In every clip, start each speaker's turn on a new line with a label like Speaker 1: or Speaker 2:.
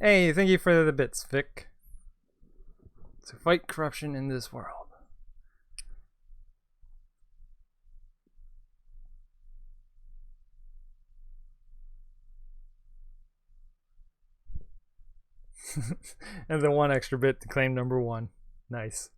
Speaker 1: Hey, thank you for the bits, Vic. To fight corruption in this world. And the one extra bit to claim number 1. Nice.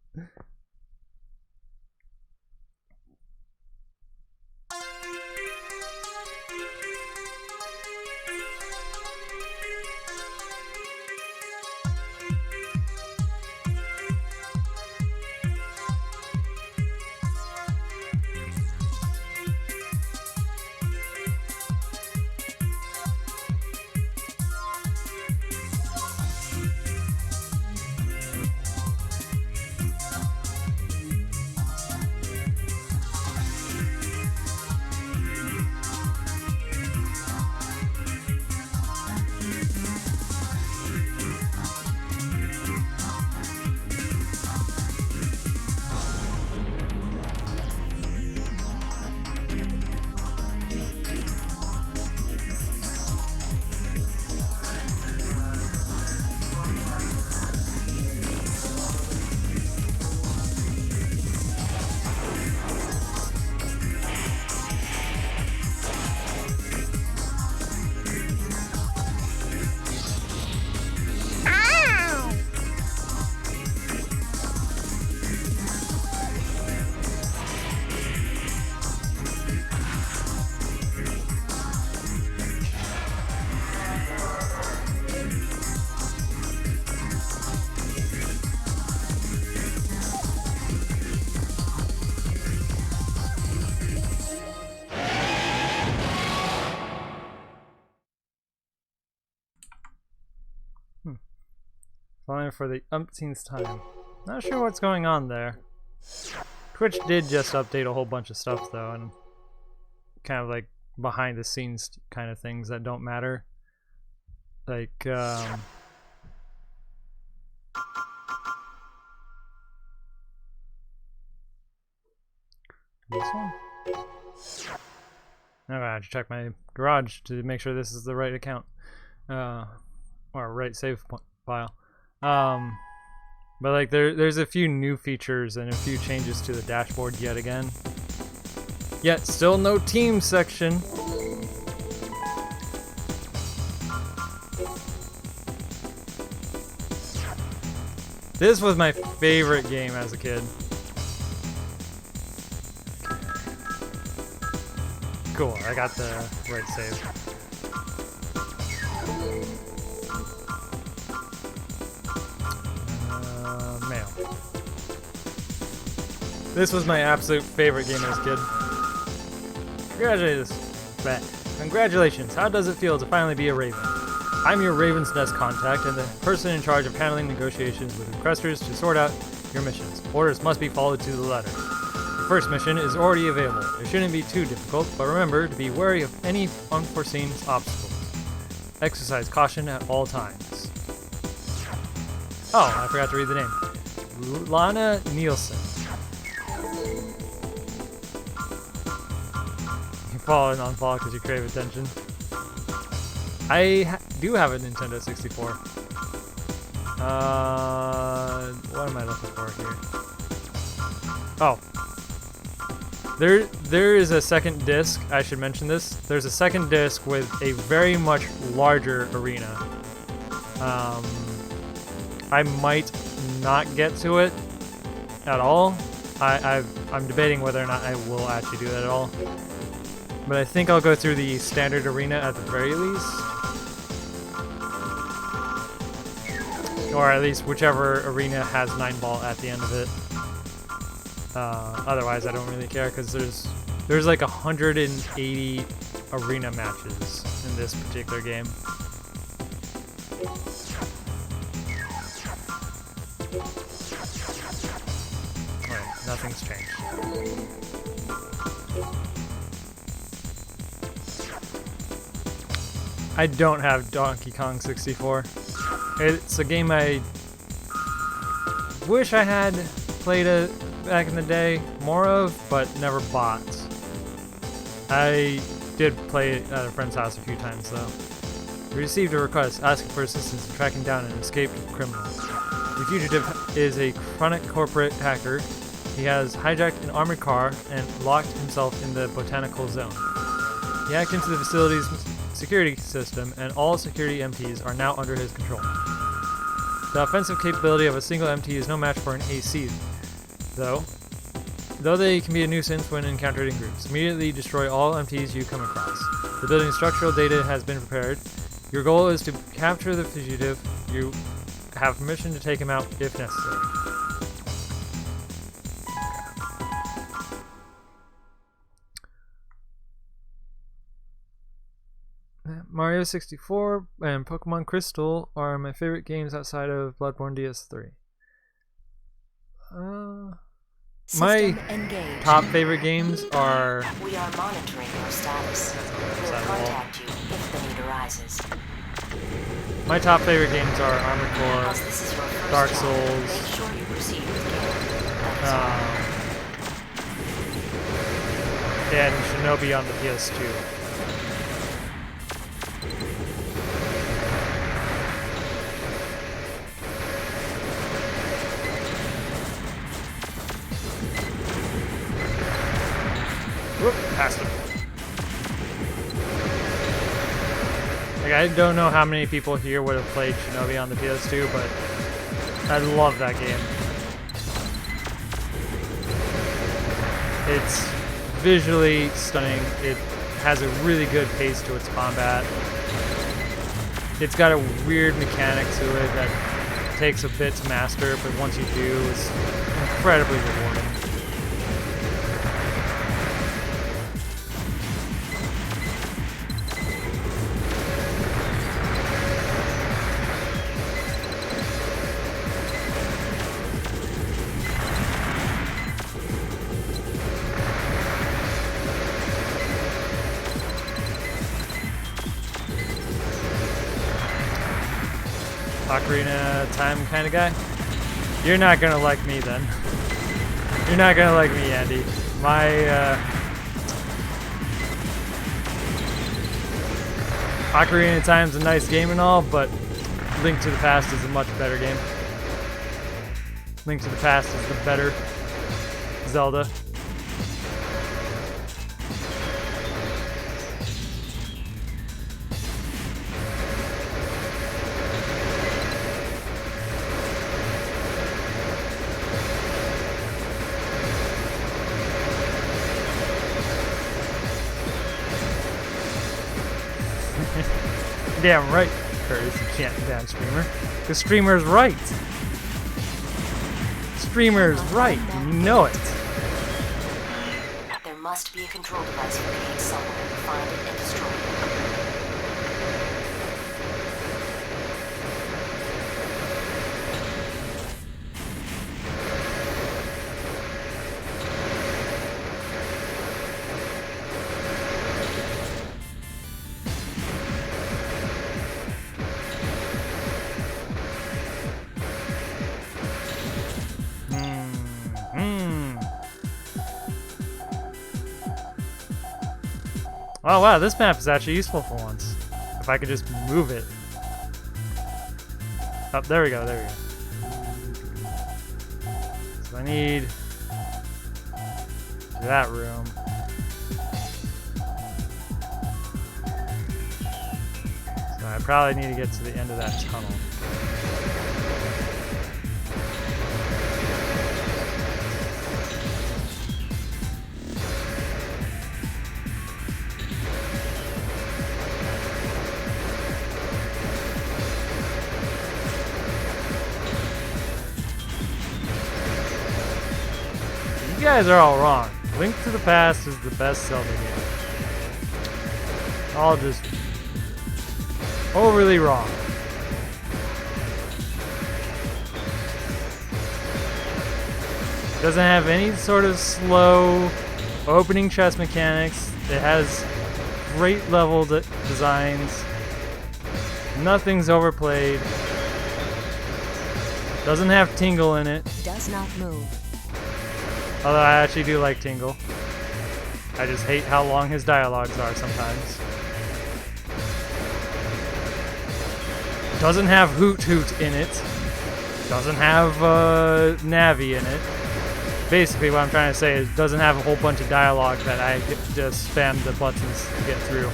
Speaker 1: Fine for the umpteenth time. Not sure what's going on there. Twitch did just update a whole bunch of stuff though, and kind of like behind the scenes kind of things that don't matter. Like, this one? I gotta check my garage to make sure this is the right account. Or right save file. But like there's a few new features and a few changes to the dashboard yet again. Yet still no team section. This was my favorite game as a kid. Cool, I got the right save. Mail. This was my absolute favorite game as a kid. Congratulations. How does it feel to finally be a Raven? I'm your Raven's Nest contact and the person in charge of handling negotiations with requesters to sort out your missions. Orders must be followed to the letter. Your first mission is already available. It shouldn't be too difficult, but remember to be wary of any unforeseen obstacles. Exercise caution at all times. Oh, I forgot to read the name. Lana Nielsen. You follow and unfollow because you crave attention. I do have a Nintendo 64. What am I looking for here? Oh. There is a second disc, I should mention this. There's a second disc with a very much larger arena. I might not get to it at all. I'm debating whether or not I will actually do that at all. But I think I'll go through the standard arena at the very least. Or at least whichever arena has 9-ball at the end of it. Otherwise, I don't really care because there's like 180 arena matches in this particular game. Alright, nothing's changed. I don't have Donkey Kong 64. It's a game I wish I had played back in the day more of, but never bought. I did play it at a friend's house a few times though. We received a request asking for assistance in tracking down an escaped criminal. The fugitive is a chronic corporate hacker. He has hijacked an armored car and locked himself in the botanical zone. He hacked into the facility's security system, and all security MTs are now under his control. The offensive capability of a single MT is no match for an AC, though they can be a nuisance when encountered in groups. Immediately destroy all MTs you come across. The building's structural data has been prepared. Your goal is to capture the fugitive. You have permission to take him out if necessary. Mario 64 and Pokemon Crystal are my favorite games outside of Bloodborne DS3. My top favorite games are...
Speaker 2: We are monitoring your status. We'll contact you if the need arises.
Speaker 1: My top favorite games are Armored Core,
Speaker 2: As this is your first
Speaker 1: Dark
Speaker 2: job,
Speaker 1: Souls,
Speaker 2: make sure you proceed with care.
Speaker 1: and Shinobi on the PS2. Whoop, passed him. Like, I don't know how many people here would have played Shinobi on the PS2, but I love that game. It's visually stunning. It has a really good pace to its combat. It's got a weird mechanic to it that takes a bit to master, but once you do, it's incredibly rewarding. Ocarina Time kind of guy? You're not gonna like me then. You're not gonna like me, Andy. My, Ocarina of Time's a nice game and all, but Link to the Past is a much better game. Link to the Past is the better Zelda. Damn right, Curtis, you can't ban streamer. The streamer's right. Streamer's right, you know it.
Speaker 2: There must be a control device for the gate somewhere. Find it and destroy it.
Speaker 1: Oh wow, this map is actually useful for once. If I could just move it. Oh, there we go, there we go. So I need that room. So I probably need to get to the end of that tunnel. You guys are all wrong. Link to the Past is the best Zelda game. All just overly wrong. Doesn't have any sort of slow opening chest mechanics. It has great level designs. Nothing's overplayed. Doesn't have Tingle in it.
Speaker 2: Does not move.
Speaker 1: Although I actually do like Tingle. I just hate how long his dialogues are sometimes. Doesn't have Hoot Hoot in it. Doesn't have Navi in it. Basically, what I'm trying to say is, doesn't have a whole bunch of dialogue that I get to just spam the buttons to get through.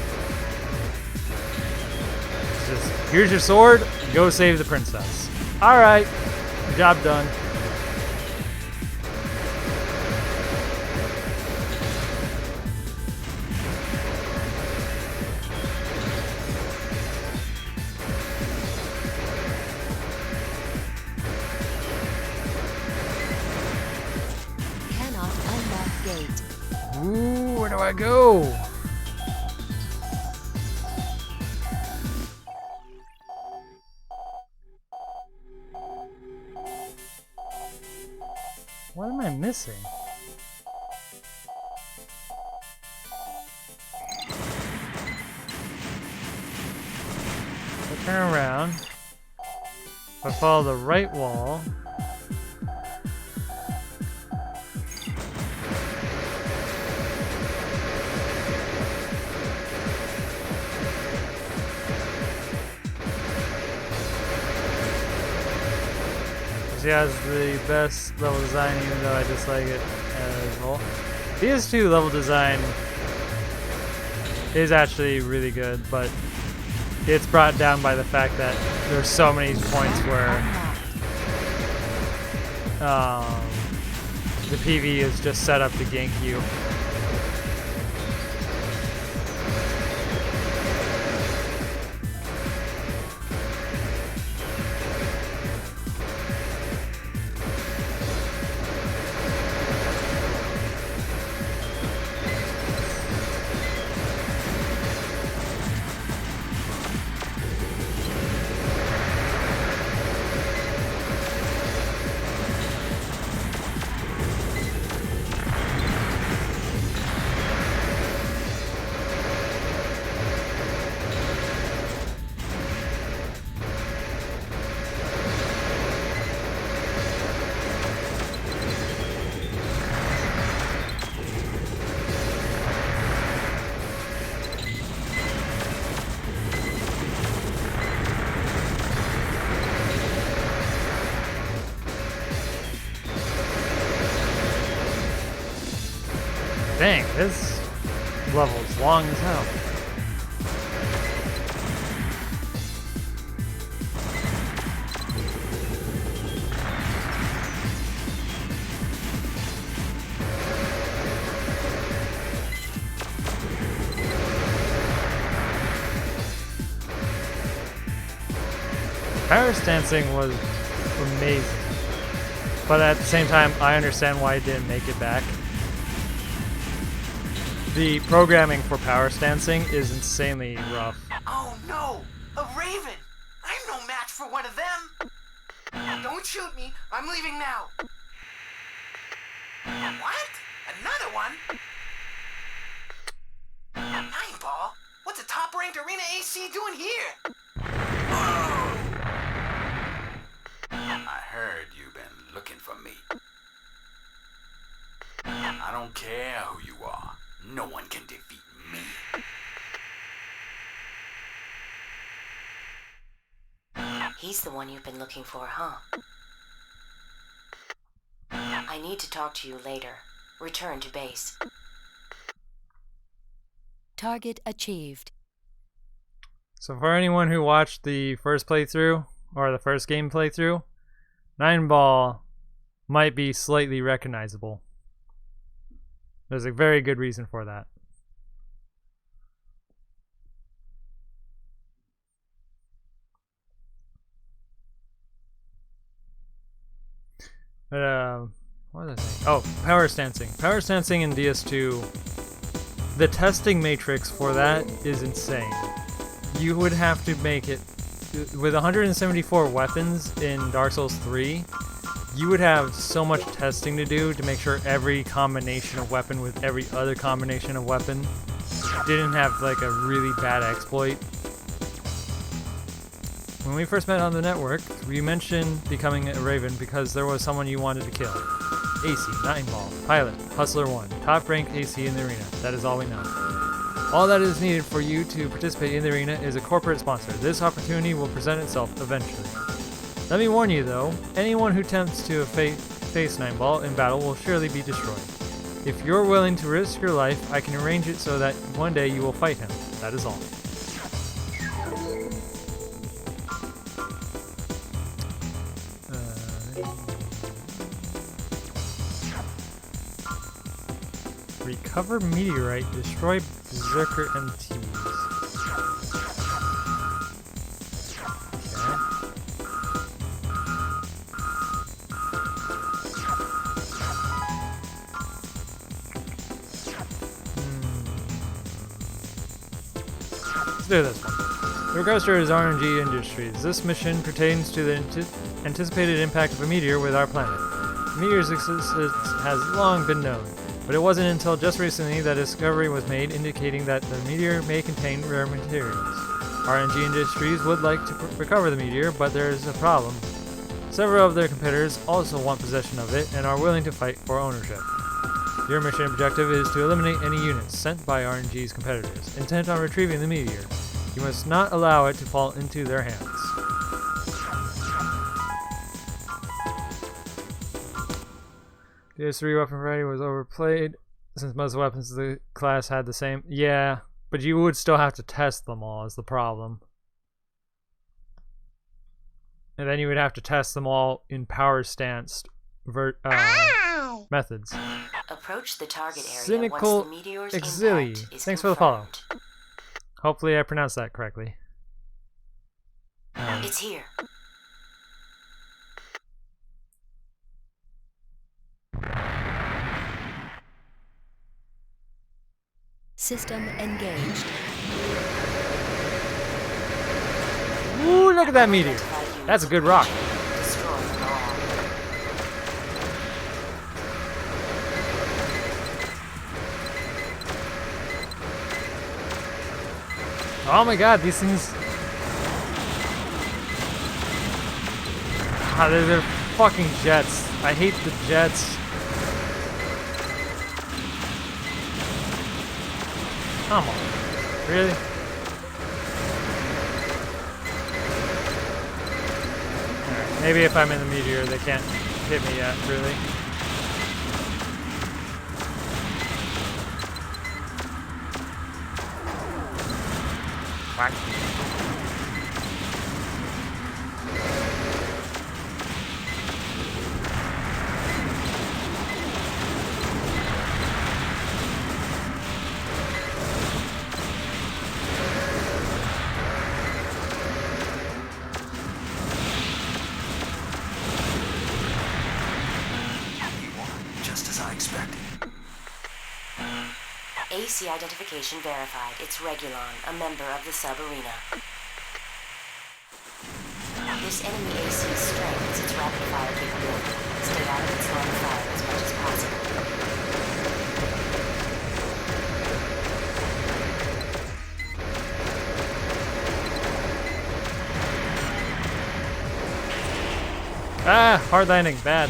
Speaker 1: It's just, here's your sword, go save the princess. Alright, job done. Ooh, where do I go? What am I missing? I turn around. If I follow the right wall. He has the best level design, even though I dislike it as well. PS2 level design is actually really good, but it's brought down by the fact that there's so many points where the PV is just set up to gank you. Dang, this level is long as hell. Power stancing was amazing, but at the same time, I understand why it didn't make it back. The programming for power stancing is insanely rough.
Speaker 3: Oh no! A raven! I'm no match for one of them! Don't shoot me! I'm leaving now! What? Another one? Nineball? What's a top-ranked arena AC doing here? Oh. I heard you've been looking for me. I don't care who you are. No one can defeat me.
Speaker 2: He's the one you've been looking for, huh? I need to talk to you later. Return to base. Target achieved.
Speaker 1: So for anyone who watched the first playthrough, or the first game playthrough, Nineball might be slightly recognizable. There's a very good reason for that. But, what was I saying? Oh, power stancing. Power stancing in DS2, the testing matrix for that is insane. You would have to make it, with 174 weapons in Dark Souls 3, you would have so much testing to do to make sure every combination of weapon with every other combination of weapon didn't have like a really bad exploit. When we first met on the network, we mentioned becoming a Raven because there was someone you wanted to kill. AC, Nineball, Pilot, Hustler 1, top ranked AC in the arena. That is all we know. All that is needed for you to participate in the arena is a corporate sponsor. This opportunity will present itself eventually. Let me warn you though, anyone who attempts to face Nineball in battle will surely be destroyed. If you're willing to risk your life, I can arrange it so that one day you will fight him. That is all. Recover meteorite, destroy berserker MTs. Let's do this one. The requester is RNG Industries. This mission pertains to the anticipated impact of a meteor with our planet. The meteor's existence has long been known, but it wasn't until just recently that a discovery was made indicating that the meteor may contain rare materials. RNG Industries would like to recover the meteor, but there's a problem. Several of their competitors also want possession of it and are willing to fight for ownership. Your mission objective is to eliminate any units sent by RNG's competitors, intent on retrieving the meteor. You must not allow it to fall into their hands. PS3 weapon variety was overplayed since most weapons of the class had the same. Yeah, but you would still have to test them all is the problem. And then you would have to test them all in power stance methods.
Speaker 2: Approach the target area
Speaker 1: Cynical
Speaker 2: once the meteor's
Speaker 1: Exili.
Speaker 2: impact is
Speaker 1: Thanks for the follow.
Speaker 2: confirmed.
Speaker 1: Hopefully I pronounced that correctly.
Speaker 2: It's here.
Speaker 4: System engaged.
Speaker 1: Ooh, look at that meteor. That's a good rock.
Speaker 2: Destroy them all.
Speaker 1: Oh my god, these things... Ah, they're fucking jets. I hate the jets. Come on. Really? Alright, maybe if I'm in the meteor, they can't hit me yet, really. Whack.
Speaker 3: Just as I expected.
Speaker 2: AC identification verified. It's Regulon, a member of the sub-arena. This enemy AC's strength is its rapid-fire capability. Stay out of its line of fire as much as possible.
Speaker 1: Ah, hard landing, bad.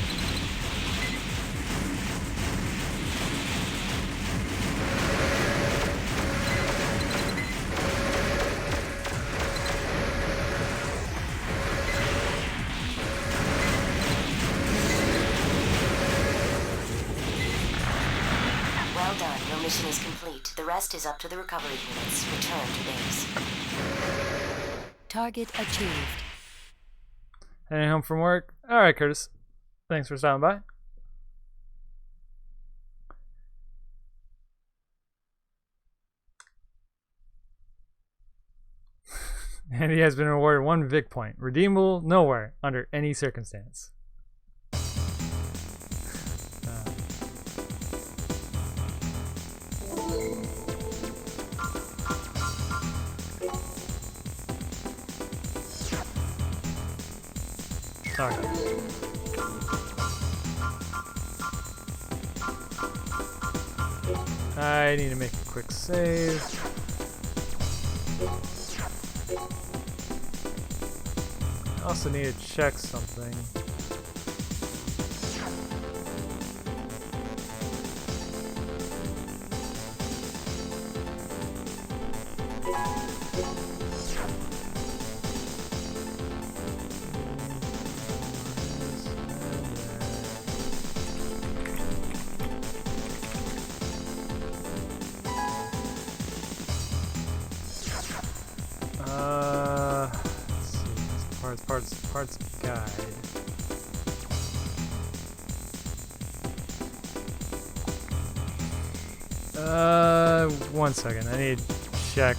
Speaker 2: Well done. Your mission is complete. The rest is up to the recovery units. Return to base.
Speaker 4: Target achieved.
Speaker 1: Heading home from work. Alright, Curtis. Thanks for stopping by. And he has been awarded 1 Vic point. Redeemable nowhere under any circumstance. Okay. I need to make a quick save. I also need to check something. parts guide. One second. I need to check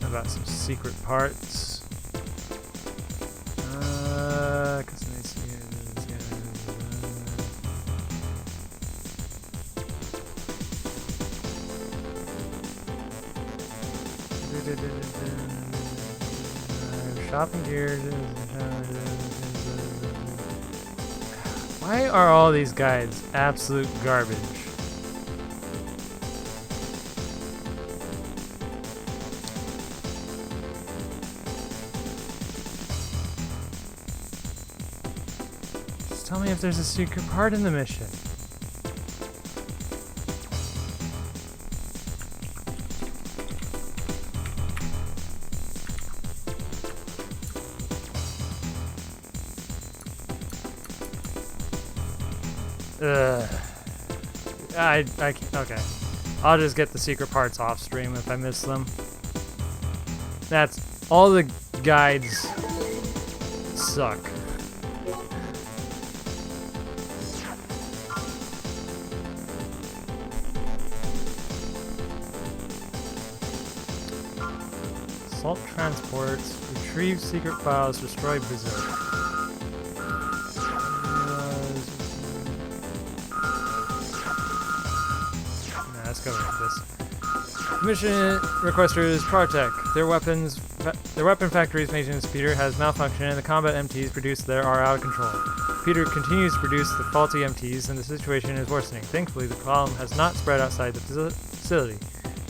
Speaker 1: about some secret parts. Shopping gear. Why are all these guides absolute garbage? Just tell me if there's a secret part in the mission. I can't, okay. I'll just get the secret parts off stream if I miss them. That's all the guides suck. Assault transports, retrieve secret files, destroy Berserk. Let's go with this. Mission requesters Protec. Their weapon factory's maintenance computer has malfunctioned and the combat MTs produced there are out of control. The computer continues to produce the faulty MTs and the situation is worsening. Thankfully, the problem has not spread outside the facility,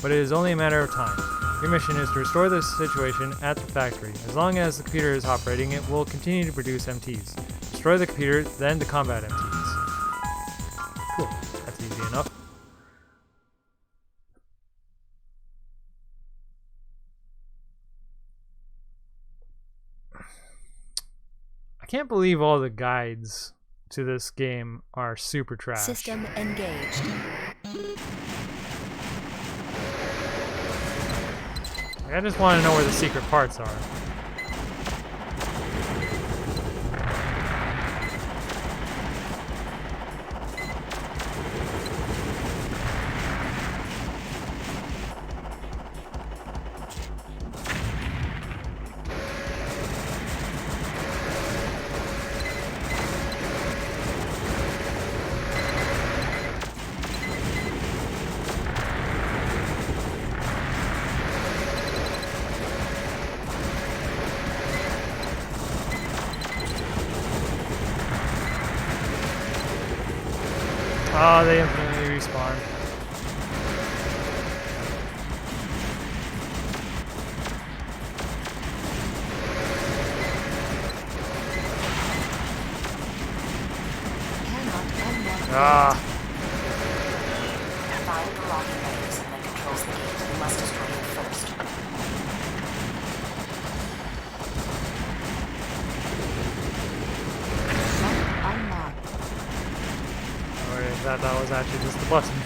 Speaker 1: but it is only a matter of time. Your mission is to restore the situation at the factory. As long as the computer is operating, it will continue to produce MTs. Destroy the computer, then the combat MTs. Cool. That's easy enough. I can't believe all the guides to this game are super trash.
Speaker 4: System engaged.
Speaker 1: I just want to know where the secret parts are. Oh, they infinitely respawn. Ah.
Speaker 2: Find the locking mechanism that controls the gate. You must destroy it first.
Speaker 4: Unlocked.
Speaker 1: That was actually just the button.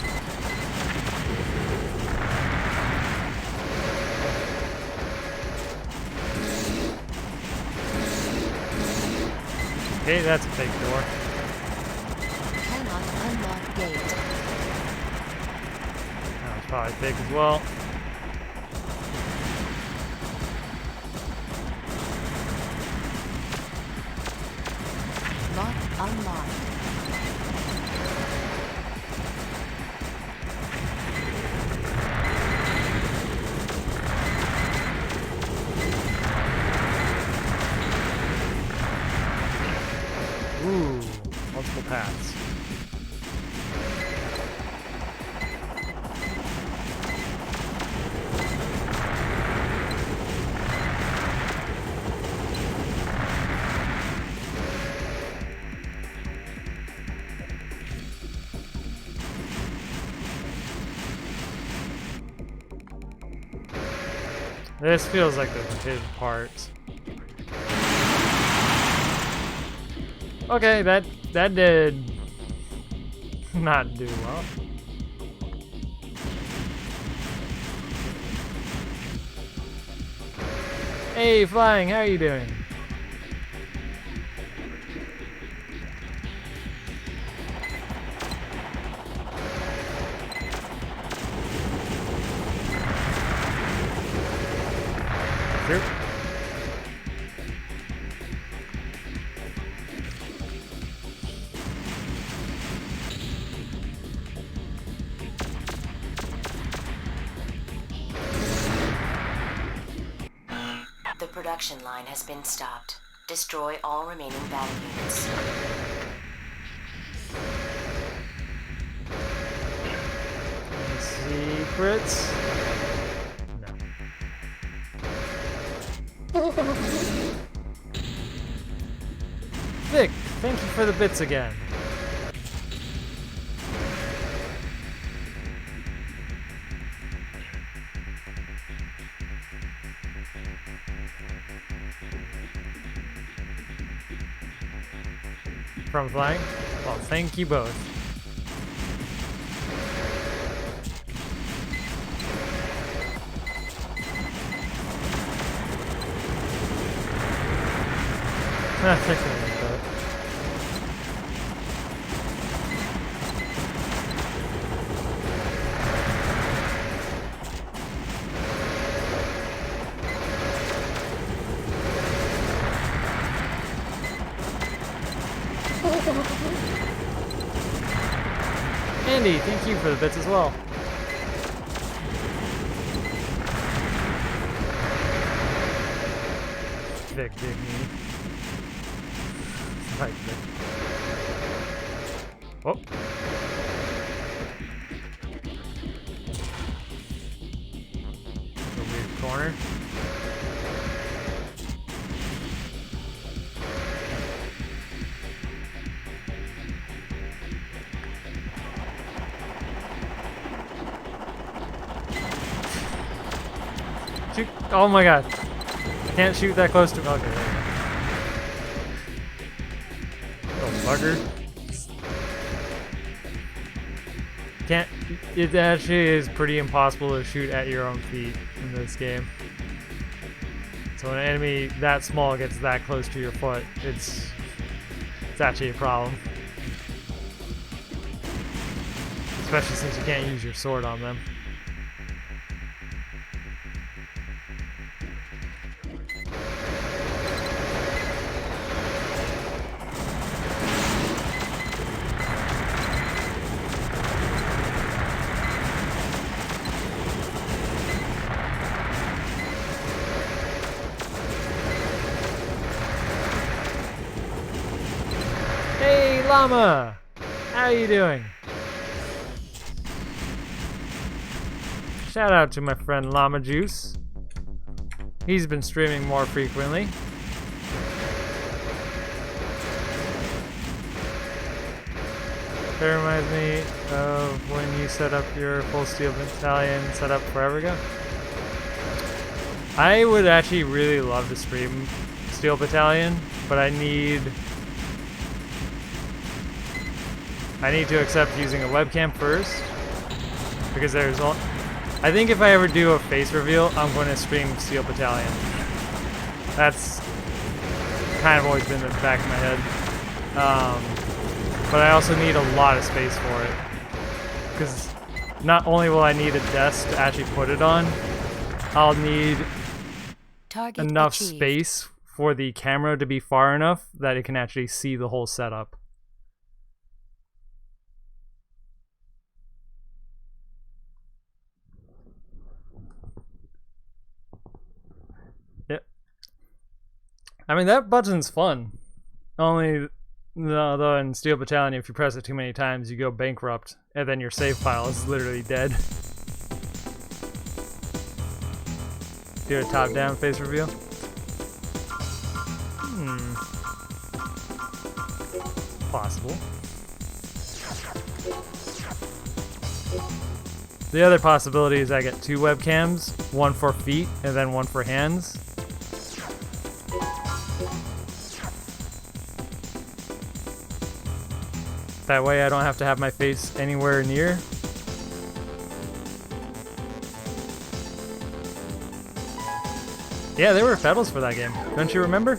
Speaker 1: Okay, that's a fake door.
Speaker 4: Cannot unlock gate.
Speaker 1: That was probably fake as well.
Speaker 4: Lock unlocked.
Speaker 1: Ooh, multiple paths. This feels like the hidden part. Okay, that did not do well. Hey, Flying, how are you doing? Sure.
Speaker 2: The production line has been stopped. Destroy all remaining battle units.
Speaker 1: Secrets? No. Vic, thank you for the bits again. From Flying? Well, thank you both. Andy, thank you for the bits as well. Vic, dig me. Right, Vic. Oh. A weird corner. Shoot. Oh my god. Can't shoot that close to me. Okay, there we go. Little bugger. Can't. It actually is pretty impossible to shoot at your own feet in this game. So when an enemy that small gets that close to your foot, it's actually a problem. Especially since you can't use your sword on them. Hey, Llama! How are you doing? Shout out to my friend Llama Juice. He's been streaming more frequently. That reminds me of when you set up your full Steel Battalion setup forever ago. I would actually really love to stream Steel Battalion, but I need to accept using a webcam first, because there's all. I think if I ever do a face reveal, I'm going to stream Steel Battalion. That's kind of always been in the back of my head. But I also need a lot of space for it, because not only will I need a desk to actually put it on, I'll need
Speaker 4: Target
Speaker 1: enough
Speaker 4: achieved.
Speaker 1: space for the camera to be far enough that it can actually see the whole setup. Yep. I mean, that button's fun. Only, though in Steel Battalion, if you press it too many times, you go bankrupt, and then your save file is literally dead. Do a top-down face reveal. Possible. The other possibility is I get two webcams, one for feet and then one for hands. That way I don't have to have my face anywhere near. Yeah, there were pedals for that game. Don't you remember?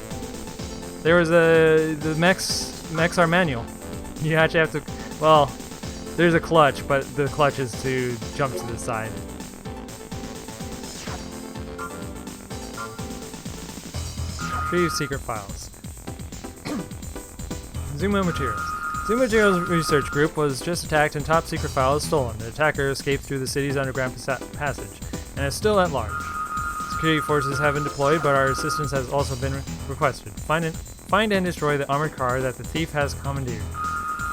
Speaker 1: There was the mechs are manual. You actually have to, well, there's a clutch, but the clutch is to jump to the side. Retrieve secret files. Zuma Materials. Zuma Materials Research Group was just attacked and top secret files stolen. The attacker escaped through the city's underground passage and is still at large. Security forces have been deployed, but our assistance has also been requested. Find and destroy the armored car that the thief has commandeered.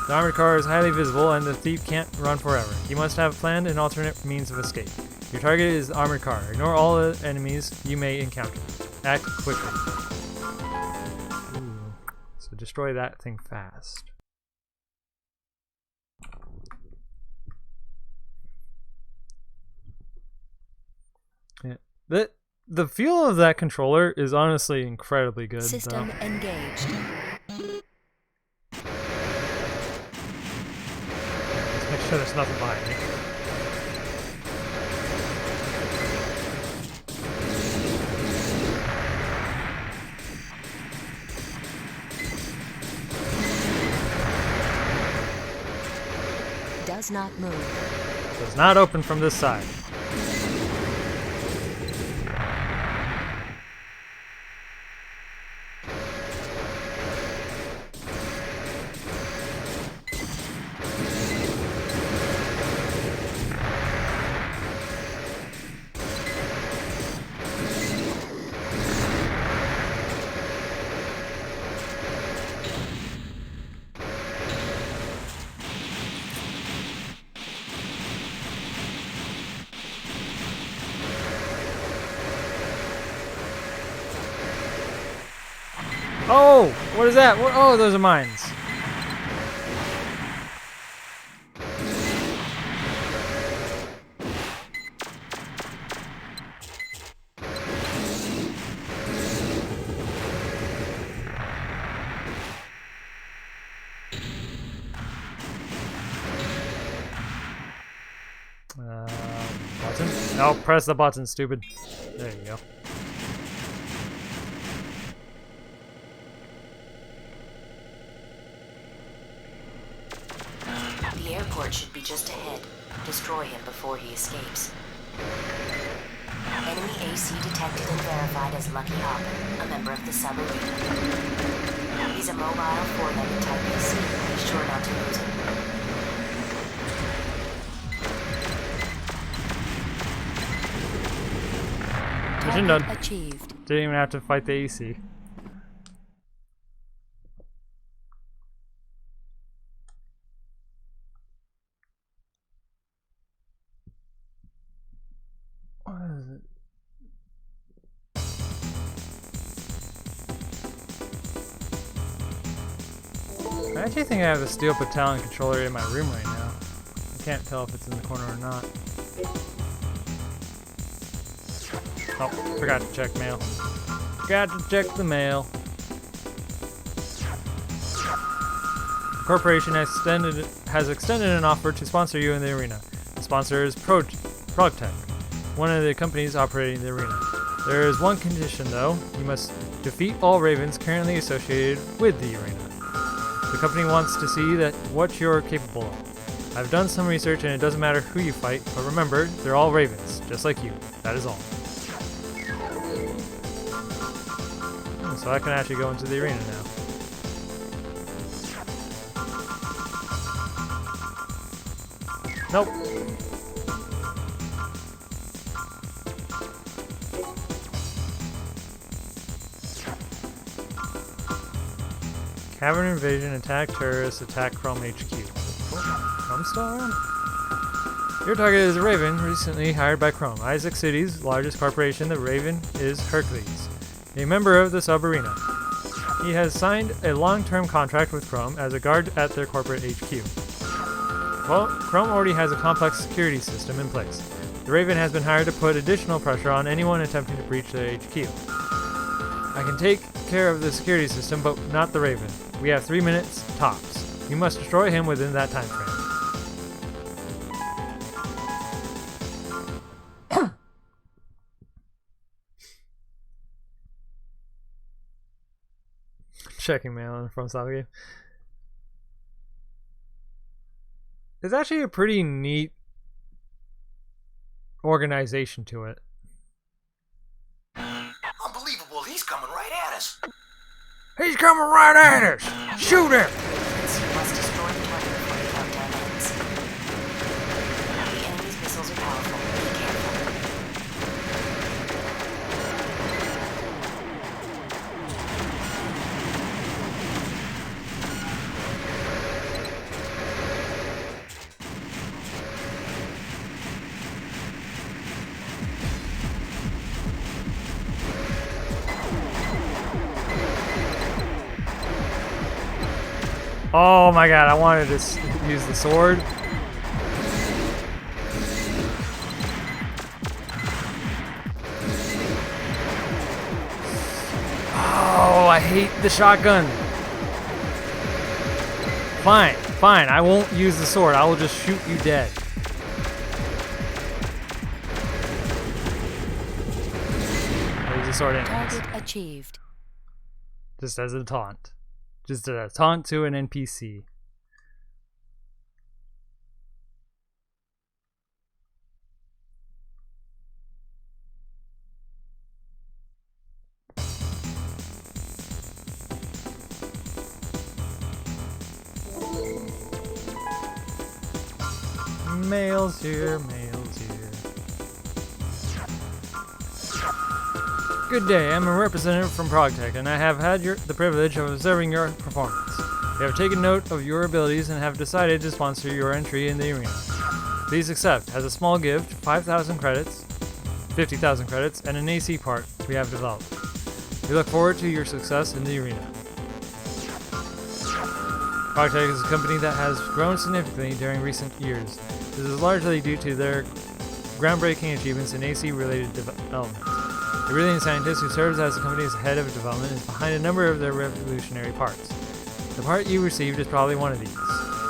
Speaker 1: The armored car is highly visible and the thief can't run forever. You must have planned an alternate means of escape. Your target is the armored car. Ignore all the enemies you may encounter. Act quickly. Ooh. So destroy that thing fast. Yeah. The feel of that controller is honestly incredibly good.
Speaker 4: System engaged.
Speaker 1: Let's make sure there's nothing behind me.
Speaker 4: Does not move.
Speaker 1: Does not open from this side. Oh! What is that? What? Oh, those are mines. Button? No, press the button, stupid. There you go.
Speaker 2: The airport should be just ahead. Destroy him before he escapes. Enemy AC detected and verified as Lucky Hopper, a member of the sub-arena. He's a mobile 4-legged type AC. Be sure not to lose him.
Speaker 1: Mission done.
Speaker 4: Achieved.
Speaker 1: Didn't even have to fight the AC. What is it? I actually think I have the Steel Battalion controller in my room right now. I can't tell if it's in the corner or not. Oh, forgot to check mail. Forgot to check the mail. The corporation has extended an offer to sponsor you in the arena. The sponsor is Progtech, one of the companies operating the arena. There is one condition though. You must defeat all Ravens currently associated with the arena. The company wants to see what you're capable of. I've done some research and it doesn't matter who you fight, but remember, they're all Ravens, just like you. That is all. So I can actually go into the arena now. Nope. Cavern invasion, attack terrorists, attack Chrome HQ. Chrome still around? Your target is a Raven, recently hired by Chrome. Isaac City's largest corporation, the Raven, is Hercules, a member of the sub-arena. He has signed a long-term contract with Chrome as a guard at their corporate HQ. Well, Chrome already has a complex security system in place. The Raven has been hired to put additional pressure on anyone attempting to breach their HQ. I can take care of the security system, but not the Raven. We have 3 minutes, tops. You must destroy him within that time frame. Checking mail in FromSoftware game. It's actually a pretty neat organization to it.
Speaker 3: Unbelievable, he's coming right at us.
Speaker 1: He's coming right at us! Shoot him!
Speaker 2: You must destroy the target before the countdown ends. The enemy's missiles are powerful. Be careful.
Speaker 1: Oh my god, I wanted to use the sword. Oh, I hate the shotgun. Fine, fine, I won't use the sword. I will just shoot you dead. Use the sword anyways.
Speaker 4: Target achieved.
Speaker 1: Just as a taunt. Just a taunt to an NPC. Mail's here, mail's here. Good day, I'm a representative from Progtech, and I have had the privilege of observing your performance. We have taken note of your abilities and have decided to sponsor your entry in the arena. Please accept, as a small gift, 5,000 credits, 50,000 credits, and an AC part we have developed. We look forward to your success in the arena. Agetec is a company that has grown significantly during recent years. This is largely due to their groundbreaking achievements in AC-related development. The brilliant scientist who serves as the company's head of development is behind a number of their revolutionary parts. The part you received is probably one of these.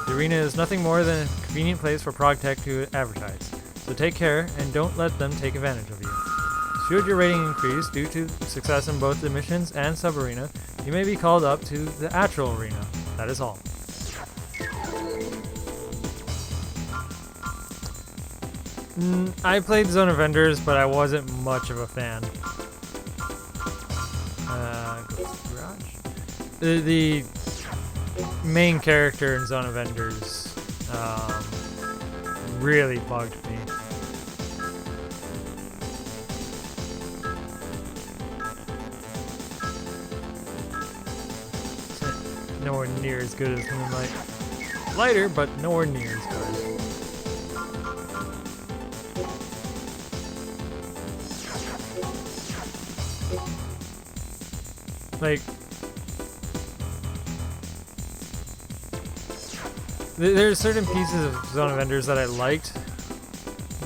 Speaker 1: The arena is nothing more than a convenient place for Progtech to advertise, so take care and don't let them take advantage of you. Should your rating increase due to success in both the missions and sub-arena, you may be called up to the actual arena. That is all. I played Zone of Enders, but I wasn't much of a fan. Go to the garage. The main character in Zone of Enders really bugged me. It's nowhere near as good as Moonlight. Lighter, but nowhere near as good. Like, there's certain pieces of Zone of Enders that I liked,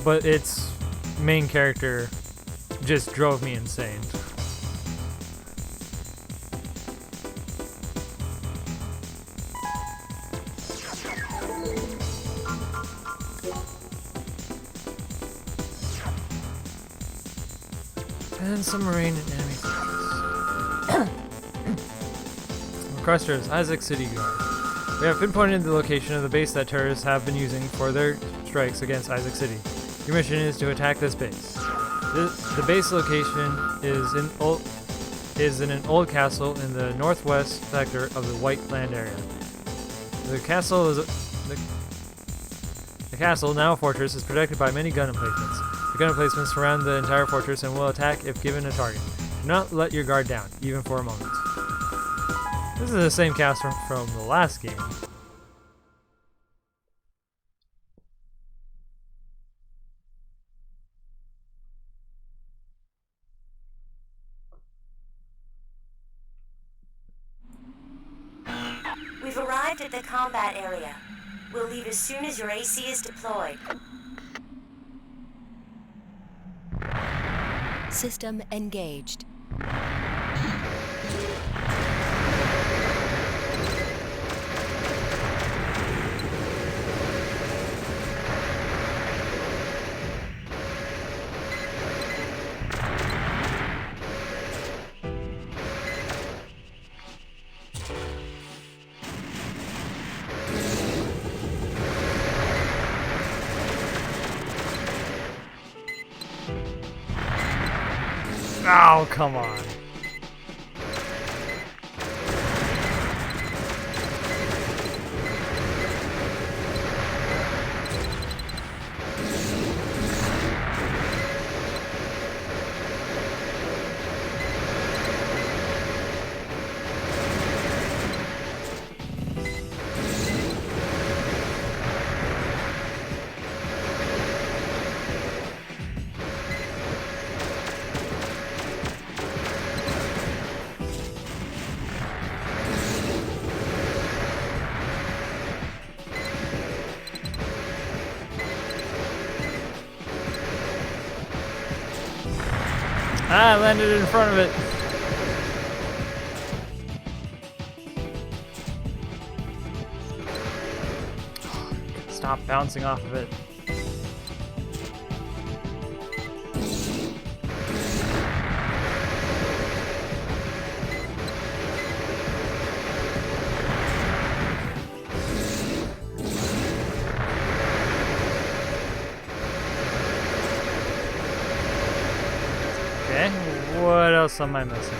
Speaker 1: but its main character just drove me insane. And submarine and enemy fortress. Requesters, Agetec City Guard. We have pinpointed the location of the base that terrorists have been using for their strikes against Agetec City. Your mission is to attack this base. The base location is in an old castle in the northwest sector of the White Land area. The castle, now a fortress, is protected by many gun emplacements. The gun emplacements surround the entire fortress and will attack if given a target. Do not let your guard down, even for a moment. This is the same castle from the last game.
Speaker 2: We've arrived at the combat area. We'll leave as soon as your AC is deployed.
Speaker 4: System engaged.
Speaker 1: Oh, come on. I landed in front of it. Stop bouncing off of it. Okay, what else am I missing?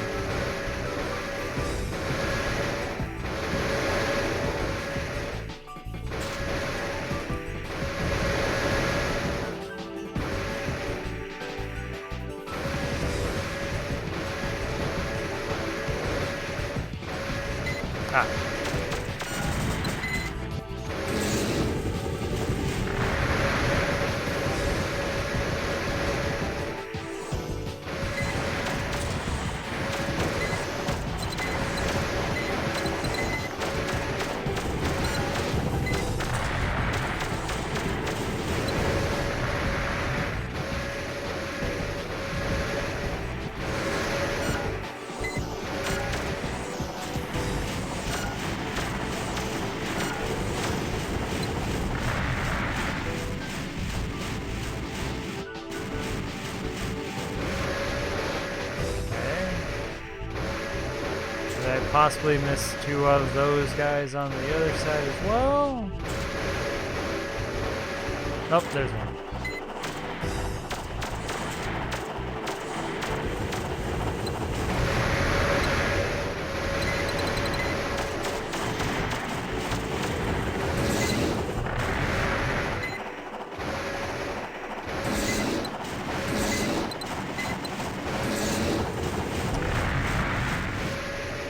Speaker 1: Ah. Did I possibly miss two of those guys on the other side as well? Oh, there's one.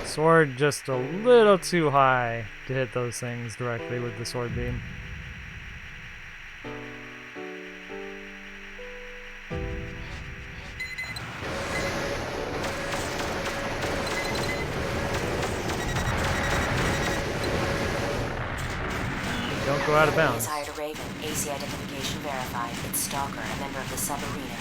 Speaker 1: Sword just a little too high to hit those things directly with the sword beam. Don't go out of bounds.
Speaker 2: Hired a Raven. AC identification verified. It's Stalker, a member of the sub-arena.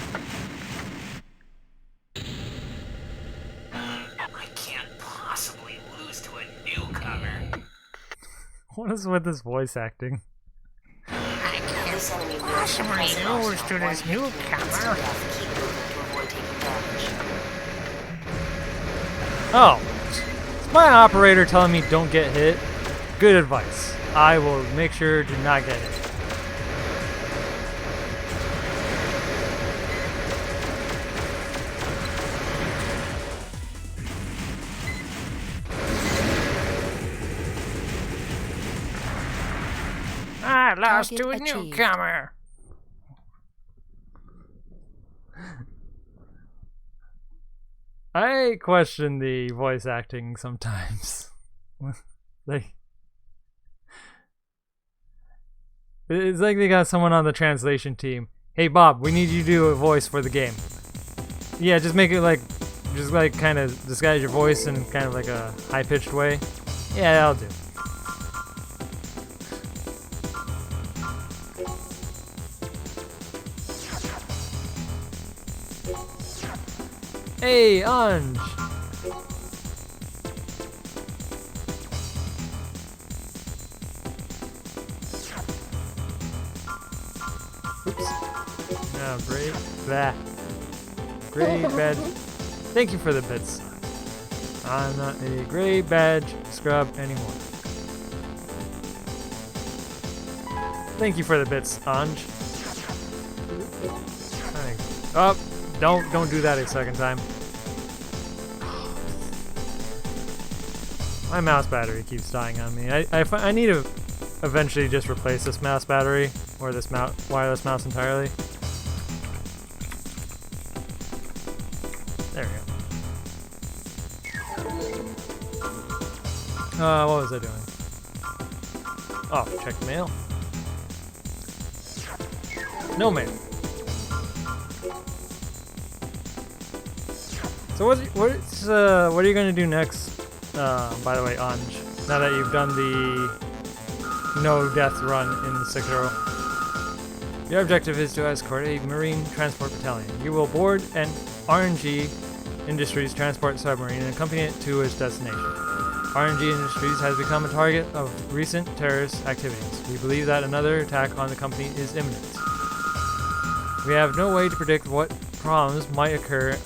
Speaker 3: I can't possibly lose to a newcomer.
Speaker 1: What is with this voice acting?
Speaker 2: This enemy possibly lose to this newcomer. Keep moving to avoid taking damage.
Speaker 1: Oh, it's my operator telling me don't get hit. Good advice. I will make sure to not get hit. I lost to a
Speaker 4: Target achieved.
Speaker 1: newcomer. I question the voice acting sometimes. Like, it's like they got someone on the translation team. Hey Bob, we need you to do a voice for the game. Yeah, just make it like, just like kind of disguise your voice in kind of like a high-pitched way. Yeah, that'll do. Hey, Anj! Oops. No, great. Blah. Great badge. Thank you for the bits. I'm not a gray badge scrub anymore. Thank you for the bits, Anj. Oh, don't do that a second time. My mouse battery keeps dying on me. I need to eventually just replace this mouse battery or this wireless mouse entirely. There we go. What was I doing? Oh, check the mail. No mail. So what are you going to do next? By the way, Anj, now that you've done the no death run in Sekiro. Your objective is to escort a marine transport battalion. You will board an RNG Industries transport submarine and accompany it to its destination. RNG Industries has become a target of recent terrorist activities. We believe that another attack on the company is imminent. We have no way to predict what problems might occur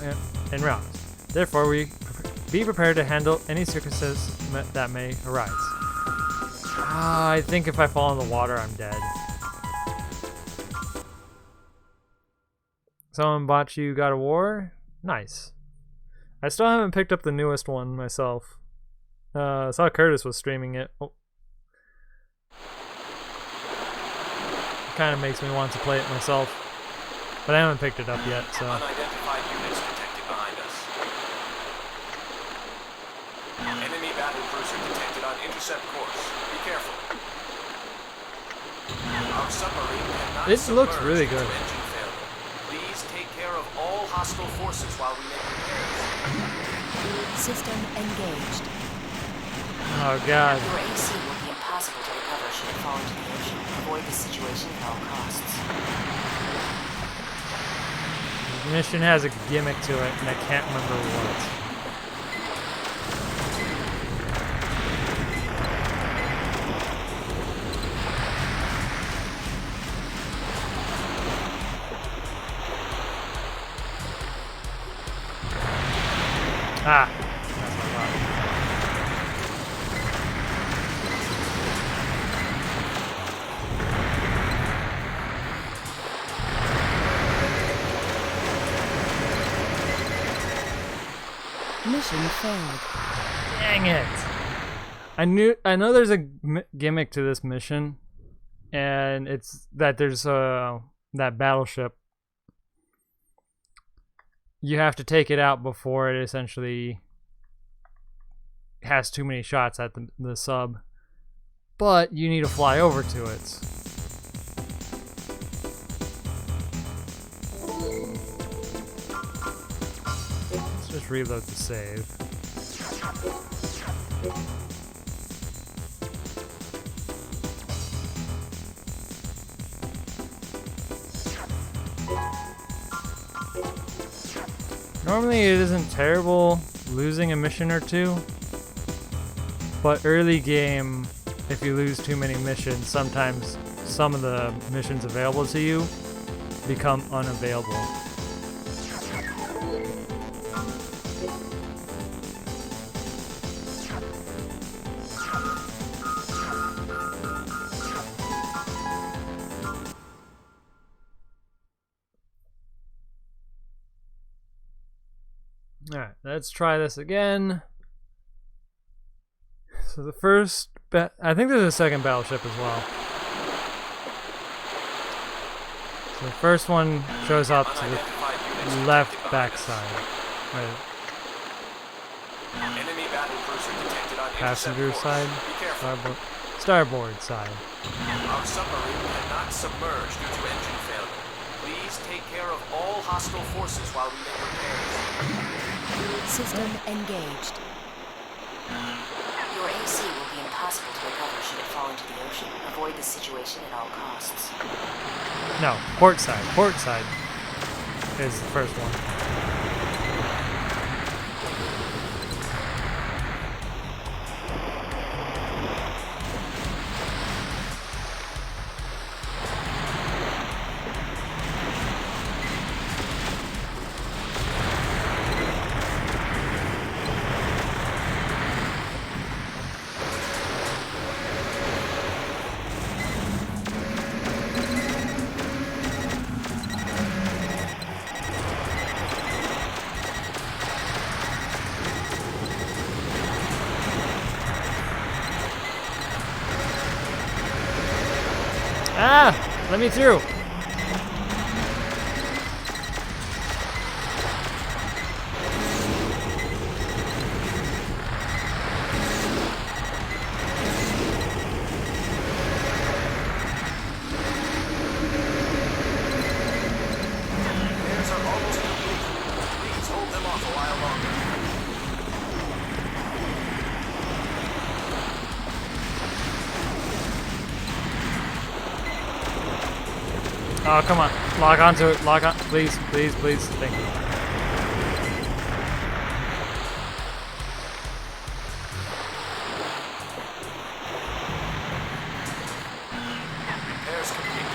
Speaker 1: en route. Therefore, be prepared to handle any circumstances that may arise. I think if I fall in the water, I'm dead. Someone bought you God of War? Nice. I still haven't picked up the newest one myself. I saw Curtis was streaming it. Oh. It kind of makes me want to play it myself. But I haven't picked it up yet, so...
Speaker 5: Unidentified units detected behind us. Enemy battle cruiser detected on intercept course. Be careful. Our submarine cannot
Speaker 1: It looks
Speaker 5: submerge
Speaker 1: really
Speaker 5: due to
Speaker 1: good.
Speaker 5: engine failure. Please take care of all hostile forces while we make repairs.
Speaker 4: System engaged.
Speaker 1: Oh god.
Speaker 2: Your AC will be impossible to recover should it fall into the ocean. Avoid the situation at all costs.
Speaker 1: The mission has a gimmick to it, and I can't remember what. Ah! That's my problem.
Speaker 4: Mission failed.
Speaker 1: Dang it! I know there's a gimmick to this mission, and it's that there's that battleship. You have to take it out before it essentially has too many shots at the sub, but you need to fly over to it. Let's just reload the save. Normally it isn't terrible losing a mission or two, but early game, if you lose too many missions, sometimes some of the missions available to you become unavailable. Alright, let's try this again. So the first, I think there's a second battleship as well. So the first one shows up to the left backside. Right.
Speaker 5: Enemy battle cruiser detected on
Speaker 1: Passenger
Speaker 5: intercept course.
Speaker 1: side,
Speaker 5: Be careful.
Speaker 1: starboard side.
Speaker 5: Our submarine cannot submerge due to engine failure. Please take care of all hostile forces while we make repairs.
Speaker 4: System engaged.
Speaker 2: Your AC will be impossible to recover should it fall into the ocean. Avoid the situation at all costs.
Speaker 1: No, port side. Port side is the first one. Ah! Let me through!
Speaker 5: Repairs are almost complete. Please hold them off a while longer.
Speaker 1: Oh, come on. Log onto it. Log on. Please, please, please. Thank you.
Speaker 5: Repairs complete.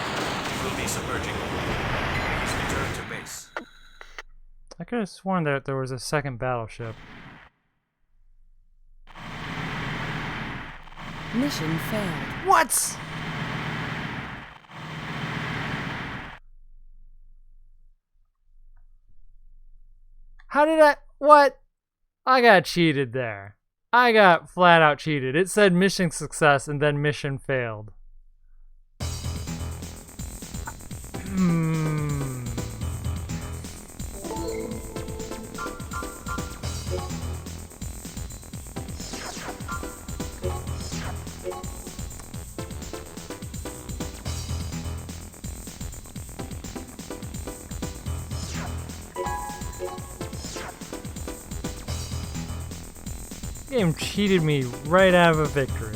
Speaker 5: We'll be submerging. Please return to base.
Speaker 1: I could have sworn that there was a second battleship.
Speaker 4: Mission failed.
Speaker 1: What? How did I... What? I got cheated there. I got flat out cheated. It said mission success and then mission failed. Game cheated me right out of a victory.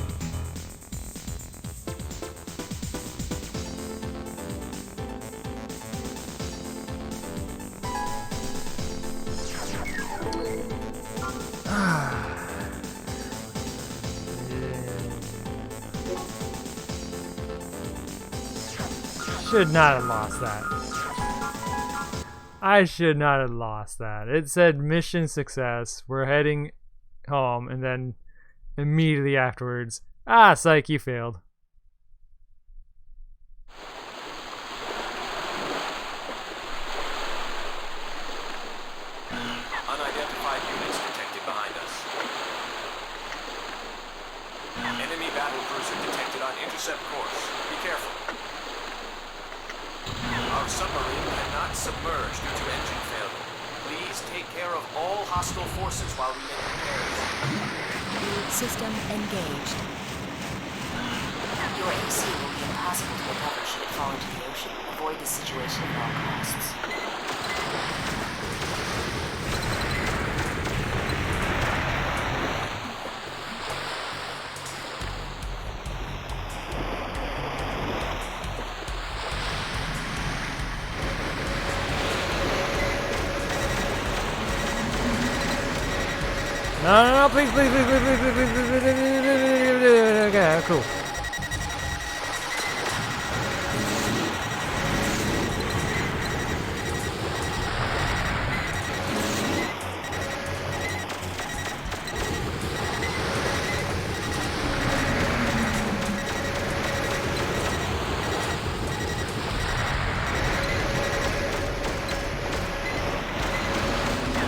Speaker 1: Should not have lost that. I should not have lost that. It said mission success. We're heading home, and then immediately afterwards, ah, psych, you failed.
Speaker 5: Unidentified units detected behind us. Enemy battle cruiser detected on intercept course. Be careful. Our submarine cannot submerge due to engine failure. Please take care of all hostile forces while we make repairs.
Speaker 4: System engaged.
Speaker 2: Your AC will be impossible to recover should it fall into the ocean. Avoid this situation at all costs.
Speaker 1: No, please, please, please, please, please, please, please, please, please. Okay, cool.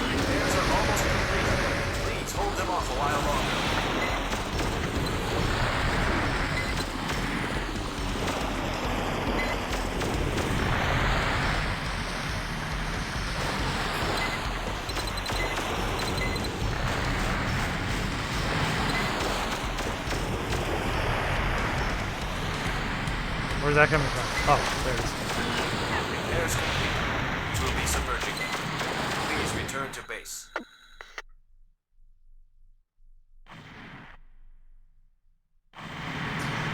Speaker 5: Repairs are almost complete. Please hold them off a while longer.
Speaker 1: Where's that coming from? Oh, there it is.
Speaker 5: Repairs complete. We'll be submerging. Please return to base.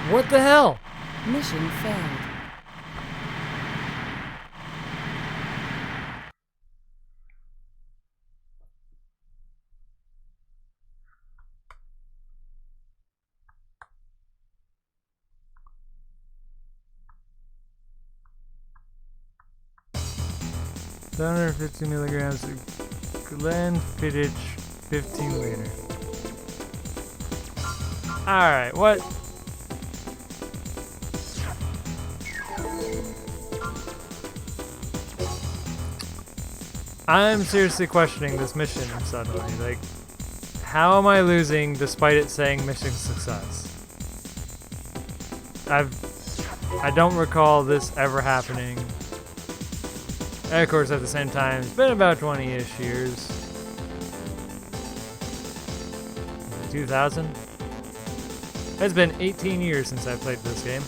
Speaker 1: What the hell?
Speaker 4: Mission failed.
Speaker 1: $750 milligrams of Glenfiddich 15 liter. Alright, what? I'm seriously questioning this mission suddenly. Like, how am I losing despite it saying mission success? I don't recall this ever happening. And of course, at the same time, it's been about 20-ish years. 2000? It's been 18 years since I played this game.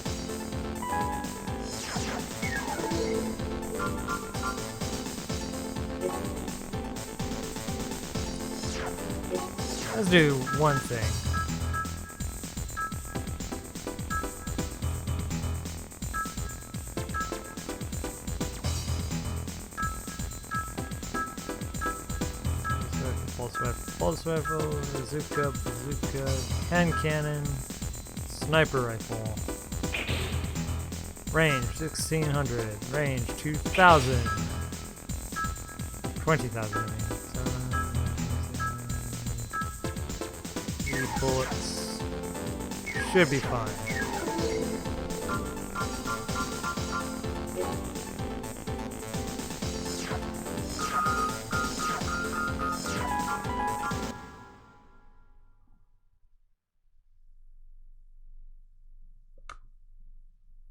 Speaker 1: Let's do one thing. Pulse rifle, bazooka, hand cannon, sniper rifle. Range 1600, range 2000. 20,000, I mean. 3 bullets. Should be fine.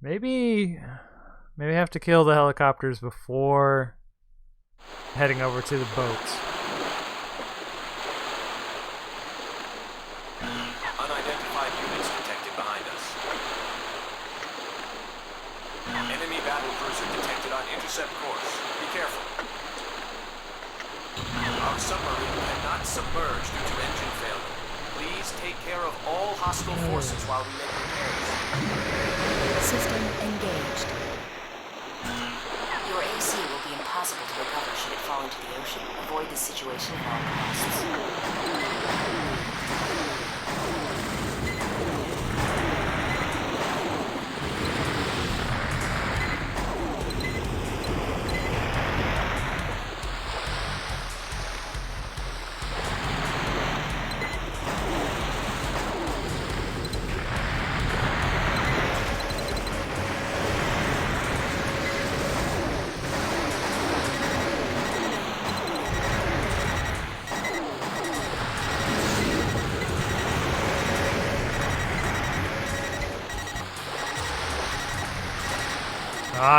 Speaker 1: Maybe I have to kill the helicopters before heading over to the boats.
Speaker 5: Unidentified units detected behind us. Enemy battle cruiser detected on intercept course. Be careful. Our submarine cannot submerge due to engine failure. Please take care of all hostile forces while we make repairs.
Speaker 4: System engaged.
Speaker 2: Your AC will be impossible to recover should it fall into the ocean. Avoid this situation at all costs.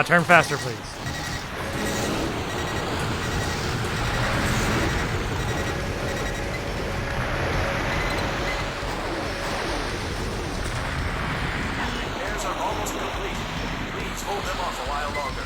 Speaker 1: Turn faster, please.
Speaker 5: Repairs are almost complete. Please hold them off a while longer.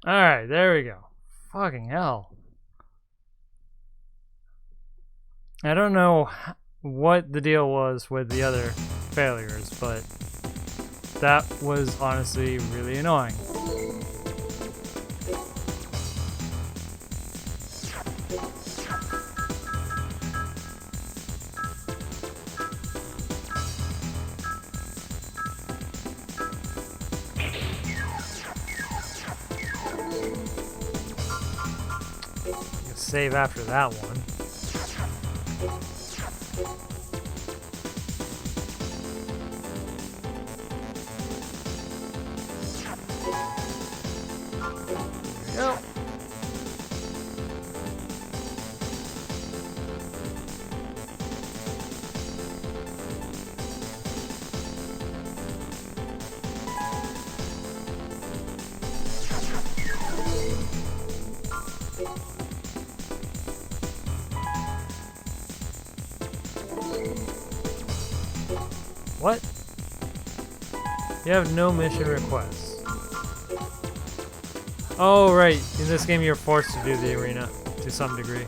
Speaker 1: Alright, there we go. Fucking hell. I don't know what the deal was with the other failures, but that was honestly really annoying. Save after that one. There we go. What? You have no mission requests. Oh, right. In this game, you're forced to do the arena to some degree.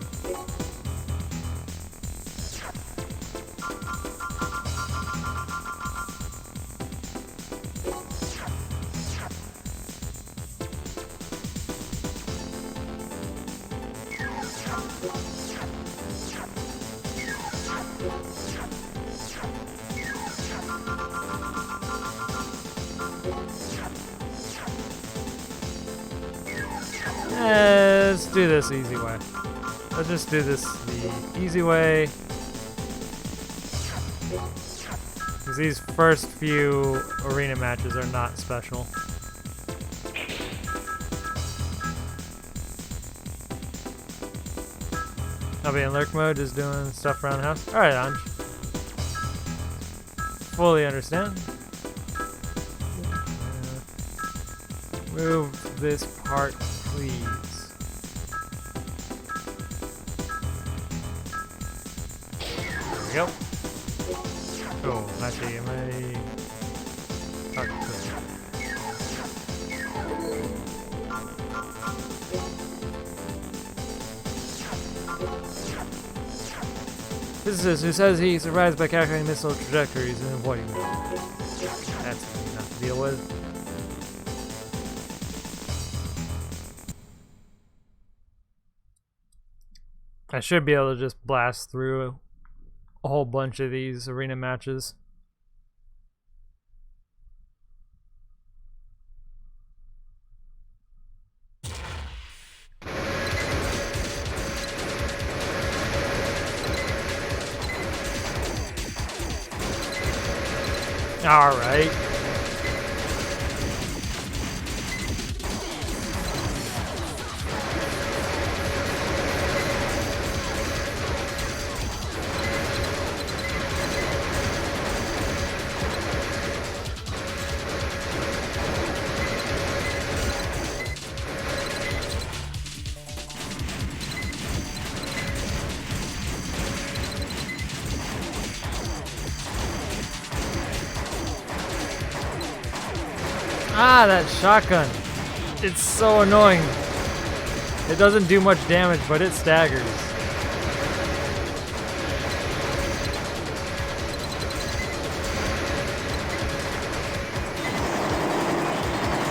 Speaker 1: Let's do this the easy way. Let's just do this the easy way. Because these first few arena matches are not special. I'll be in lurk mode, just doing stuff around the house. Alright, Anj. Fully understand. Move this part, please. There we go. Oh, actually, am I... Physicist who says he survives by calculating missile trajectories and avoiding them. That's easy enough to deal with. I should be able to just blast through a whole bunch of these arena matches. All right. Ah, that shotgun. It's so annoying. It doesn't do much damage, but it staggers.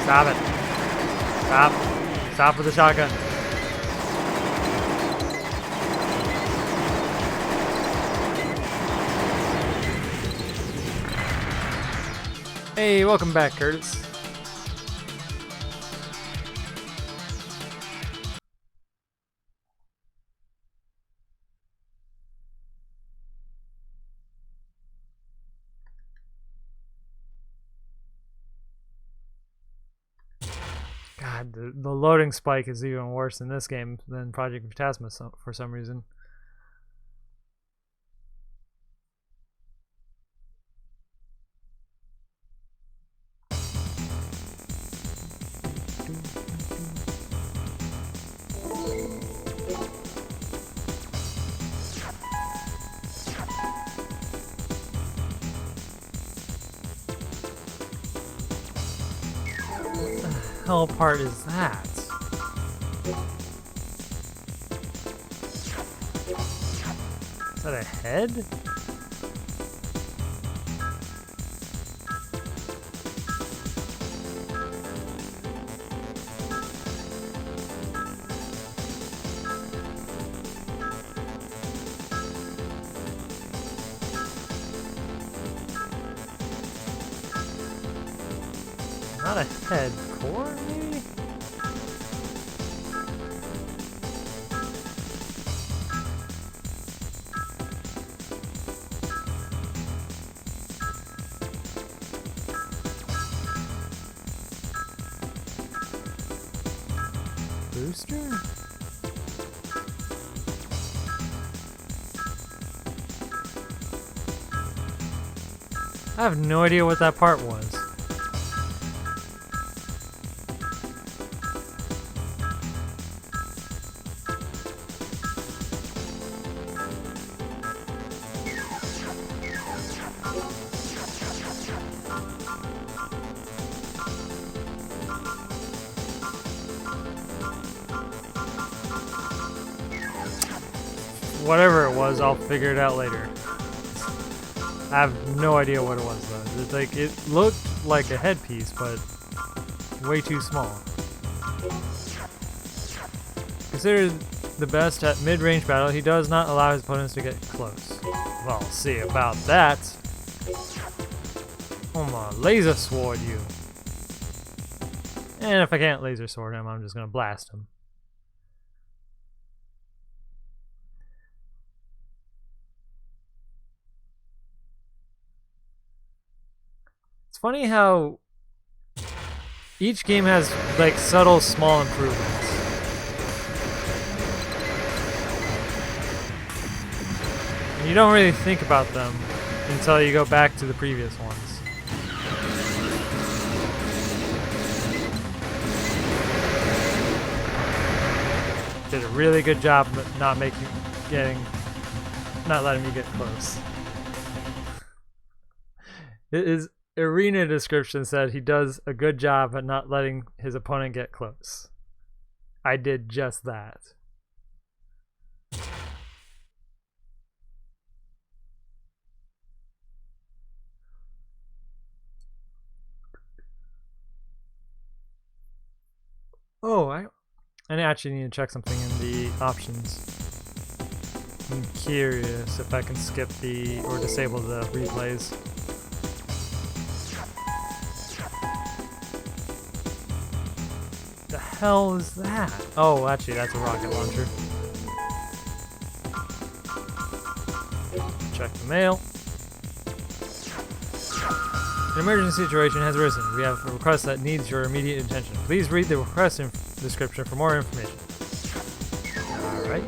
Speaker 1: Stop it. Stop. Stop with the shotgun. Hey, welcome back, Curtis. God, the loading spike is even worse in this game than Project Phantasma for some reason. Hell part is that? Is that a head? Not a head. Core, maybe? Booster? I have no idea what that part was. Whatever it was, I'll figure it out later. I have no idea what it was though. It's like, it looked like a headpiece, but way too small. Considered the best at mid-range battle, he does not allow his opponents to get close. Well, see about that. I'm gonna laser sword you. And if I can't laser sword him, I'm just gonna blast him. funny how each game has like subtle small improvements. And you don't really think about them until you go back to the previous ones. Did a really good job not letting me get close. His arena description said he does a good job at not letting his opponent get close. I did just that. Oh, I actually need to check something in the options. I'm curious if I can skip or disable the replays. The hell is that? Oh, actually, that's a rocket launcher. Check the mail. An emergency situation has arisen. We have a request that needs your immediate attention. Please read the request description for more information. Alright.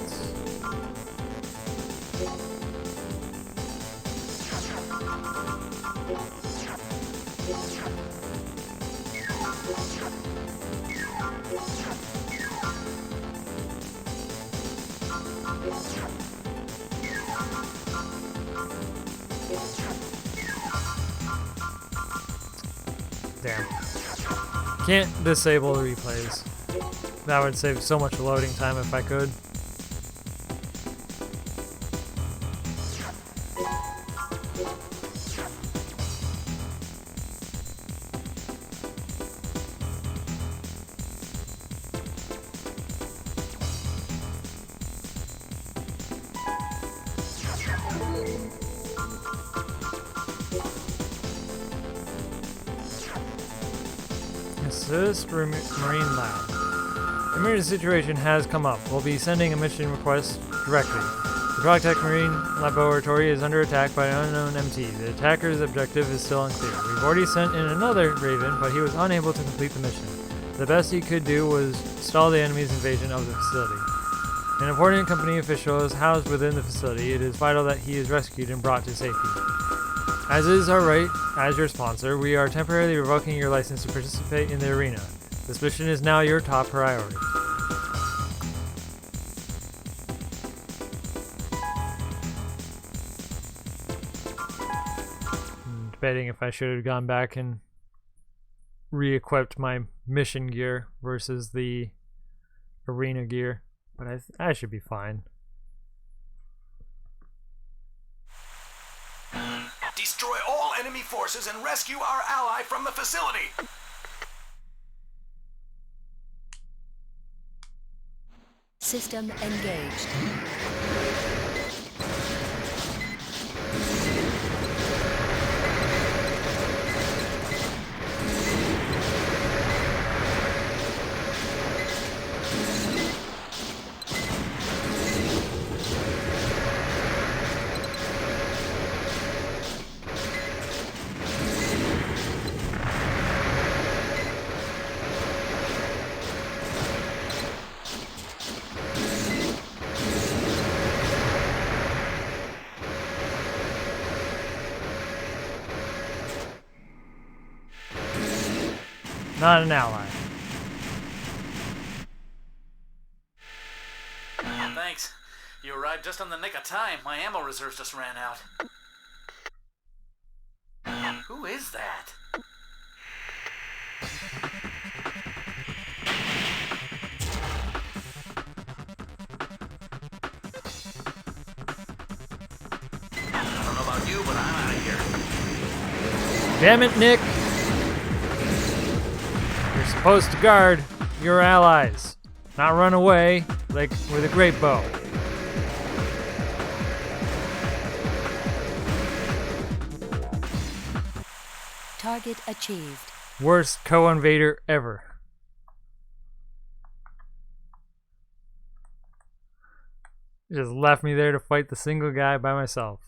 Speaker 1: Damn. Can't disable the replays. That would save so much loading time if I could. Assist Marine Lab. Emergency situation has come up. We'll be sending a mission request directly. The Agetec Marine Laboratory is under attack by an unknown MT. The attacker's objective is still unclear. We've already sent in another Raven, but he was unable to complete the mission. The best he could do was stall the enemy's invasion of the facility. An important company official is housed within the facility. It is vital that he is rescued and brought to safety. As is our right, as your sponsor, we are temporarily revoking your license to participate in the arena. This mission is now your top priority. I'm debating if I should have gone back and re-equipped my mission gear versus the arena gear, but I should be fine.
Speaker 5: Destroy all enemy forces and rescue our ally from the facility!
Speaker 4: System engaged.
Speaker 1: Not an ally.
Speaker 5: Thanks. You arrived just on the nick of time. My ammo reserves just ran out. Who is that? I don't know about you, but I'm out of here.
Speaker 1: Damn it, Nick! You're supposed to guard your allies, not run away like with a great bow.
Speaker 4: Target achieved.
Speaker 1: Worst co-invader ever. Just left me there to fight the single guy by myself.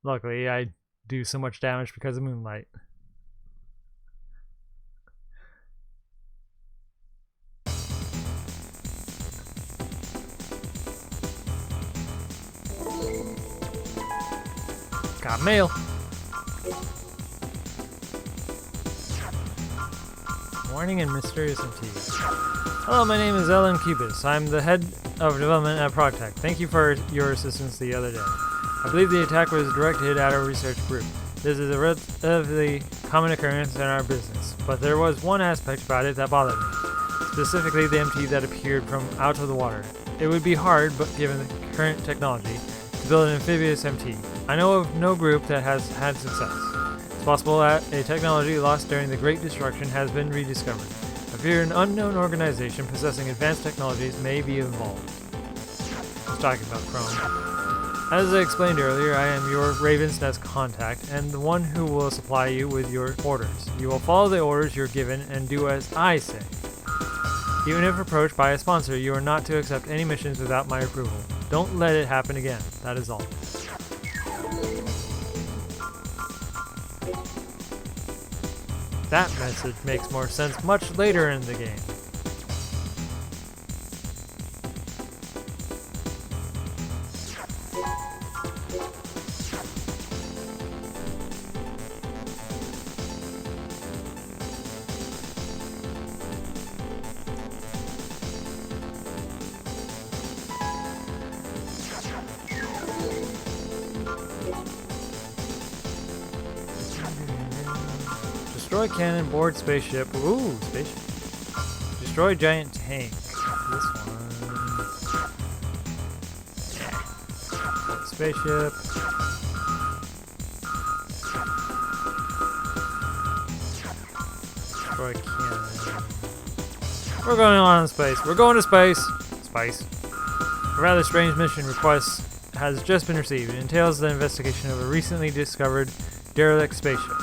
Speaker 1: Luckily, I do so much damage because of Moonlight. Got mail. Warning and mysterious MT. Hello, my name is Ellen Cubis. I'm the head of development at Protec. Thank you for your assistance the other day. I believe the attack was directed at our research group. This is a relatively common occurrence in our business, but there was one aspect about it that bothered me, specifically the MT that appeared from out of the water. It would be hard, but given the current technology, to build an amphibious MT. I know of no group that has had success. It's possible that a technology lost during the Great Destruction has been rediscovered. I fear an unknown organization possessing advanced technologies may be involved. I was talking about Chrome. As I explained earlier, I am your Raven's Nest contact and the one who will supply you with your orders. You will follow the orders you're given and do as I say. Even if approached by a sponsor, you are not to accept any missions without my approval. Don't let it happen again. That is all. That message makes more sense much later in the game. Destroy cannon, board spaceship. Ooh, spaceship. Destroy giant tank. This one. Yeah. Spaceship. Destroy cannon. We're going on in space. We're going to space. Spice. A rather strange mission request has just been received. It entails the investigation of a recently discovered derelict spaceship.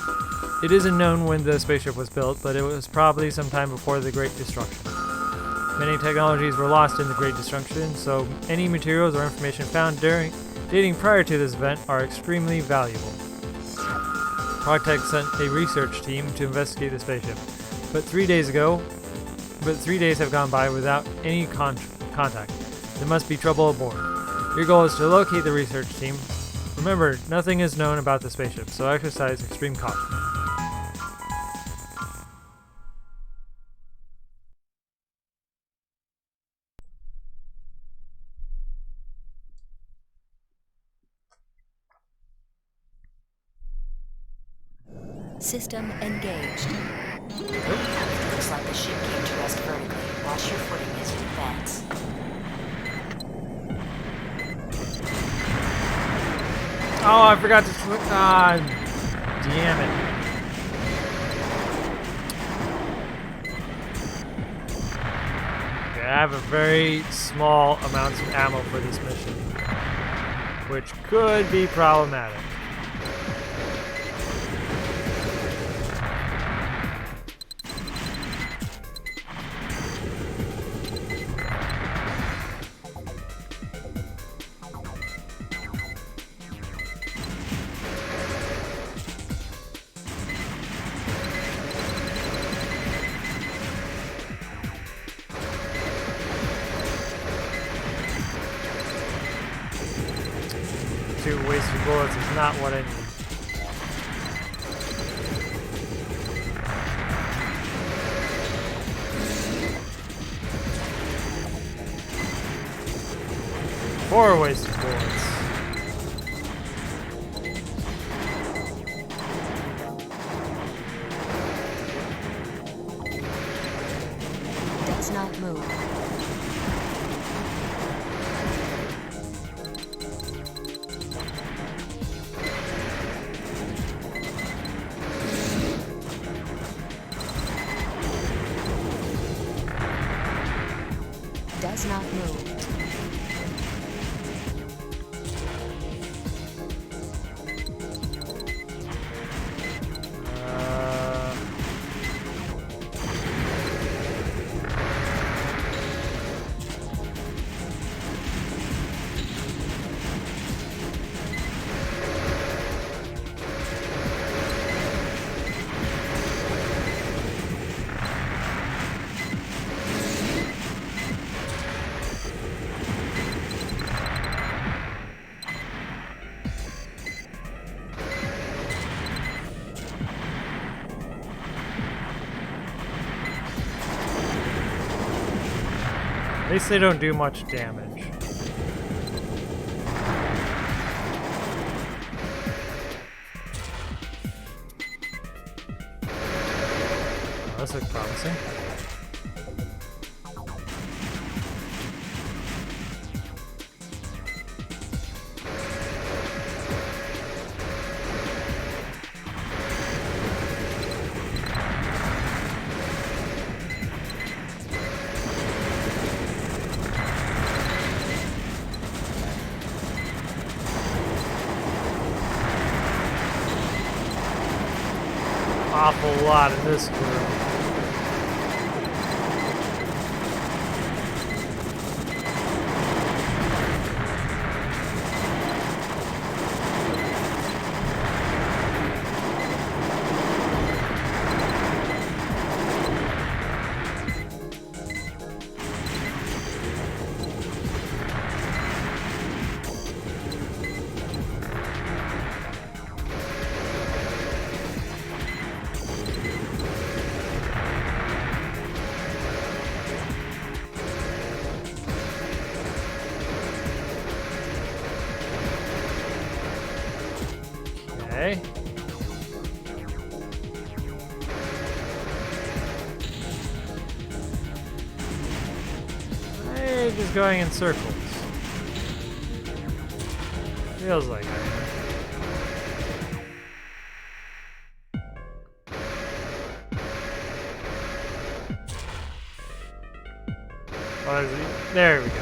Speaker 1: It isn't known when the spaceship was built, but it was probably sometime before the Great Destruction. Many technologies were lost in the Great Destruction, so any materials or information found dating prior to this event are extremely valuable. Protec sent a research team to investigate the spaceship, but 3 days have gone by without any contact. There must be trouble aboard. Your goal is to locate the research team. Remember, nothing is known about the spaceship, so exercise extreme caution.
Speaker 4: System engaged.
Speaker 2: Looks like the ship came to rest vertically. Watch your footing as you advance.
Speaker 1: Oh, I forgot to switch. Ah, damn it. Okay, I have a very small amount of ammo for this mission, which could be problematic. Two wasted bullets is not what I need. Four wasted bullets.
Speaker 4: Does not move. Does not move.
Speaker 1: At least they don't do much damage. Oh, this looks promising. Awful lot in this group. Okay. Hey, just going in circles. Feels like that. Oh, there we go.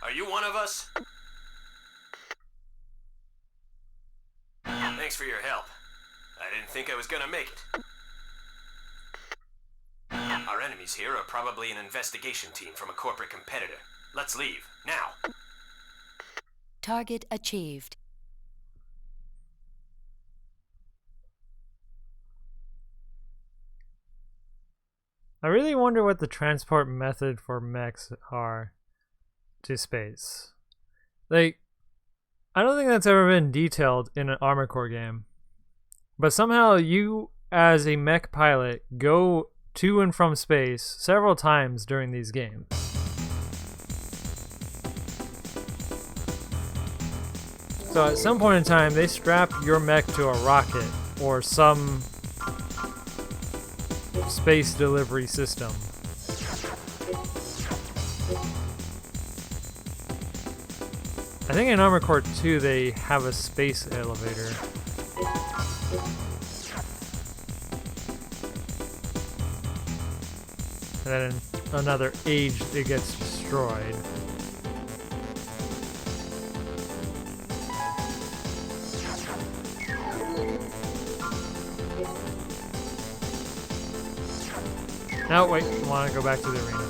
Speaker 5: Are you one of us? Thanks for your help. I didn't think I was gonna make it. Our enemies here are probably an investigation team from a corporate competitor. Let's leave, now.
Speaker 4: Target achieved.
Speaker 1: I really wonder what the transport method for mechs are to space. Like, I don't think that's ever been detailed in an Armored Core game. But somehow you, as a mech pilot, go to and from space several times during these games. So at some point in time, they strap your mech to a rocket or some space delivery system. I think in Armored Core 2 they have a space elevator. And then in another age it gets destroyed. No, wait, I want to go back to the arena.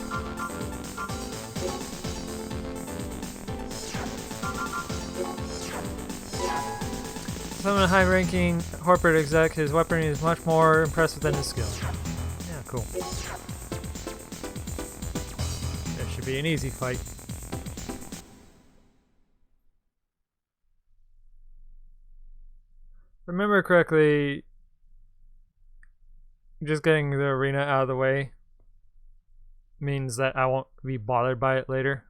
Speaker 1: From a high-ranking corporate exec, his weaponry is much more impressive than his skill. Yeah, cool. This should be an easy fight. Remember correctly, just getting the arena out of the way means that I won't be bothered by it later.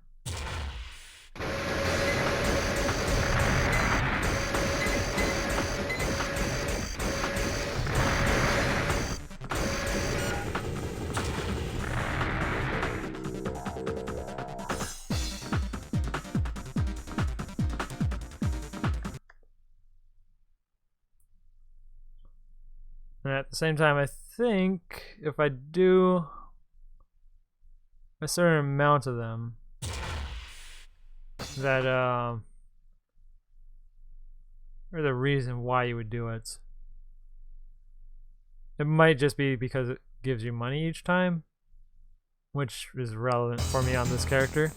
Speaker 1: And at the same time, I think if I do a certain amount of them, that or the reason why you would do it, it might just be because it gives you money each time, which is relevant for me on this character.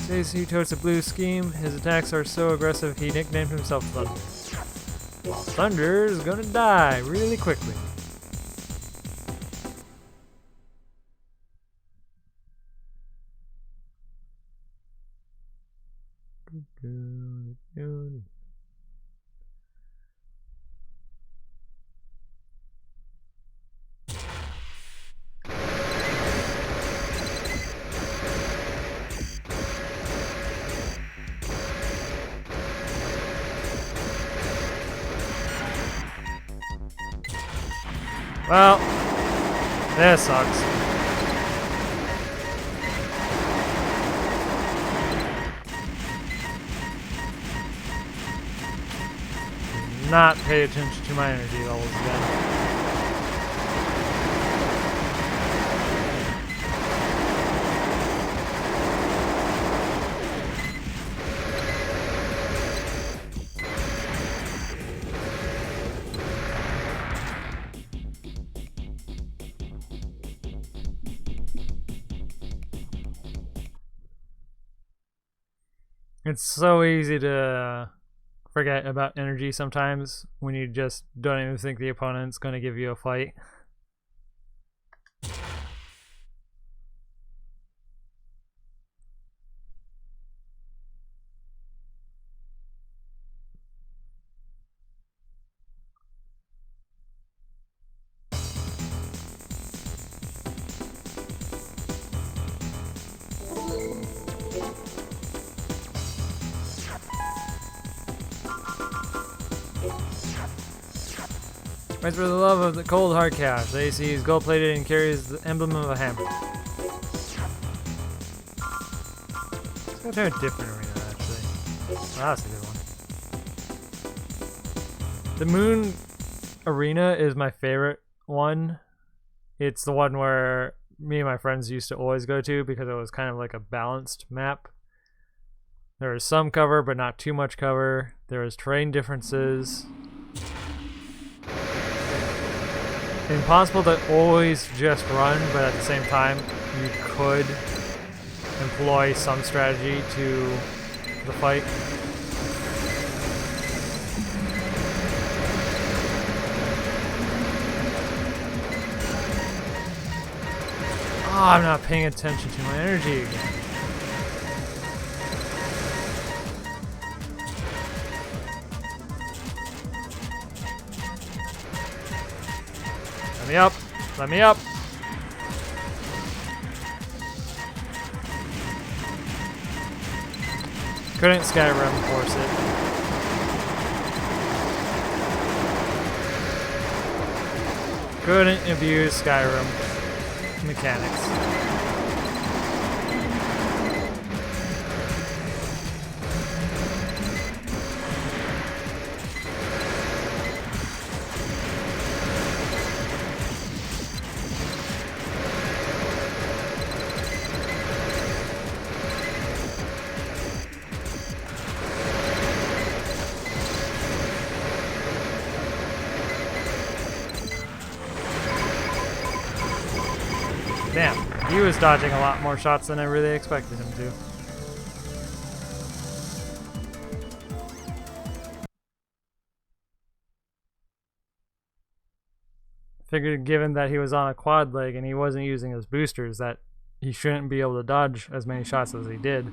Speaker 1: Says he totes a blue scheme. His attacks are so aggressive he nicknamed himself Thunder. Awesome. Thunder's gonna die really quickly. Well, this sucks. Not pay attention to my energy levels again. It's so easy to forget about energy sometimes when you just don't even think the opponent's going to give you a fight. Fights for the love of the cold hard cash. The AC is gold plated and carries the emblem of a hammer. Let's go to a different arena actually. Oh, that's a good one. The Moon Arena is my favorite one. It's the one where me and my friends used to always go to because it was kind of like a balanced map. There was some cover, but not too much cover. There was terrain differences. Impossible to always just run, but at the same time, you could employ some strategy to the fight. Oh, I'm not paying attention to my energy again. Let me up! Let me up! Couldn't Skyrim force it. Couldn't abuse Skyrim mechanics. Damn, he was dodging a lot more shots than I really expected him to. Figured given that he was on a quad leg and he wasn't using his boosters that he shouldn't be able to dodge as many shots as he did.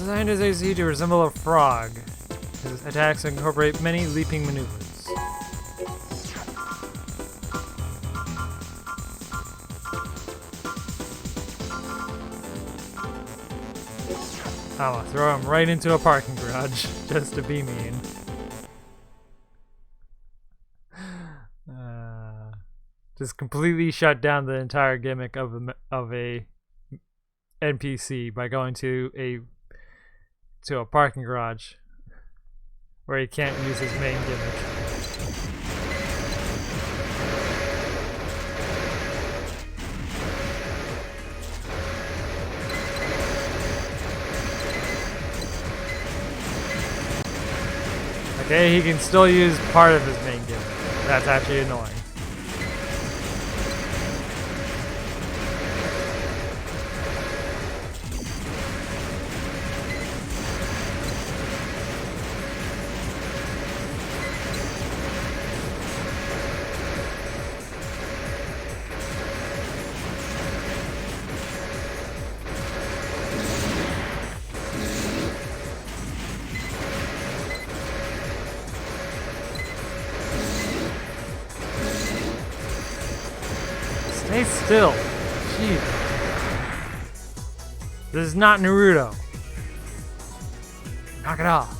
Speaker 1: Designed as AC to resemble a frog. His attacks incorporate many leaping maneuvers. I'm gonna throw him right into a parking garage just to be mean. Just completely shut down the entire gimmick of a NPC by going to a parking garage. where he can't use his main gimmick. Okay, he can still use part of his main gimmick. That's actually annoying. Stay still. Jeez. This is not Naruto. Knock it off.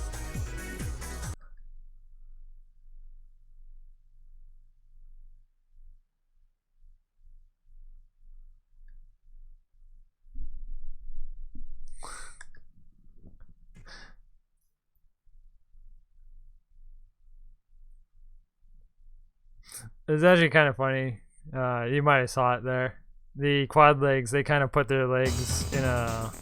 Speaker 1: It's actually kind of funny. You might have saw it there. The quad legs, they kind of put their legs in a...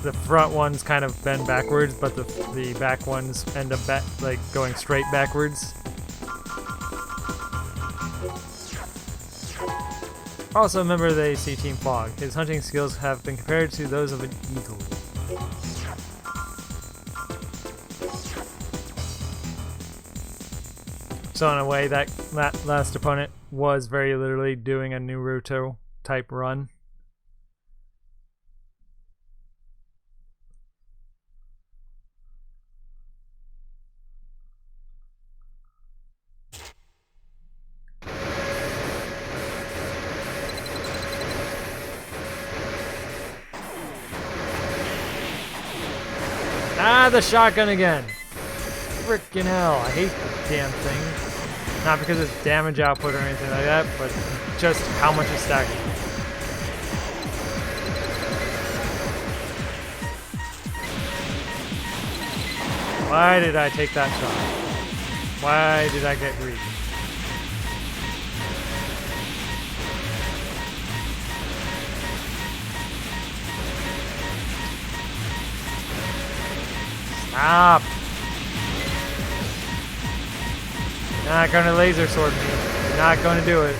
Speaker 1: The front ones kind of bend backwards, but the back ones end up like going straight backwards. Also a member of the AC Team Fog. His hunting skills have been compared to those of an eagle. So in a way, that last opponent was very literally doing a Naruto type run. Ah, the shotgun again! Frickin' hell, I hate the damn thing. Not because of damage output or anything like that, but just how much it's stacking. Why did I take that shot? Why did I get greedy? Stop! You're not gonna laser sword me. You're not gonna do it.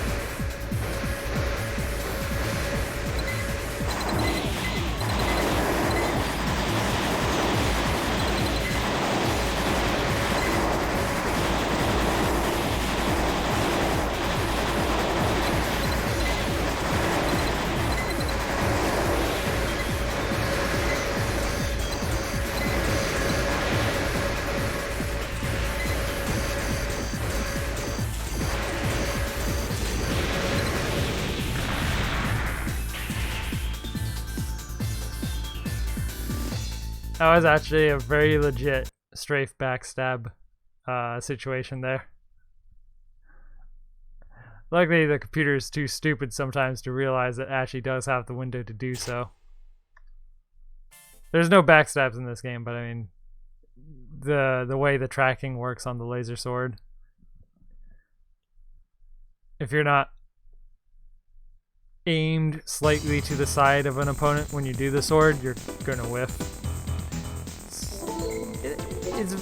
Speaker 1: That was actually a very legit strafe backstab situation there. Luckily, the computer is too stupid sometimes to realize that Ashley does have the window to do so. There's no backstabs in this game, but I mean, the way the tracking works on the laser sword. If you're not aimed slightly to the side of an opponent when you do the sword, you're gonna whiff. It's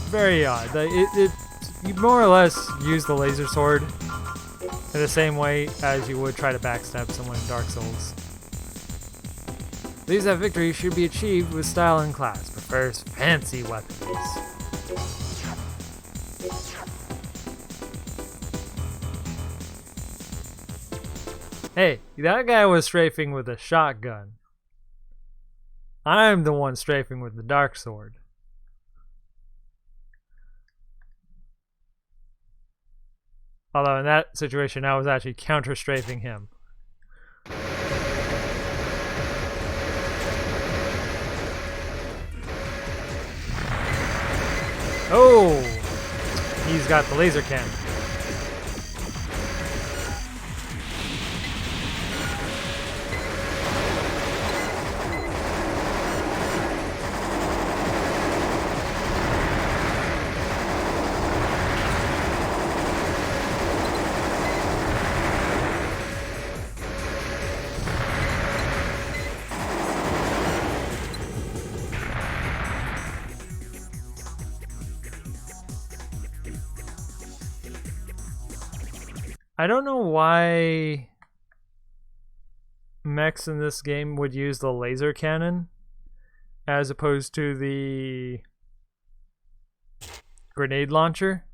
Speaker 1: very odd. You more or less use the laser sword in the same way as you would try to backstab someone in Dark Souls. These that victory should be achieved with style and class, prefers fancy weapons. Hey, that guy was strafing with a shotgun. I'm the one strafing with the dark sword. Although in that situation, I was actually counter-strafing him. Oh! He's got the laser cannon. I don't know why mechs in this game would use the laser cannon as opposed to the grenade launcher,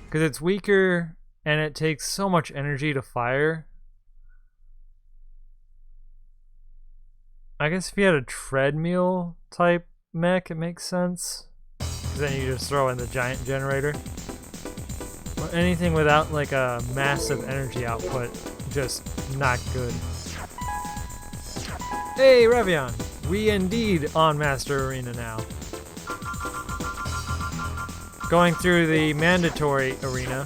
Speaker 1: because it's weaker and it takes so much energy to fire. I guess if you had a treadmill type mech, it makes sense, because then you just throw in the giant generator. Or anything without like a massive energy output, just not good. Hey Revion, we indeed on Master Arena now. Going through the mandatory arena.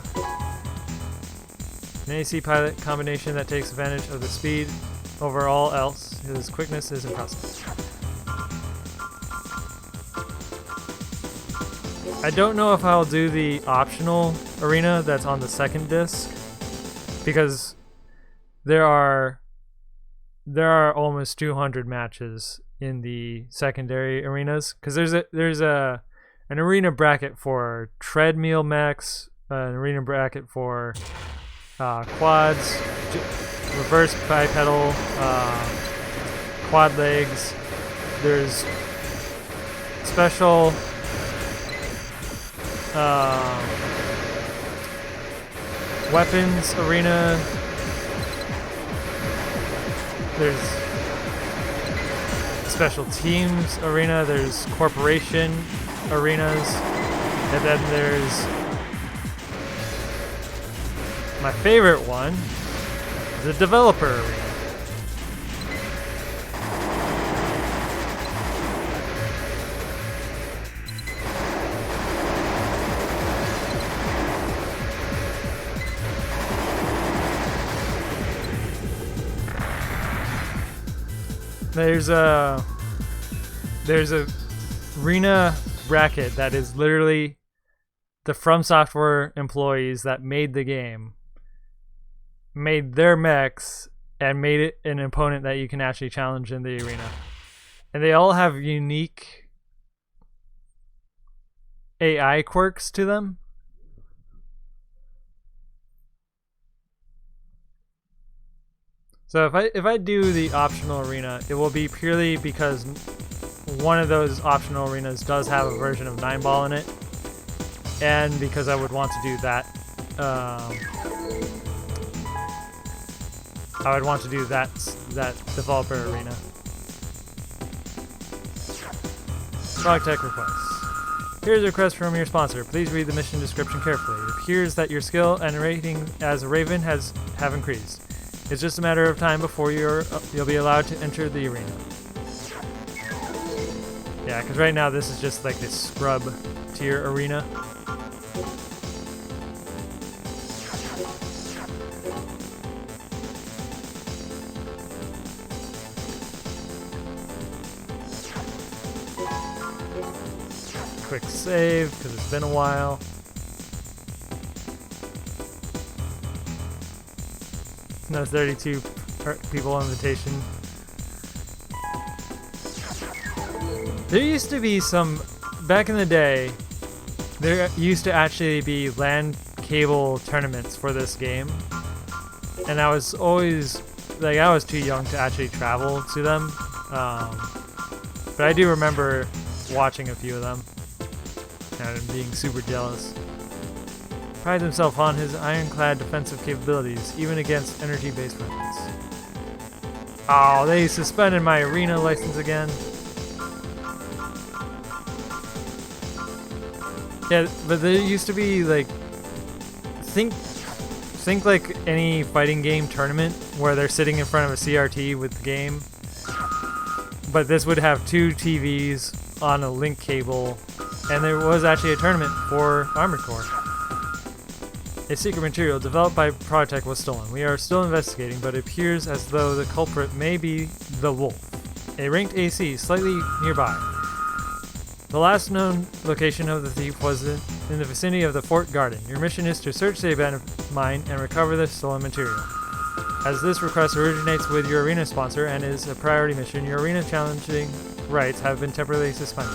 Speaker 1: An AC pilot combination that takes advantage of the speed over all else. His quickness is impressive. I don't know if I'll do the optional arena that's on the second disc, because there are almost 200 matches in the secondary arenas, because there's an arena bracket for treadmill mechs, an arena bracket for quads, reverse bipedal, quad legs. There's special weapons arena. There's special teams arena. There's corporation arenas, and then there's my favorite one, the developer arena. There's a arena bracket that is literally the FromSoftware employees that made the game, made their mechs, and made it an opponent that you can actually challenge in the arena. And they all have unique AI quirks to them. So if I do the optional arena, it will be purely because one of those optional arenas does have a version of 9-ball in it, and because I would want to do that. I would want to do that developer arena. Agetec requests. Here's a request from your sponsor. Please read the mission description carefully. It appears that your skill and rating as a Raven have increased. It's just a matter of time before you'll be allowed to enter the arena. Yeah, because right now this is just like this scrub tier arena. Quick save, because it's been a while. No 32 people invitation. There used to be some, back in the day, there used to actually be LAN cable tournaments for this game. And I was always, like, I was too young to actually travel to them. But I do remember watching a few of them and being super jealous. Prides himself on his ironclad defensive capabilities, even against energy-based weapons. Oh, they suspended my arena license again. Yeah, but there used to be like, think like any fighting game tournament where they're sitting in front of a CRT with the game, but this would have 2 TVs on a link cable, and there was actually a tournament for Armored Core. A secret material developed by Agetec was stolen. We are still investigating, but it appears as though the culprit may be the Wolf, a ranked AC slightly nearby. The last known location of the thief was in the vicinity of the Fort Garden. Your mission is to search the abandoned mine and recover the stolen material. As this request originates with your arena sponsor and is a priority mission, your arena challenging rights have been temporarily suspended.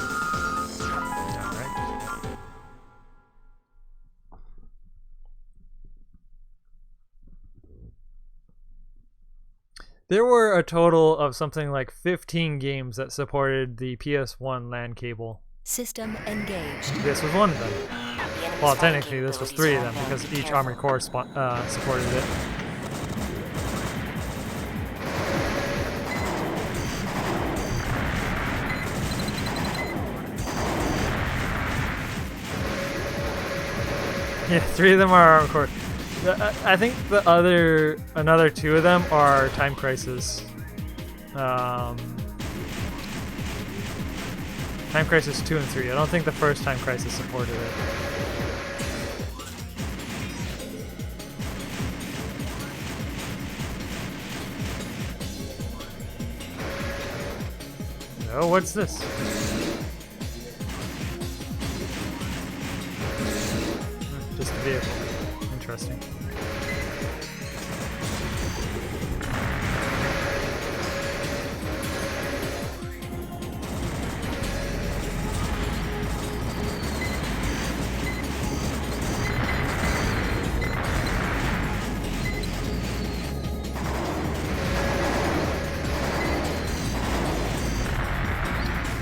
Speaker 1: There were a total of something like 15 games that supported the PS1 LAN cable.
Speaker 4: System engaged.
Speaker 1: This was one of them.
Speaker 2: The enemy's
Speaker 1: Well,
Speaker 2: fighting
Speaker 1: technically this was
Speaker 2: capabilities
Speaker 1: 3 of
Speaker 2: are
Speaker 1: them
Speaker 2: unknown.
Speaker 1: because
Speaker 2: Be
Speaker 1: each
Speaker 2: careful.
Speaker 1: Armored Corps supported it. Yeah, 3 of them are Armored Corps. I think another 2 of them are Time Crisis. Time Crisis 2 and 3. I don't think the first Time Crisis supported it. Oh, what's this? Just a vehicle. Interesting.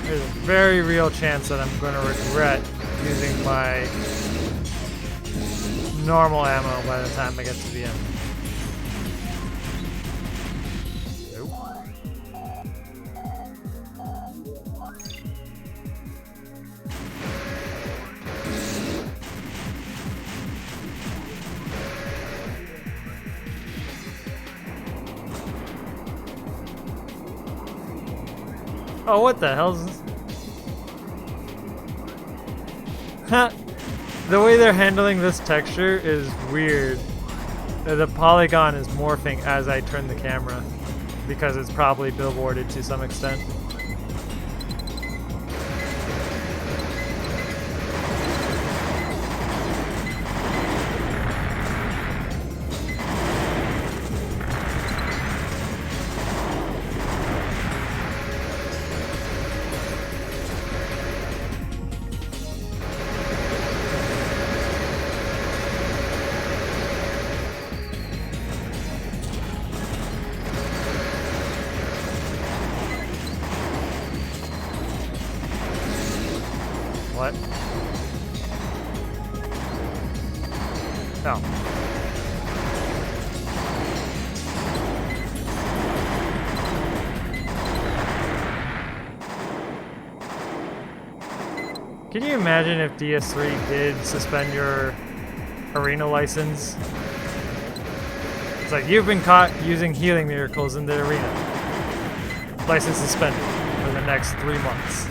Speaker 1: There's a very real chance that I'm going to regret using my normal ammo by the time I get to the end. Nope. Oh, what the hell is this? Huh. The way they're handling this texture is weird. The polygon is morphing as I turn the camera because it's probably billboarded to some extent. What? No. Can you imagine if DS3 did suspend your arena license? It's like, you've been caught using healing miracles in the arena. License suspended for the next 3 months.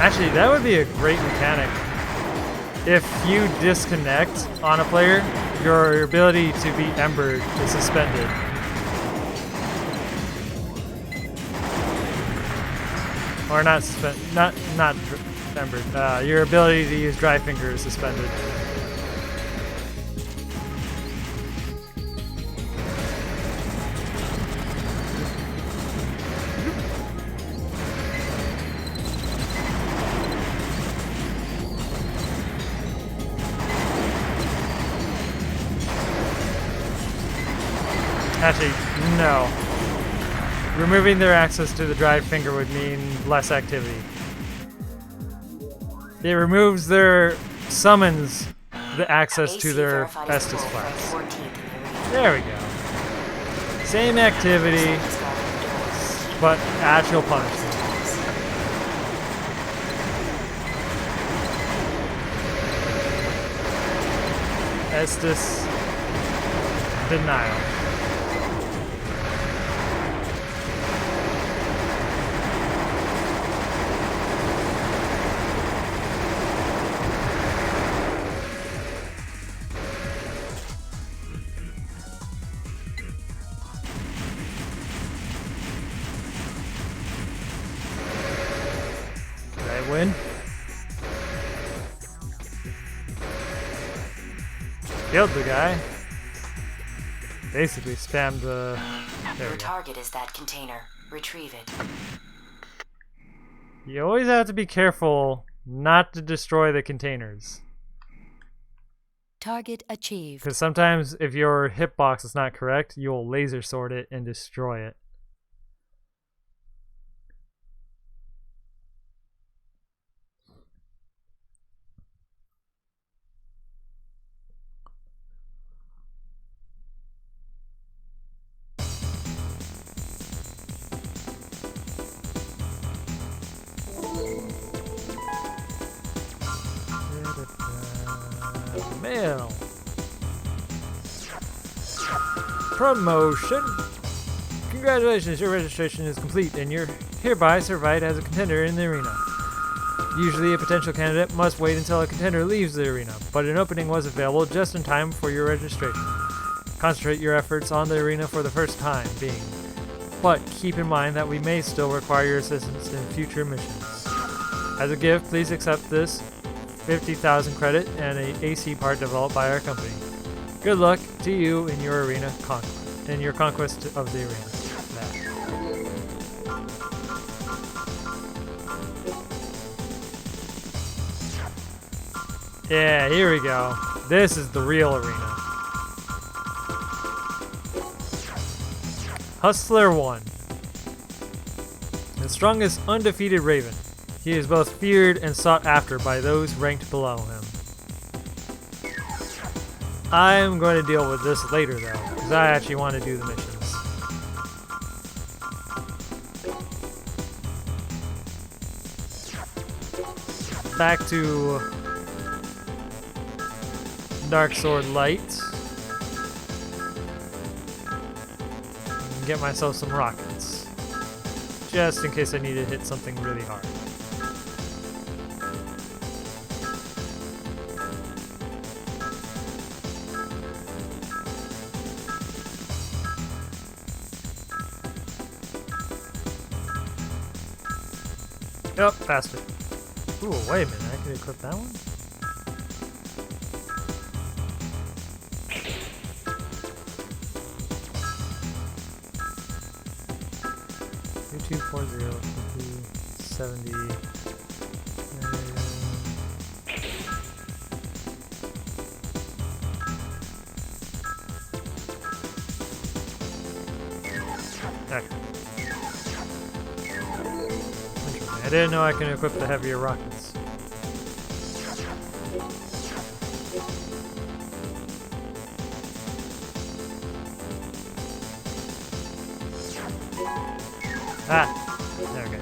Speaker 1: Actually, that would be a great mechanic. If you disconnect on a player, your ability to be embered is suspended. Or not suspended, not embered. Your ability to use dry finger is suspended. Actually, no. Removing their access to the drive finger would mean less activity. It removes summons the access to their Estus class. There we go. Same activity, but actual punishment. Estus denial. Did I win? Killed the guy. Basically spammed the... There
Speaker 2: Your
Speaker 1: we go.
Speaker 2: target is that container. Retrieve it.
Speaker 1: You always have to be careful not to destroy the containers.
Speaker 4: Target achieved.
Speaker 1: Because sometimes if your hitbox is not correct, you'll laser sword it and destroy it. Mail. Promotion. Congratulations, your registration is complete and you're hereby certified as a contender in the arena. Usually a potential candidate must wait until a contender leaves the arena, but an opening was available just in time for your registration. Concentrate your efforts on the arena for the first time being, but keep in mind that we may still require your assistance in future missions. As a gift, please accept this 50,000 credit and a AC part developed by our company. Good luck to you in your arena in your conquest of the arena. Yeah, here we go. This is the real arena. Hustler 1. The strongest undefeated Raven. He is both feared and sought after by those ranked below him. I'm going to deal with this later though, because I actually want to do the missions. Back to Dark Sword Light. And get myself some rockets. Just in case I need to hit something really hard. Yep, faster. Ooh, wait a minute, I can equip that one? 2240, 70. Okay. I didn't know I can equip the heavier rockets. Ah! There we go.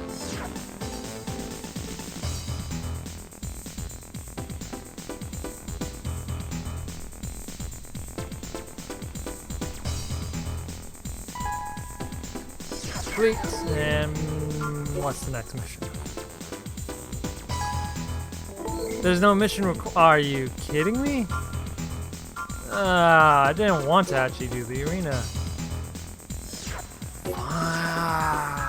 Speaker 1: Sweet. And what's the next mission? There's no mission Are you kidding me? I didn't want to actually do the arena. Yeah,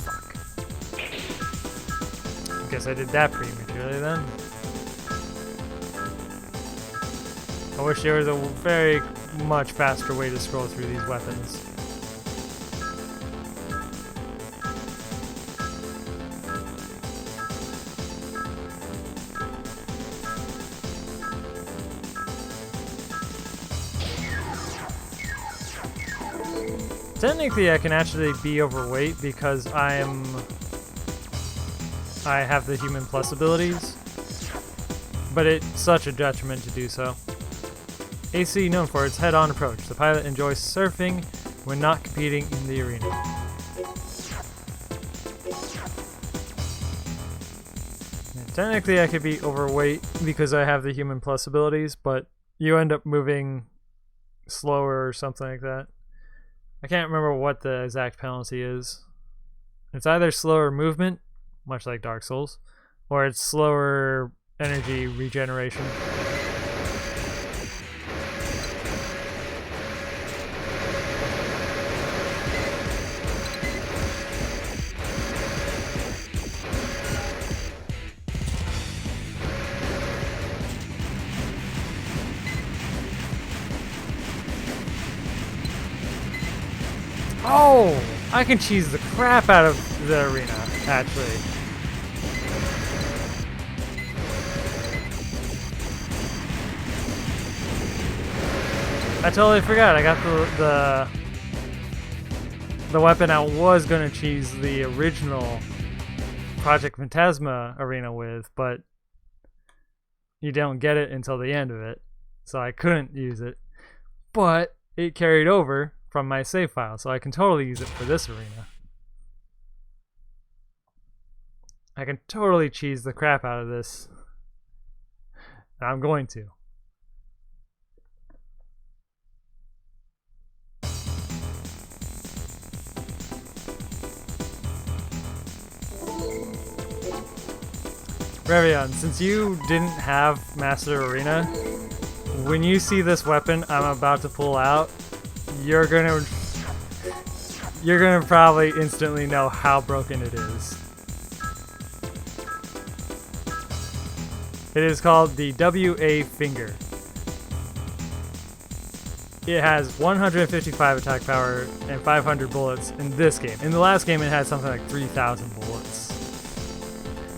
Speaker 1: fuck. Guess I did that prematurely then. I wish there was a very much faster way to scroll through these weapons. Technically, I can actually be overweight because I have the human plus abilities, but it's such a detriment to do so. AC known for its head-on approach. The pilot enjoys surfing when not competing in the arena. And technically, I could be overweight because I have the human plus abilities, but you end up moving slower or something like that. I can't remember what the exact penalty is. It's either slower movement, much like Dark Souls, or it's slower energy regeneration. Oh! I can cheese the crap out of the arena, actually. I totally forgot. I got the weapon I was gonna cheese the original Project Phantasma arena with, but you don't get it until the end of it, so I couldn't use it. But it carried over from my save file, so I can totally use it for this arena. I can totally cheese the crap out of this. And I'm going to. Revion, since you didn't have Master Arena, when you see this weapon I'm about to pull out, you're gonna probably instantly know how broken it is. It is called the WA Finger. It has 155 attack power and 500 bullets in this game. In the last game it had something like 3,000 bullets.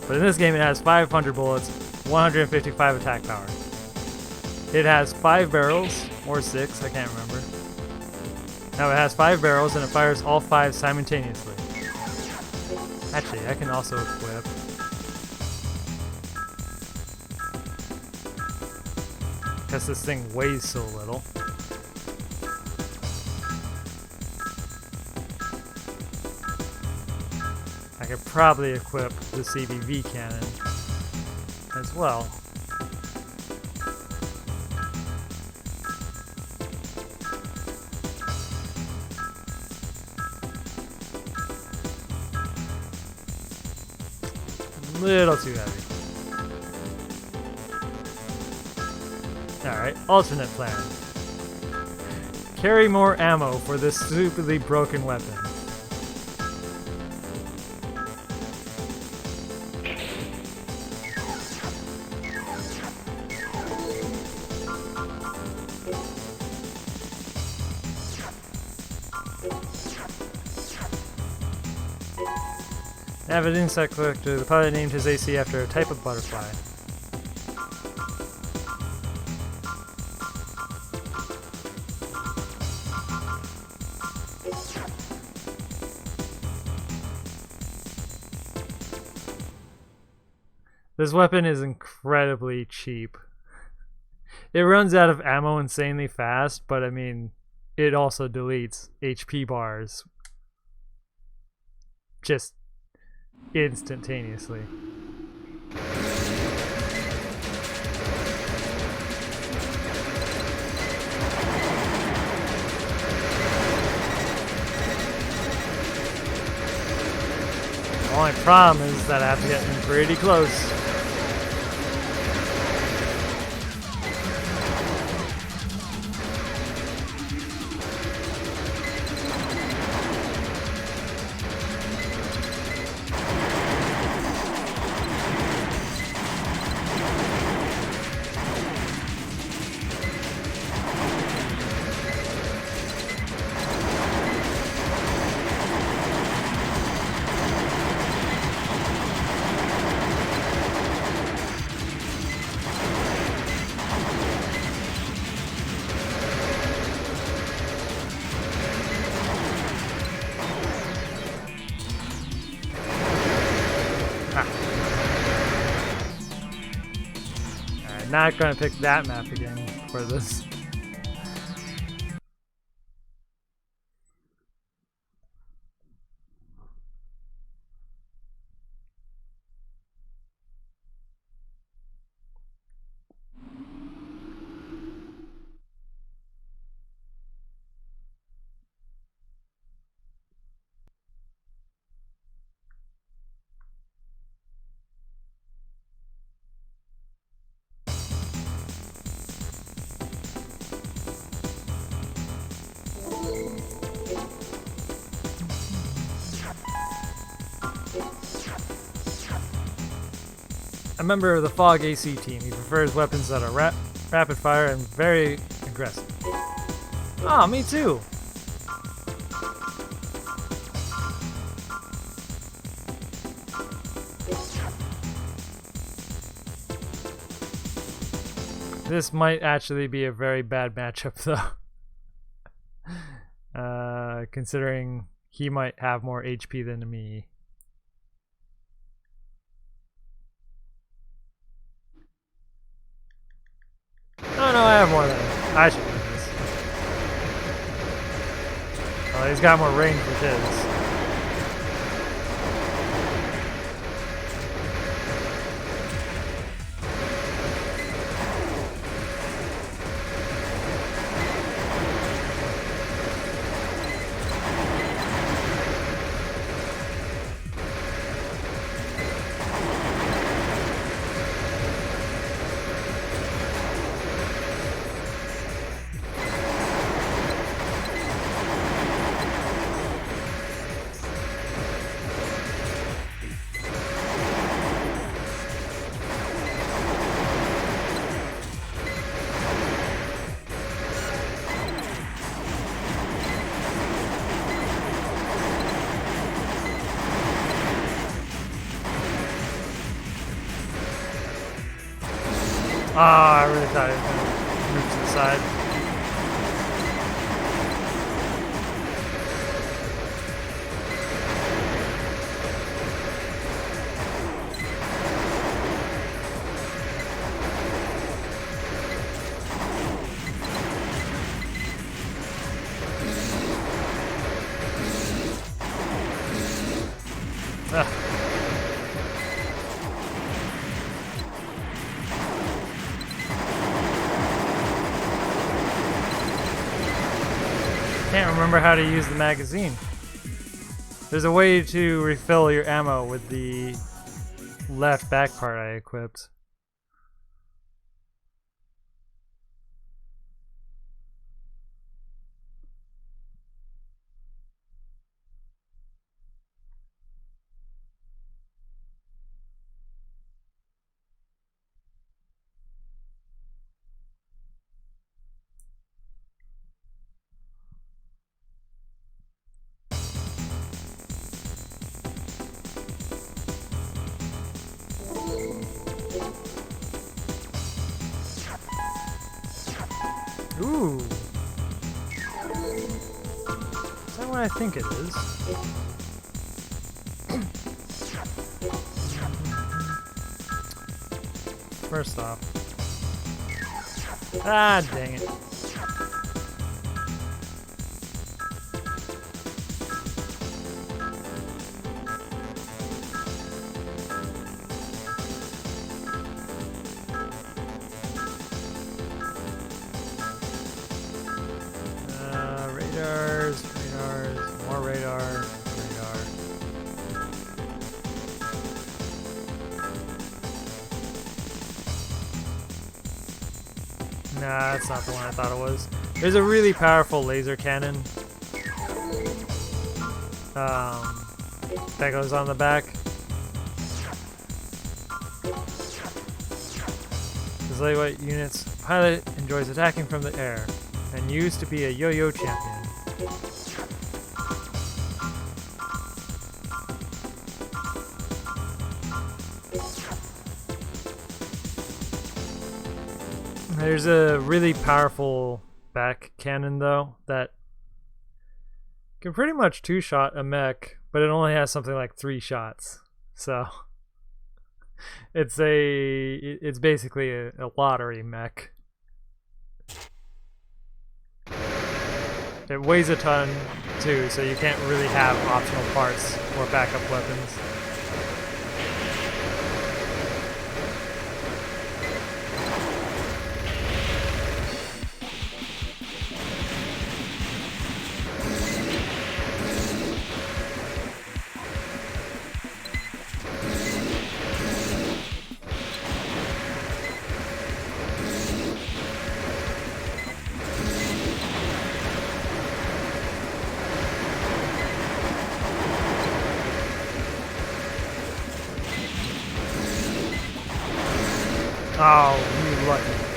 Speaker 1: But in this game it has 500 bullets, 155 attack power. It has 5 barrels, or 6, I can't remember. Now it has 5 barrels and it fires all 5 simultaneously. Actually, I can also equip. Because this thing weighs so little. I could probably equip the CBV cannon as well. Little too heavy. Alright, alternate plan. Carry more ammo for this stupidly broken weapon. Avid insect collector, the pilot named his AC after a type of butterfly. This weapon is incredibly cheap. It runs out of ammo insanely fast, but I mean, it also deletes HP bars just instantaneously. The only problem is that I have to get in pretty close. Not gonna pick that map again for this. A member of the Fog AC team. He prefers weapons that are rapid fire and very aggressive. Ah, me too. This might actually be a very bad matchup, though. Considering he might have more HP than me. Oh no, I have more than him. I should do this. Well, he's got more range with his. I really thought he was going to move to the side. Can't remember how to use the magazine. There's a way to refill your ammo with the left back part I equipped. Ooh. Is that what I think it is? First off. Ah, dang it. Nah, that's not the one I thought it was. There's a really powerful laser cannon that goes on the back. This lightweight unit's pilot enjoys attacking from the air and used to be a yo-yo champion. There's a really powerful back cannon though that can pretty much two-shot a mech, but it only has something like 3 shots. So it's basically a lottery mech. It weighs a ton too, so you can't really have optional parts or backup weapons. Oh, you lucky.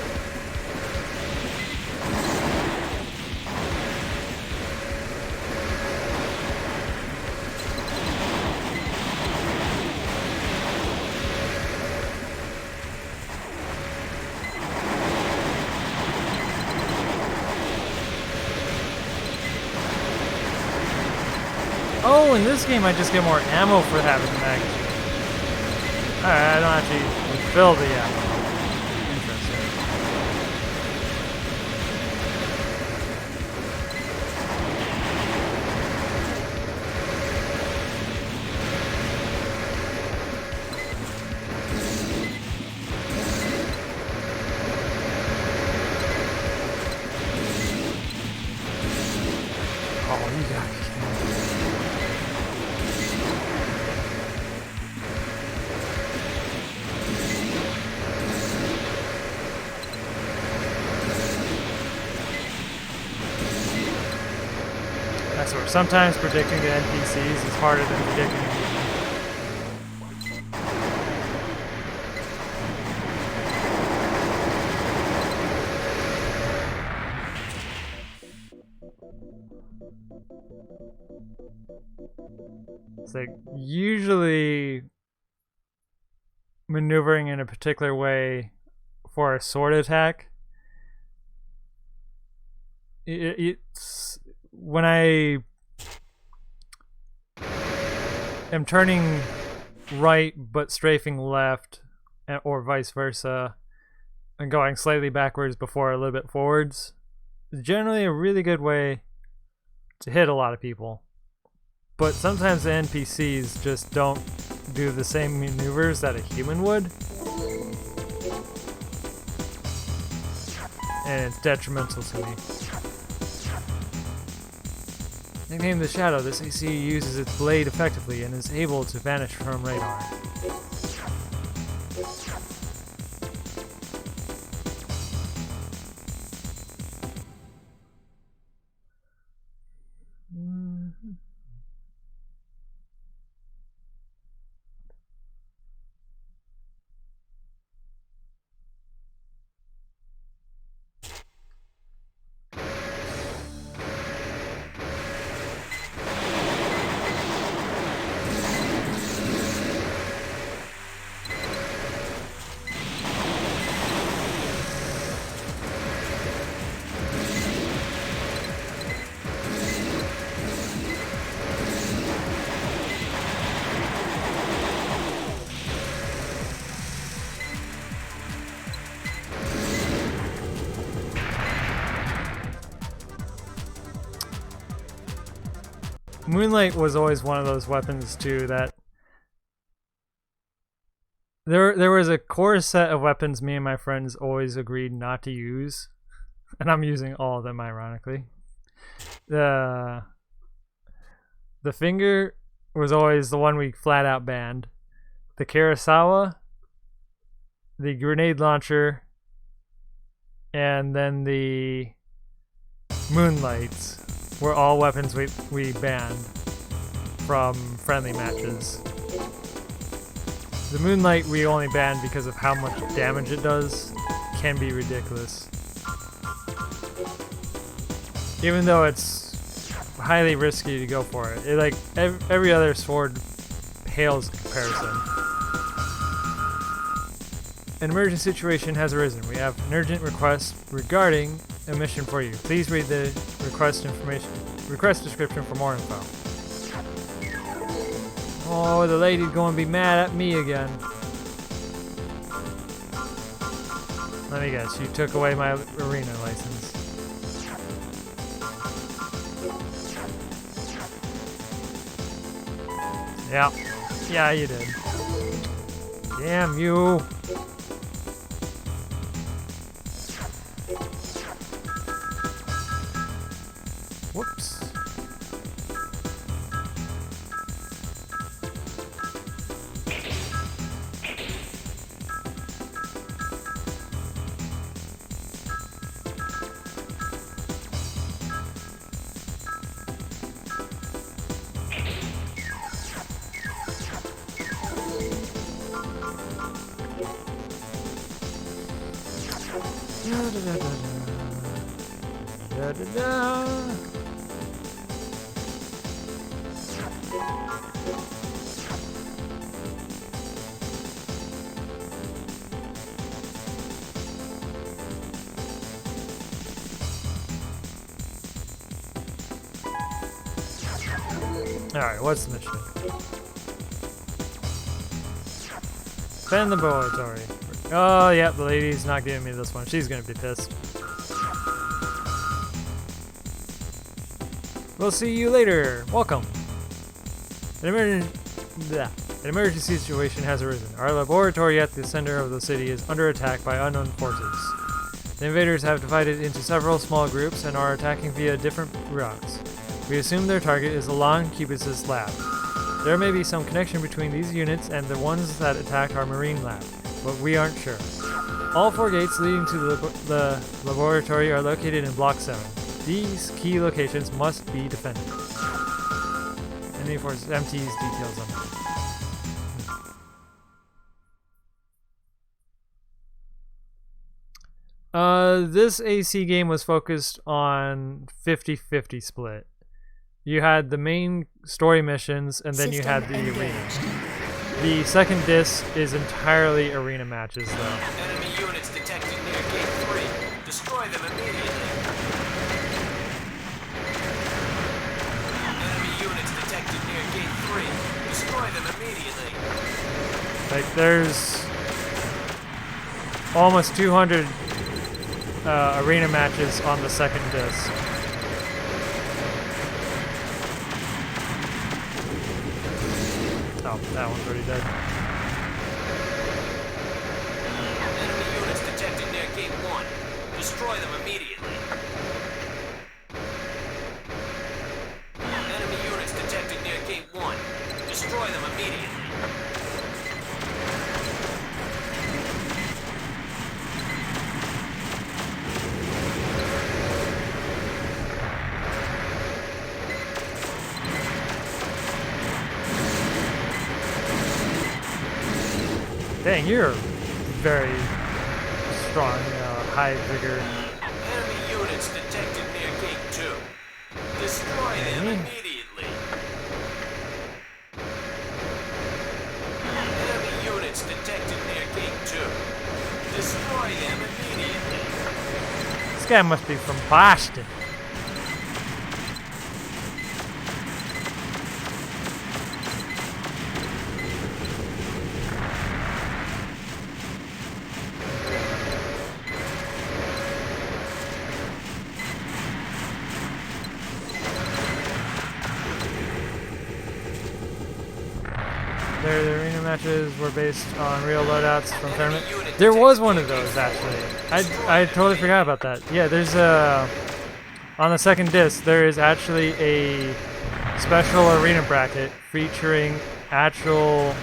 Speaker 1: Oh, in this game I just get more ammo for having the magazine. Alright, I don't actually refill the ammo. Interesting. Oh, you got me. That's where sometimes predicting the NPCs is harder than predicting the human. It's like usually maneuvering in a particular way for a sword attack. It's when I am turning right but strafing left, or vice versa, and going slightly backwards before a little bit forwards, is generally a really good way to hit a lot of people. But sometimes the NPCs just don't do the same maneuvers that a human would, and it's detrimental to me. Nicknamed the Shadow, this AC uses its blade effectively and is able to vanish from radar. Moonlight was always one of those weapons too that there was a core set of weapons me and my friends always agreed not to use, and I'm using all of them ironically. The finger was always the one we flat out banned. The Kurosawa, the grenade launcher, and then the Moonlights were all weapons we banned from friendly matches. The Moonlight we only banned because of how much damage it does. It can be ridiculous. Even though it's highly risky to go for it. Like every other sword pales in comparison. An emergent situation has arisen. We have an urgent request regarding a mission for you. Please read the request description for more info. Oh, the lady's gonna be mad at me again. Let me guess, you took away my arena license. Yeah. Yeah, you did. Damn you. Whoops. Da, da, da. Alright, what's the mission? Defend the laboratory. Oh, yeah, the lady's not giving me this one. She's gonna be pissed. We'll see you later. Welcome. An emergency situation has arisen. Our laboratory at the center of the city is under attack by unknown forces. The invaders have divided into several small groups and are attacking via different routes. We assume their target is the Lon Cubis's lab. There may be some connection between these units and the ones that attacked our marine lab, but we aren't sure. All 4 gates leading to the laboratory are located in Block 7. These key locations must be defended. Enemy forces MT's details on that. This AC game was focused on 50-50 split. You had the main story missions, and then you had the arena. The second disc is entirely arena matches, though.
Speaker 5: Enemy units detected near Gate 3. Destroy them immediately. Enemy units detected near Gate 3. Destroy them immediately.
Speaker 1: Like, there's almost 200 arena matches on the second disc. Oh, that one's already dead.
Speaker 5: Enemy units detected near Gate 1. Destroy them immediately. Enemy units detected near Gate 1. Destroy them immediately.
Speaker 1: Dang, you're very strong, high vigor.
Speaker 5: Enemy units detected near Gate 2. Destroy them immediately. Enemy units detected near Gate 2. Destroy them immediately.
Speaker 1: This guy must be from Boston. The arena matches were based on real loadouts from tournament. There was one of those, actually. I totally forgot about that. Yeah, there's a... On the second disc, there is actually a special arena bracket featuring actual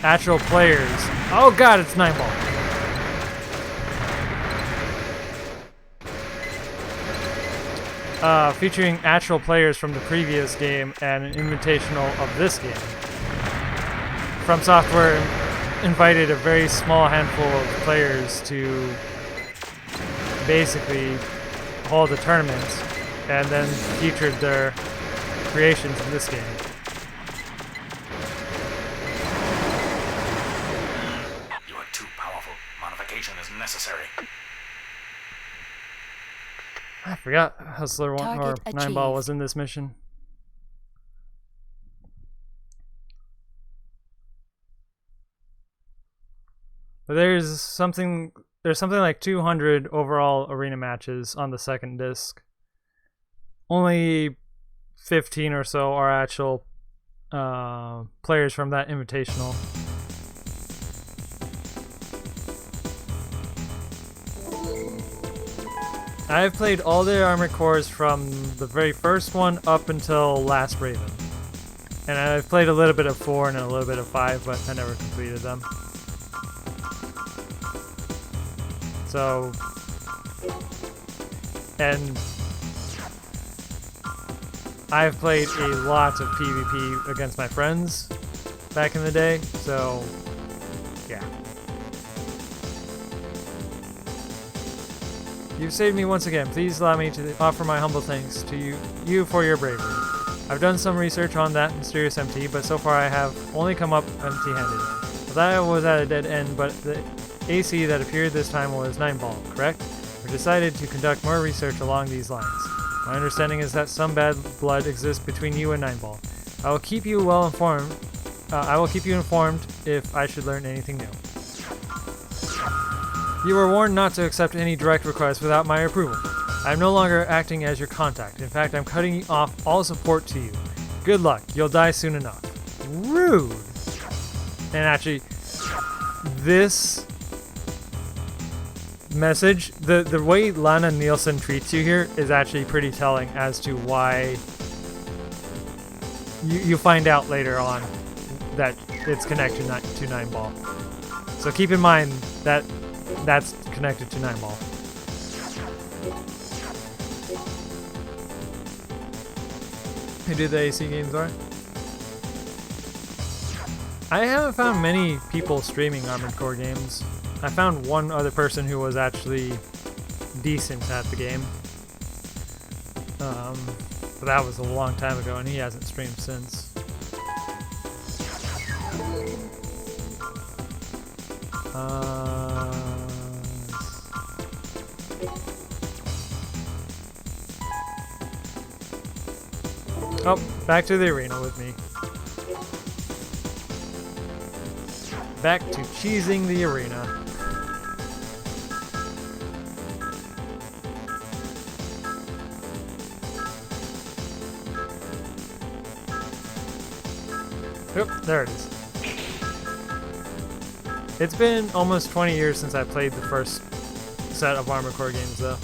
Speaker 1: players. Oh god, it's 9-ball. Featuring actual players from the previous game and an invitational of this game. FromSoftware invited a very small handful of players to basically hold a tournament and then featured their creations in this game.
Speaker 6: You are too powerful. Modification is necessary.
Speaker 1: I forgot Hustler 1 or 9-ball was in this mission. But there's something like 200 overall arena matches on the second disc. Only 15 or so are actual players from that invitational. I've played all the Armored Cores from the very first one up until Last Raven. And I've played a little bit of 4 and a little bit of 5, but I never completed them. So... And... I've played a lot of PvP against my friends back in the day, so... Yeah. You've saved me once again. Please allow me to offer my humble thanks to you for your bravery. I've done some research on that mysterious MT, but so far I have only come up empty-handed. I thought I was at a dead end, but the AC that appeared this time was 9-ball, correct? We decided to conduct more research along these lines. My understanding is that some bad blood exists between you and Nineball. I will keep you well informed. I will keep you informed if I should learn anything new. You were warned not to accept any direct requests without my approval. I am no longer acting as your contact. In fact, I'm cutting off all support to you. Good luck. You'll die soon enough. Rude. And actually, this message, the way Lana Nielsen treats you here is actually pretty telling as to why you find out later on that it's connected to Nineball. So keep in mind that that's connected to Nineball. Who do the AC games are? I haven't found many people streaming Armored Core games. I found one other person who was actually decent at the game. But that was a long time ago and he hasn't streamed since. Oh, back to the arena with me. Back to cheesing the arena. Yep, there it is. It's been almost 20 years since I played the first set of Armored Core games, though.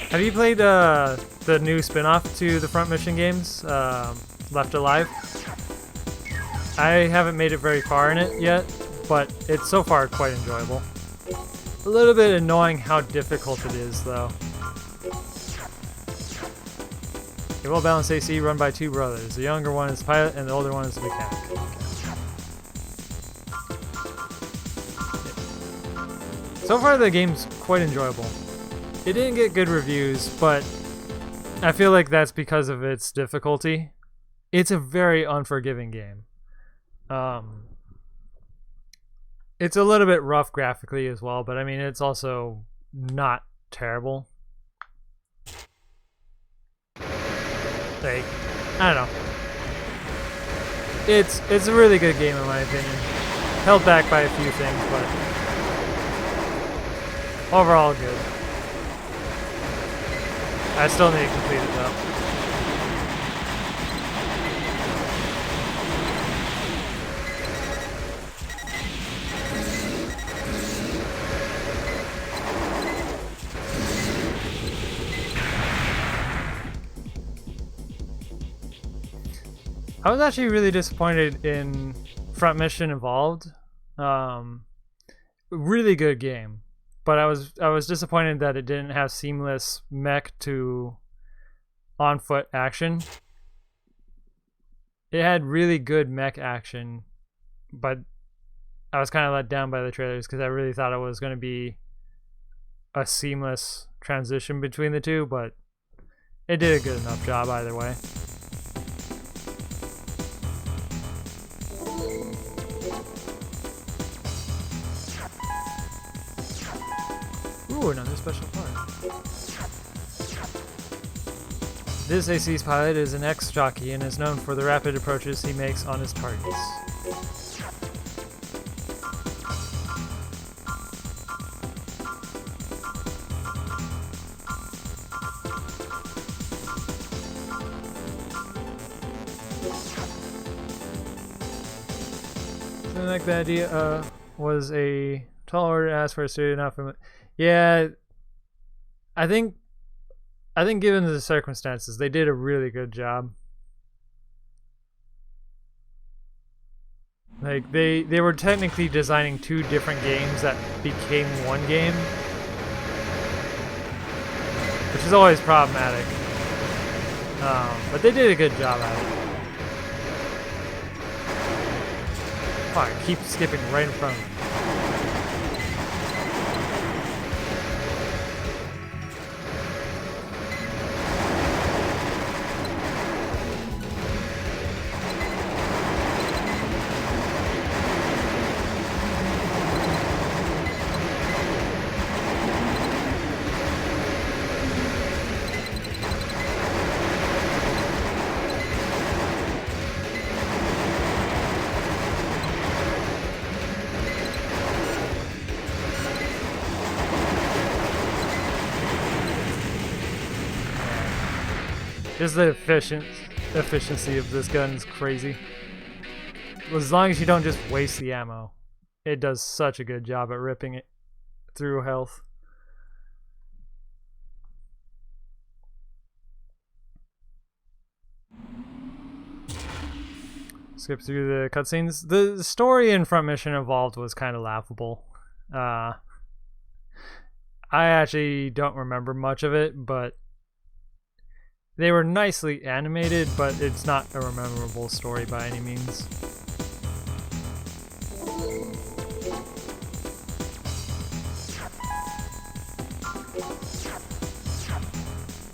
Speaker 1: Have you played the new spin-off to the Front Mission games, Left Alive? I haven't made it very far in it yet, but it's so far quite enjoyable. A little bit annoying how difficult it is, though. A well-balanced AC run by two brothers. The younger one is the pilot and the older one is the mechanic. So far the game's quite enjoyable. It didn't get good reviews, but I feel like that's because of its difficulty. It's a very unforgiving game. It's a little bit rough graphically as well, but I mean it's also not terrible. Like, I don't know. It's a really good game in my opinion. Held back by a few things, but overall good. I still need to complete it though. I was actually really disappointed in Front Mission Evolved. Really good game, but I was disappointed that it didn't have seamless mech to on-foot action. It had really good mech action, but I was kind of let down by the trailers because I really thought it was going to be a seamless transition between the two, but it did a good enough job either way. Ooh, another special part. This AC's pilot is an ex-jockey and is known for the rapid approaches he makes on his targets. Something like the idea was a tall order to ask for a studio not from. Yeah, I think given the circumstances, they did a really good job. Like they were technically designing two different games that became one game, which is always problematic. But they did a good job at it. Fuck, I keep skipping right in front of me. Just the efficiency of this gun is crazy. As long as you don't just waste the ammo, it does such a good job at ripping it through health. Skip through the cutscenes. The story in Front Mission Evolved was kind of laughable. I actually don't remember much of it, but they were nicely animated, but it's not a memorable story by any means.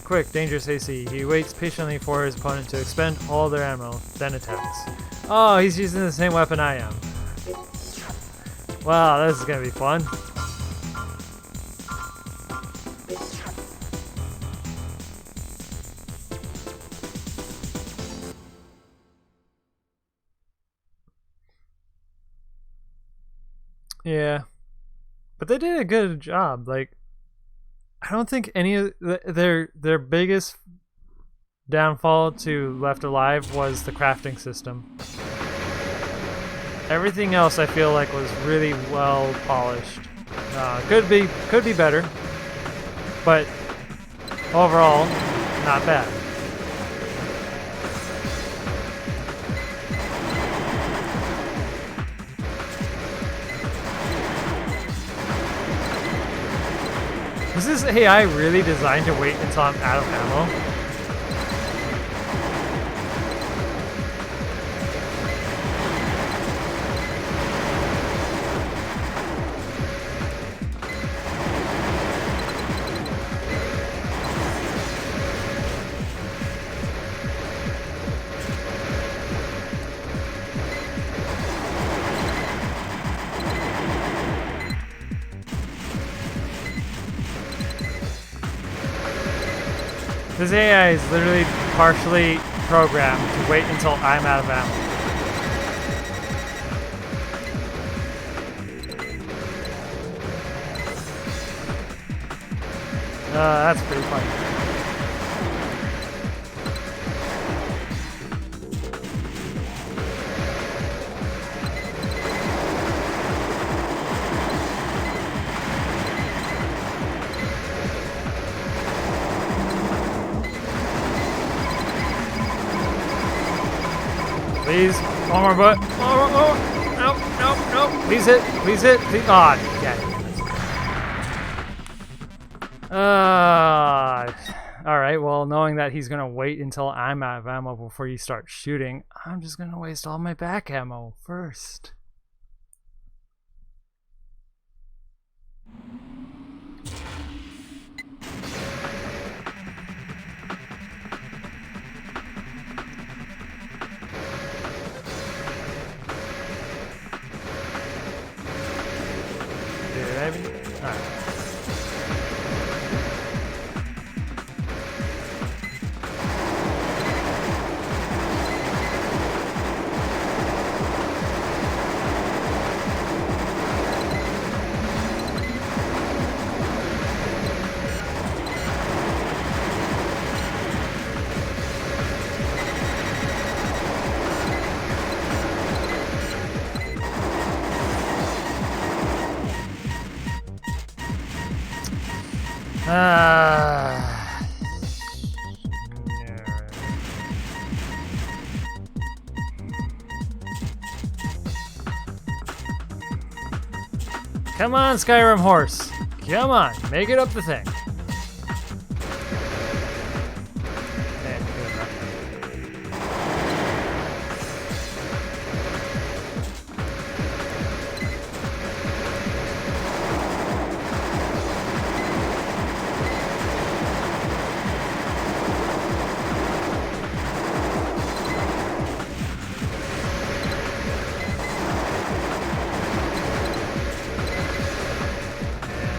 Speaker 1: Quick, dangerous AC. He waits patiently for his opponent to expend all their ammo, then attacks. Oh, he's using the same weapon I am. Wow, this is gonna be fun. Yeah, but they did a good job. Like, I don't think any of their biggest downfall to Left Alive was the crafting system. Everything else I feel like was really well polished. Could be better, but overall, not bad. Was this AI really designed to wait until I'm out of ammo? This AI is literally partially programmed to wait until I'm out of ammo. That's pretty funny. Please, one more butt. Oh, no. Please hit, please. Oh, yeah. Alright, well, knowing that he's gonna wait until I'm out of ammo before you start shooting, I'm just gonna waste all my back ammo first. Alright. Come on, Skyrim horse. Come on, make it up the thing.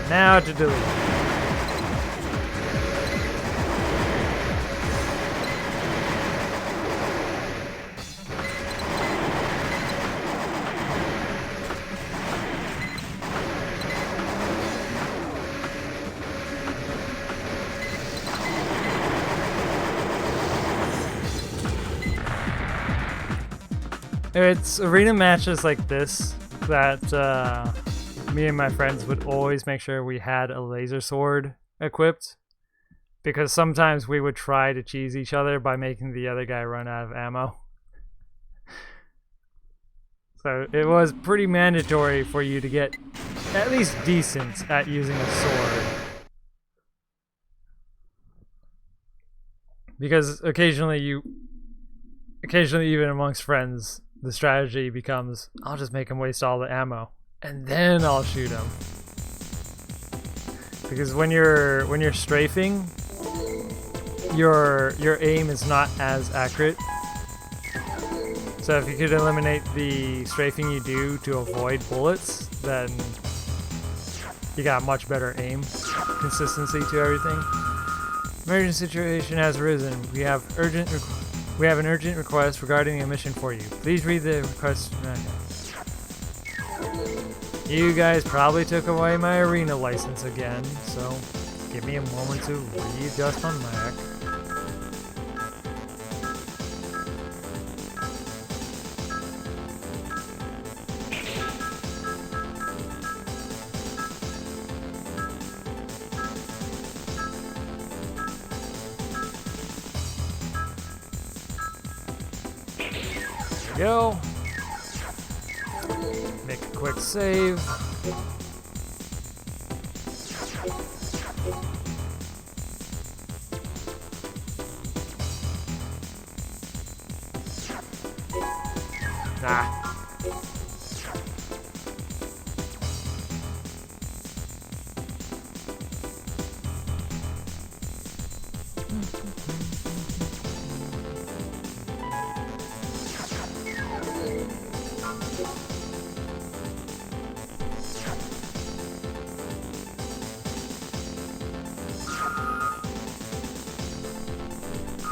Speaker 1: Now to delete. It's arena matches like this that me and my friends would always make sure we had a laser sword equipped, because sometimes we would try to cheese each other by making the other guy run out of ammo. So it was pretty mandatory for you to get at least decent at using a sword. Because occasionally even amongst friends, the strategy becomes, I'll just make him waste all the ammo, and then I'll shoot him. Because when you're strafing, your aim is not as accurate. So if you could eliminate the strafing you do to avoid bullets, then you got much better aim consistency to everything. Emergency situation has arisen. We have an urgent request regarding a mission for you. Please read the request. You guys probably took away my arena license again, so give me a moment to readjust my Mac. Go. Make a quick save. Nah.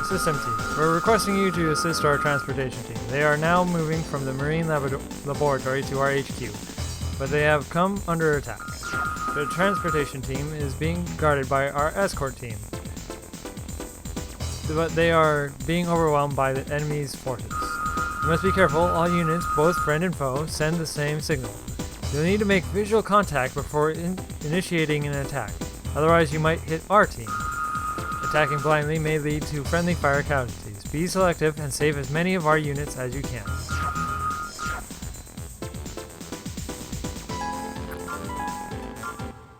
Speaker 1: System team. We're requesting you to assist our transportation team. They are now moving from the Marine Laboratory to our HQ, but they have come under attack. The transportation team is being guarded by our escort team, but they are being overwhelmed by the enemy's forces. You must be careful. All units, both friend and foe, send the same signal. You'll need to make visual contact before initiating an attack, otherwise you might hit our team. Attacking blindly may lead to friendly fire casualties. Be selective and save as many of our units as you can.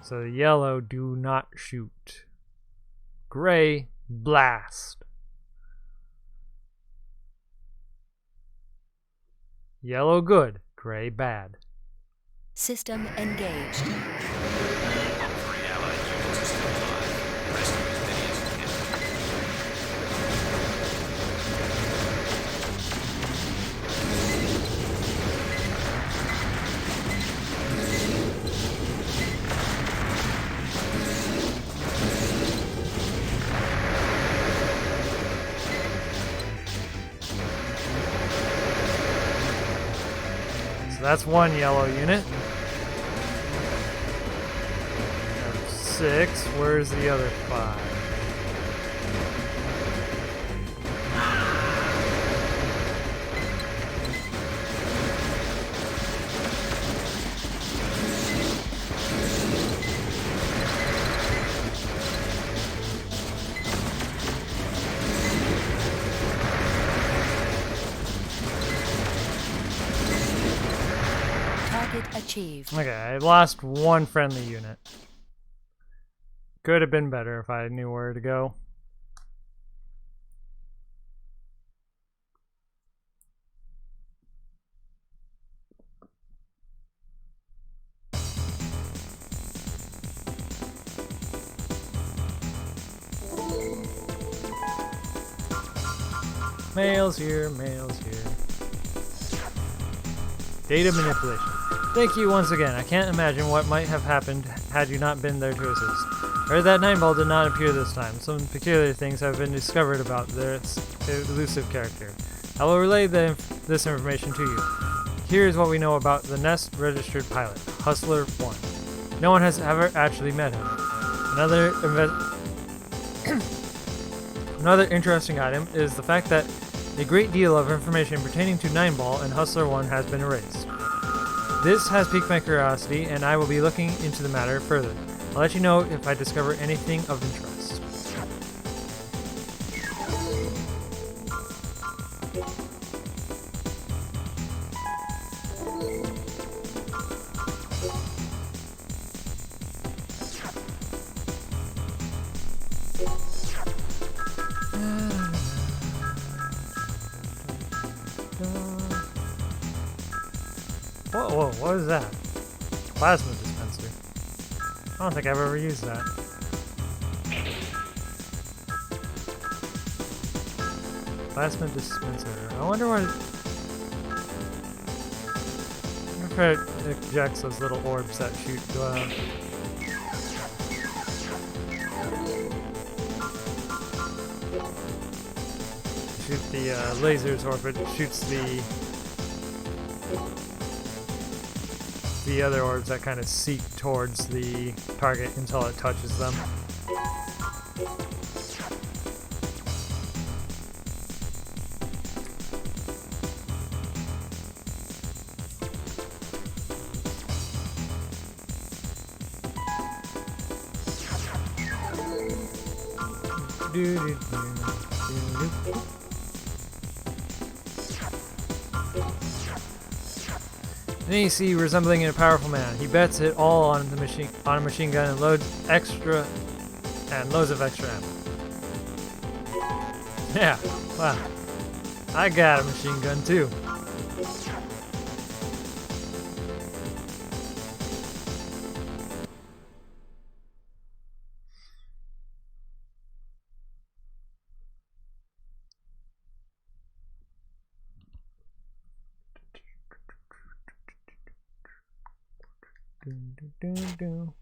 Speaker 1: So yellow, do not shoot. Gray, blast. Yellow, good. Gray, bad.
Speaker 4: System engaged.
Speaker 1: So that's one yellow unit. 6. Where's the other 5?
Speaker 4: Achieved.
Speaker 1: Okay, I lost one friendly unit. Could have been better if I knew where to go. Mail's here, mail's here. Data manipulation. Thank you once again. I can't imagine what might have happened had you not been there to assist. I heard that Nightball did not appear this time. Some peculiar things have been discovered about this elusive character. I will relay this information to you. Here's what we know about the Nest registered pilot, Hustler 1. No one has ever actually met him. Another interesting item is the fact that A great deal of information pertaining to 9-Ball and Hustler 1 has been erased. This has piqued my curiosity, and I will be looking into the matter further. I'll let you know if I discover anything of interest. Whoa, what is that? Plasma dispenser. I don't think I've ever used that. Plasma dispenser. I wonder what... I wonder if it ejects those little orbs that shoot... shoot the lasers, or if it shoots the other orbs that kind of seek towards the target until it touches them. An AC resembling a powerful man. He bets it all on a machine gun and loads of extra ammo. Yeah, wow. I got a machine gun too. Do.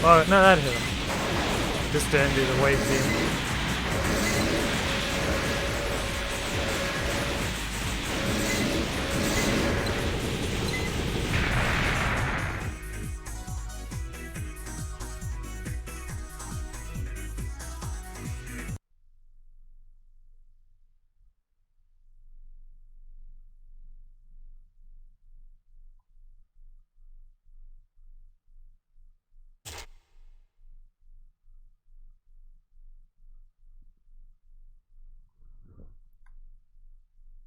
Speaker 1: Oh, no, that hit him. Just didn't do the wave beam.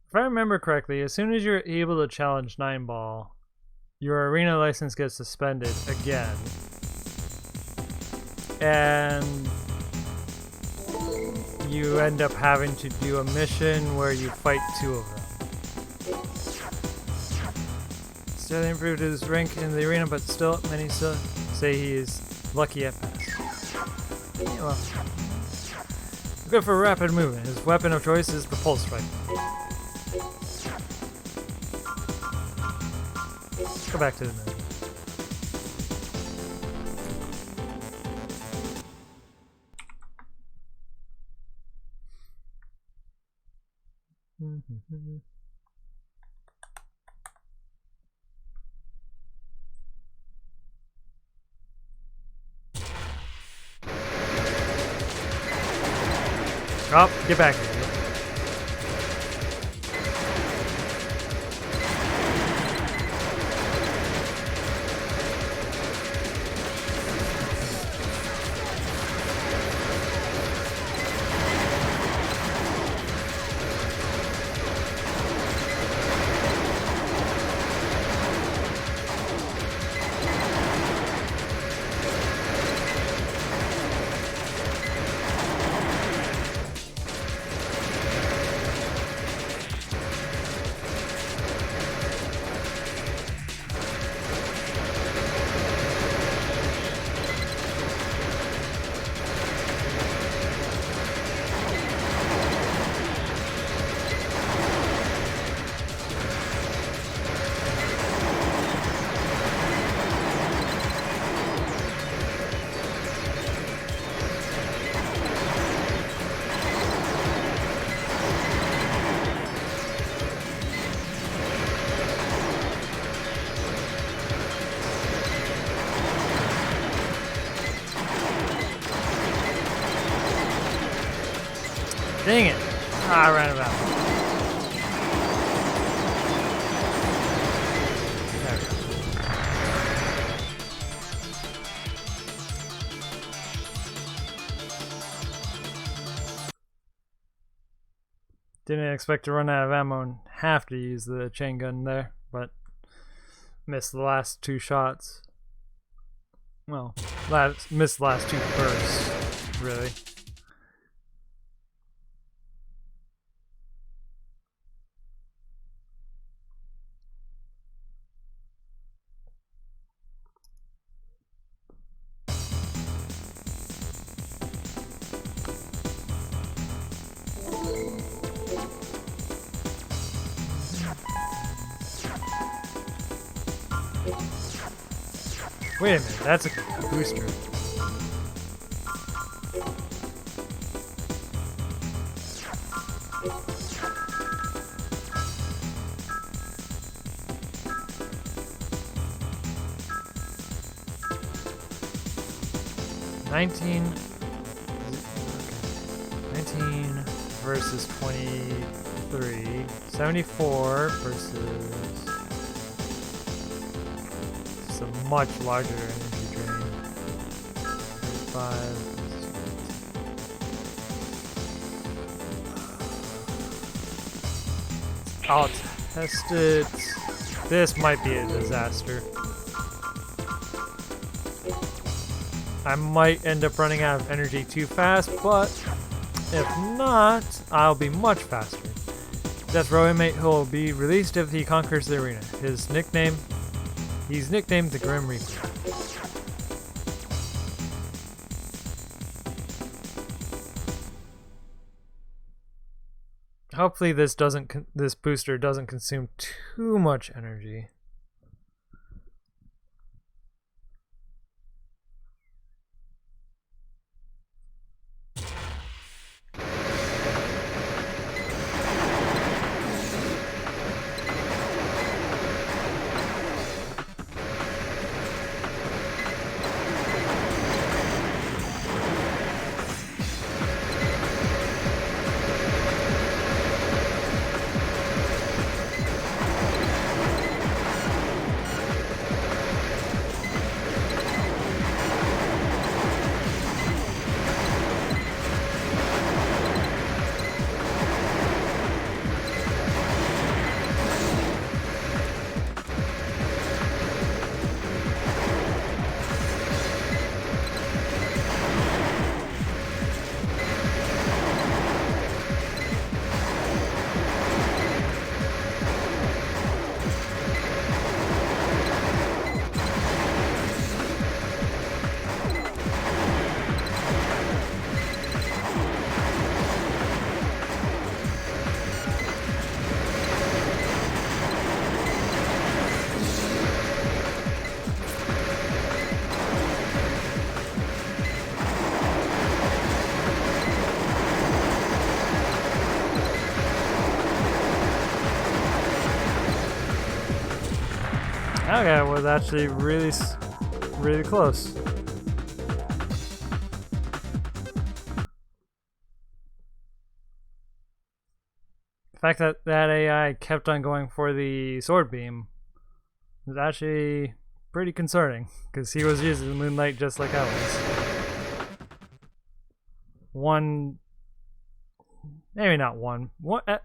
Speaker 1: If I remember correctly, as soon as you're able to challenge 9-Ball, your arena license gets suspended again. And you end up having to do a mission where you fight 2 of them. Still improved his rank in the arena, but still, many still say he is lucky at best. Yeah, well, good for rapid movement. His weapon of choice is the pulse rifle. Go back to the menu. Oh, get back here. Dang it! Ah, I ran it out. There we go. Didn't expect to run out of ammo and have to use the chain gun there, but missed the last 2 shots. Well, missed the last 2 bursts, really. Wait a minute, that's a booster. Okay. 19 versus 23. 74 versus... It's a much larger energy drain. 35. I'll test it. This might be a disaster. I might end up running out of energy too fast, but if not, I'll be much faster. Death Row inmate who will be released if he conquers the arena. He's nicknamed the Grim Reaper. Hopefully this booster doesn't consume too much energy. Okay, was actually really close. The fact that that AI kept on going for the sword beam was actually pretty concerning, because he was using the Moonlight just like I was. Maybe not one, at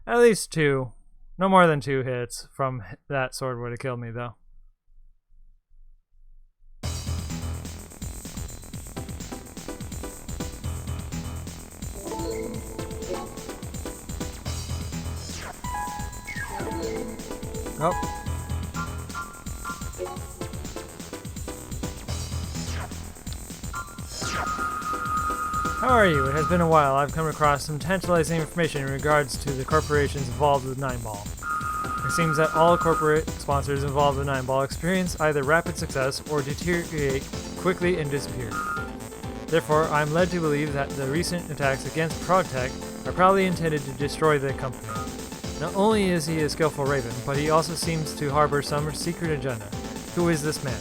Speaker 1: least 2. No more than 2 hits from that sword would have killed me, though. Oh. How are you? It has been a while. I've come across some tantalizing information in regards to the corporations involved with 9-Ball. It seems that all corporate sponsors involved with 9-Ball experience either rapid success or deteriorate quickly and disappear. Therefore, I am led to believe that the recent attacks against ProgTech are probably intended to destroy the company. Not only is he a skillful Raven, but he also seems to harbor some secret agenda. Who is this man?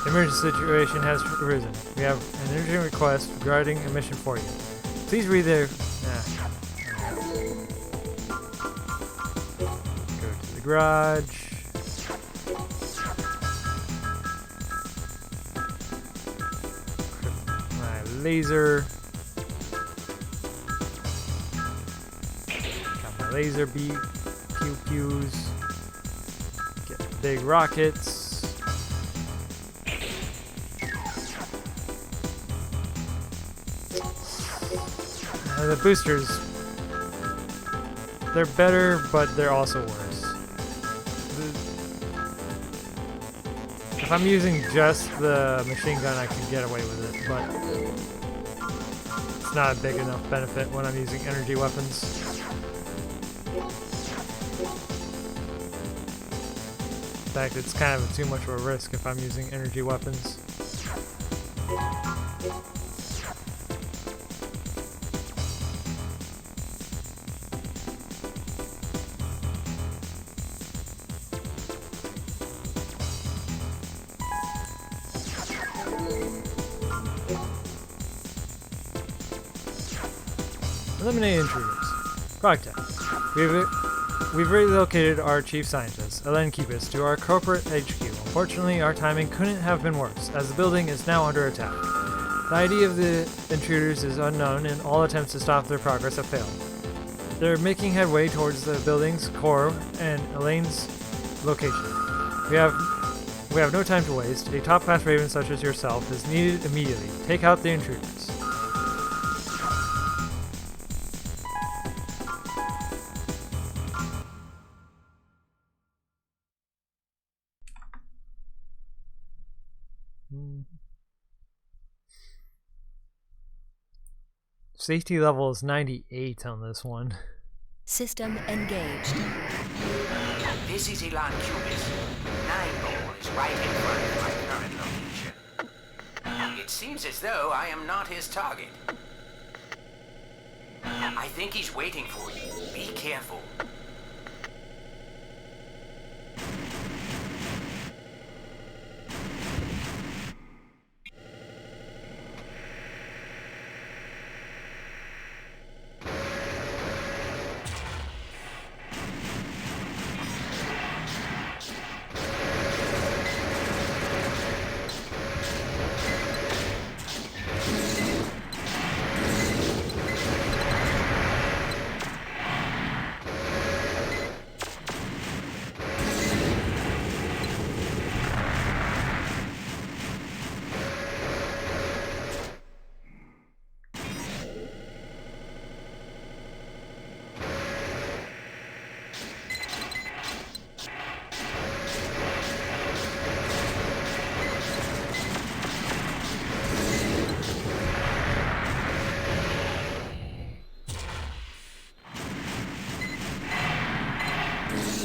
Speaker 1: The emergency situation has arisen. We have an urgent request regarding a mission for you. Please read their... Go to the garage. My laser. Got my laser beam. Pew-pews. Get the big rockets. The boosters, they're better, but they're also worse. If I'm using just the machine gun, I can get away with it, but it's not a big enough benefit when I'm using energy weapons. In fact, it's kind of too much of a risk if I'm using energy weapons. Eliminate intruders. Project. We've relocated our chief scientist, Elen Keepus, to our corporate HQ. Unfortunately, our timing couldn't have been worse, as the building is now under attack. The ID of the intruders is unknown, and all attempts to stop their progress have failed. They're making headway towards the building's core and Elaine's location. We have no time to waste. A top-class raven such as yourself is needed immediately. Take out the intruders. Safety level is 98 on this one.
Speaker 4: System engaged.
Speaker 6: This is Elan Cubis. 9 Ball is right in front of my current location. It seems as though I am not his target. I think he's waiting for you. Be careful.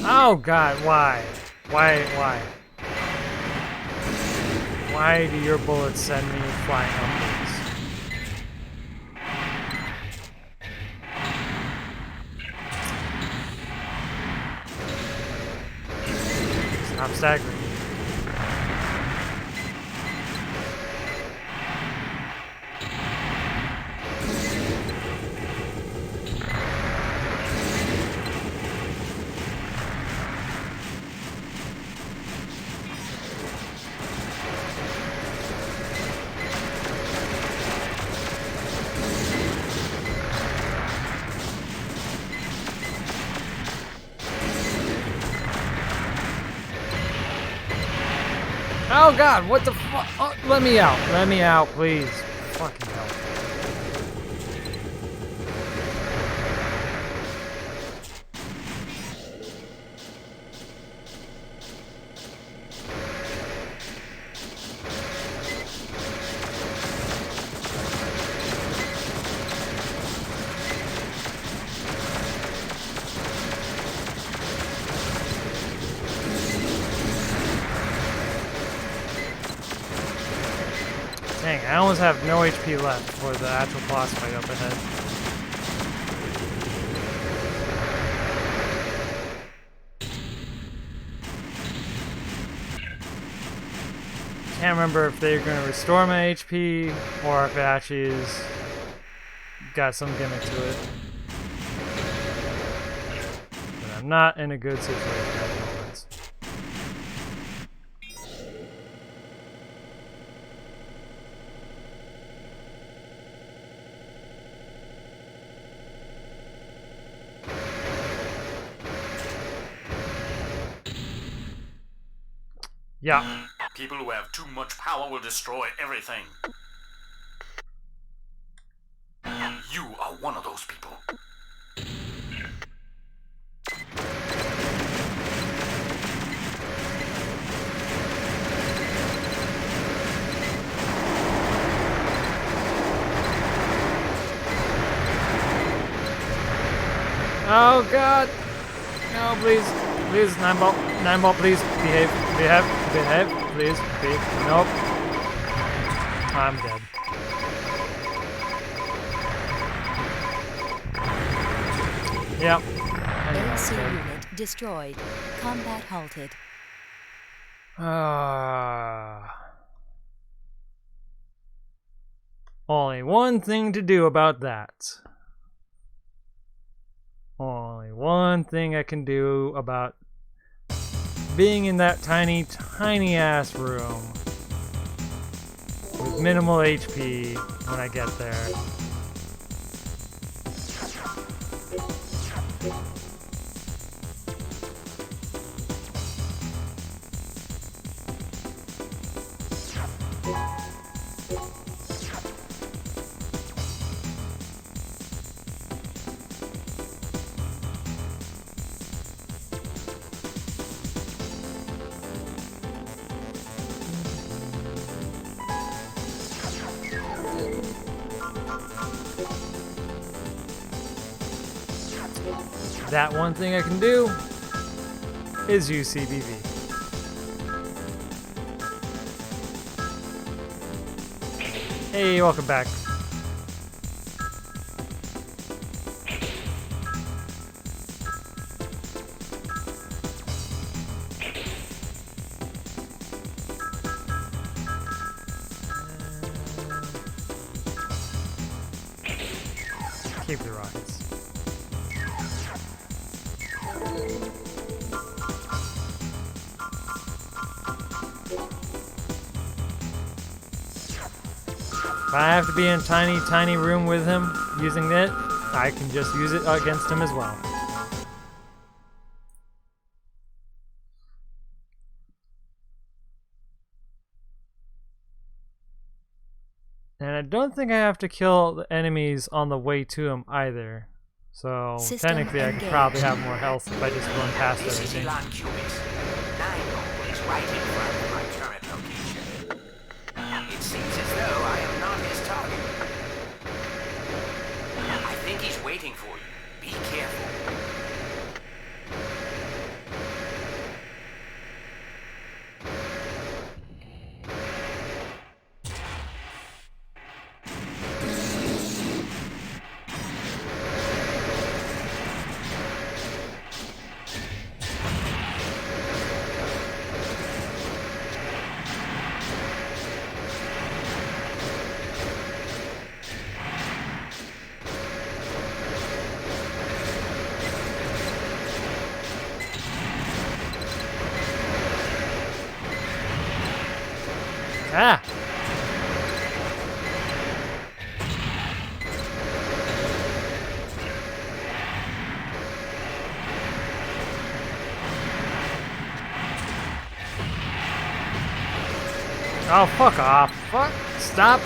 Speaker 1: Oh god, why? Why? Why do your bullets send me flying upwards? Stop staggering. Oh god, what the fuck? Oh, let me out, please. Fucking hell. Dang, I almost have no HP left for the actual boss fight up ahead. Can't remember if they're going to restore my HP or if it actually is got some gimmick to it. But I'm not in a good situation at the moment. Yeah.
Speaker 5: People who have too much power will destroy everything. You are one of those people.
Speaker 1: Oh god! No, please. Please, 9-ball. 9-ball, please. Behave. Behave. Please. Nope. I'm dead. Yep.
Speaker 4: AC unit destroyed. Combat halted.
Speaker 1: Only one thing to do about that. Only one thing I can do about being in that tiny, tiny ass room with minimal HP when I get there. That one thing I can do is use CBV. Hey, welcome back. Keep the rockets. If I have to be in a tiny, tiny room with him using it, I can just use it against him as well. And I don't think I have to kill the enemies on the way to him either. So
Speaker 4: System
Speaker 1: technically I could
Speaker 4: engaged.
Speaker 1: probably have more health if I just run past
Speaker 6: This is
Speaker 1: everything.
Speaker 6: Elon Cubis. 9 is right in front of my current location. It seems as though I am not his target. I think he's waiting for you. Be careful.
Speaker 1: Ah! Oh, fuck off. Fuck. Stop.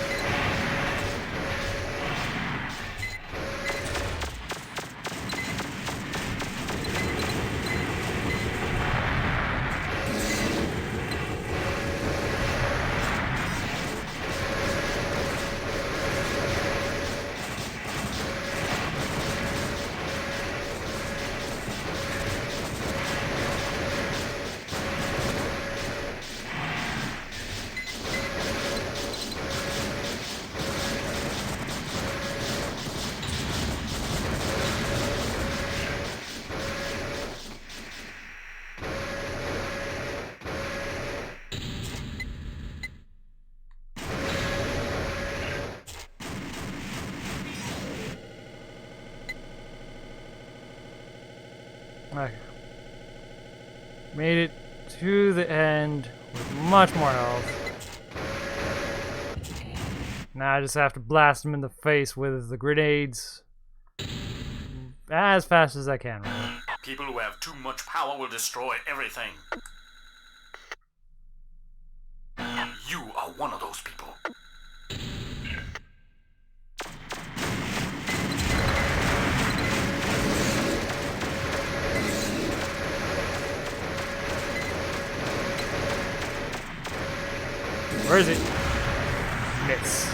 Speaker 1: Okay. Made it to the end with much more health. Now I just have to blast him in the face with the grenades as fast as I can. Really.
Speaker 5: People who have too much power will destroy everything. You are one of those people.
Speaker 1: Where is it? Miss.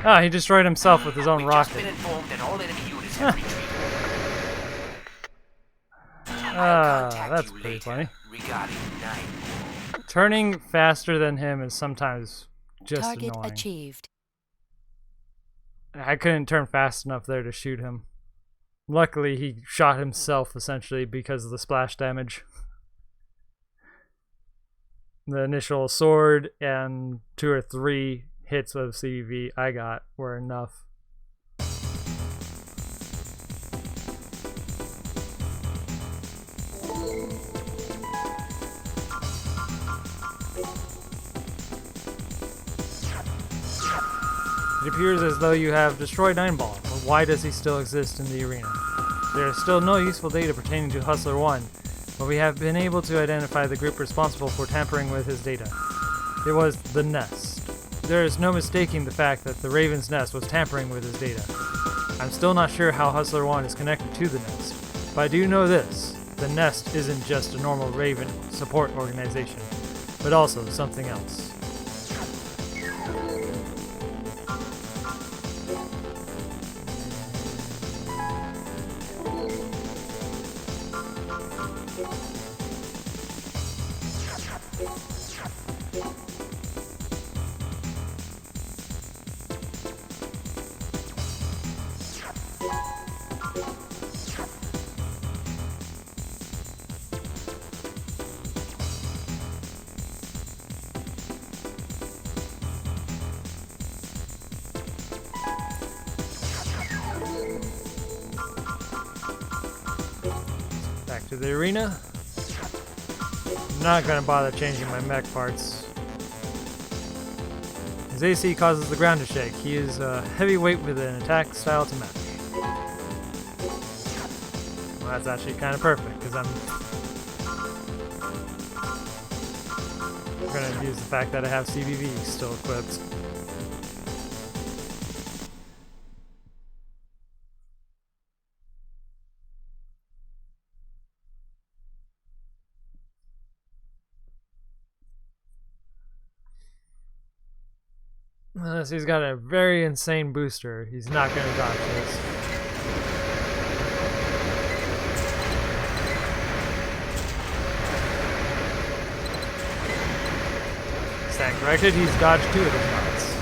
Speaker 1: Ah, he destroyed himself with his own
Speaker 6: We've just
Speaker 1: rocket.
Speaker 6: been informed that all enemy units have retreated.
Speaker 1: Ah,
Speaker 6: Contact
Speaker 1: that's
Speaker 6: you
Speaker 1: pretty
Speaker 6: later
Speaker 1: funny.
Speaker 6: regarding 9 Ball.
Speaker 1: Turning faster than him is sometimes just
Speaker 4: Target
Speaker 1: annoying.
Speaker 4: achieved.
Speaker 1: I couldn't turn fast enough there to shoot him. Luckily, he shot himself essentially because of the splash damage. The initial sword and 2 or 3 hits of CVV I got were enough. It appears as though you have destroyed 9-Ball, but why does he still exist in the arena? There is still no useful data pertaining to Hustler 1, but we have been able to identify the group responsible for tampering with his data. It was the Nest. There is no mistaking the fact that the Raven's Nest was tampering with his data. I'm still not sure how Hustler 1 is connected to the Nest, but I do know this. The Nest isn't just a normal Raven support organization, but also something else. Back to the arena. I'm not gonna bother changing my mech parts. His AC causes the ground to shake. He is a heavyweight with an attack style to match. Well, that's actually kind of perfect because I'm gonna use the fact that I have CVV still equipped. Unless he's got a very insane booster, he's not going to dodge this. Stand corrected, he's dodged 2 of his shots.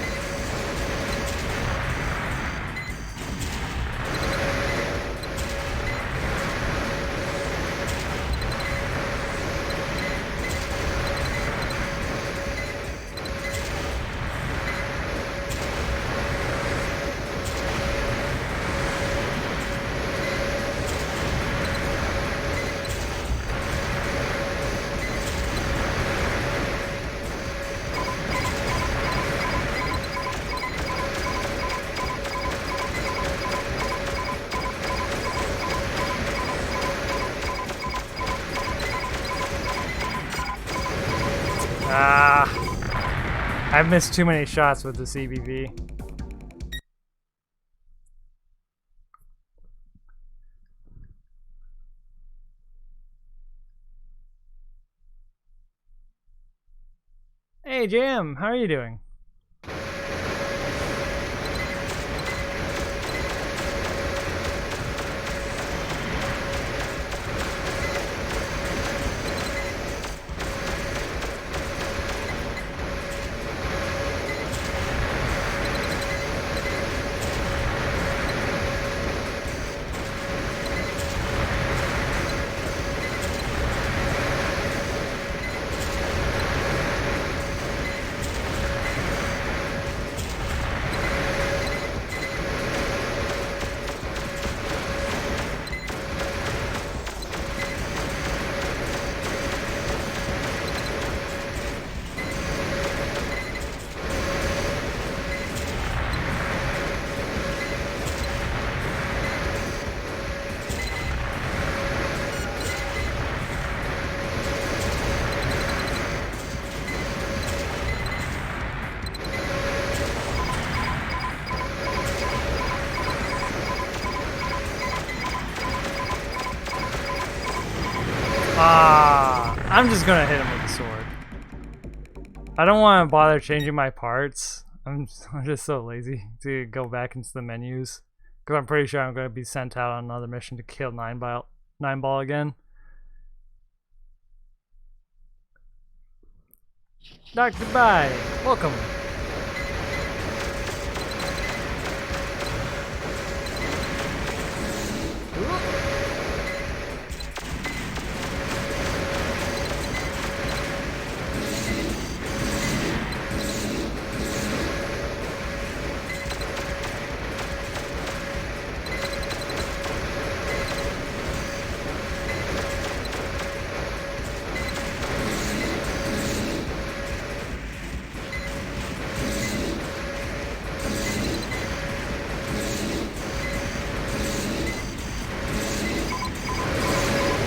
Speaker 1: I've missed too many shots with the CBV. Hey Jam, how are you doing? Ah, I'm just gonna hit him with the sword. I don't want to bother changing my parts. I'm just so lazy to go back into the menus. Because I'm pretty sure I'm going to be sent out on another mission to kill Nine Ball again. Dr. Bye, welcome.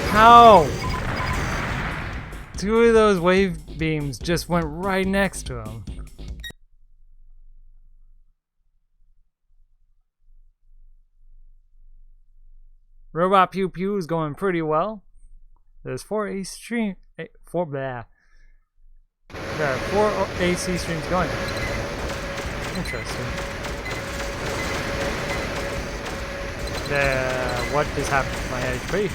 Speaker 1: How? Two of those wave beams just went right next to him. Robot Pew Pew is going pretty well. There's four AC streams going. Interesting. What just happened to my HP?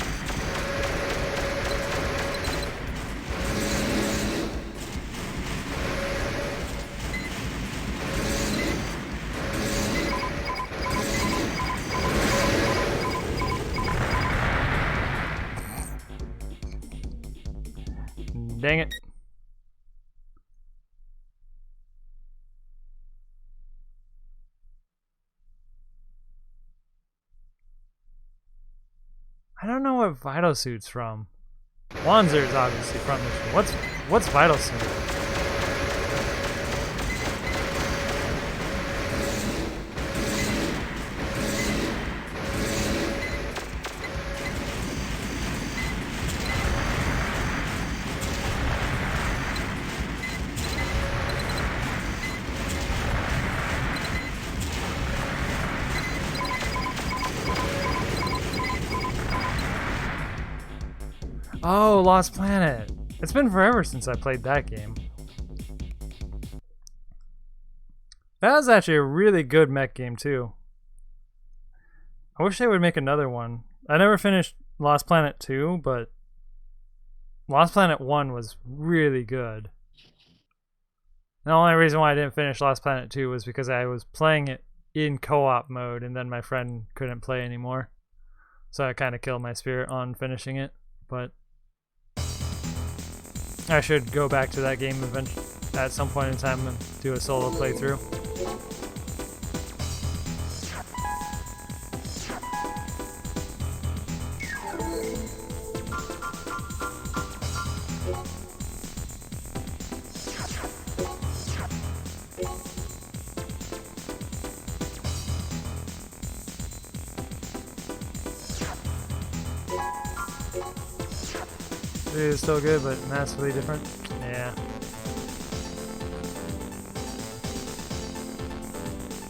Speaker 1: Dang it. I don't know what Vital Suit's from. Wanzer is obviously from this one. What's Vital Suit? Oh, Lost Planet. It's been forever since I played that game. That was actually a really good mech game too. I wish they would make another one. I never finished Lost Planet 2, but Lost Planet 1 was really good. The only reason why I didn't finish Lost Planet 2 was because I was playing it in co-op mode and then my friend couldn't play anymore. So I kind of killed my spirit on finishing it, but I should go back to that game at some point in time and do a solo playthrough. It's still good, but massively different. Yeah.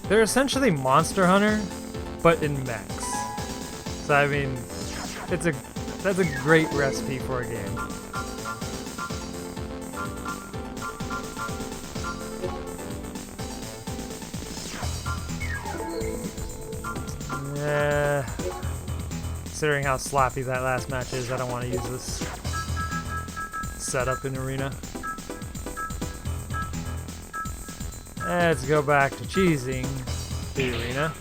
Speaker 1: They're essentially Monster Hunter, but in mechs. So I mean, that's a great recipe for a game. Yeah. Considering how sloppy that last match is, I don't want to use this setup in arena. Let's go back to cheesing the arena.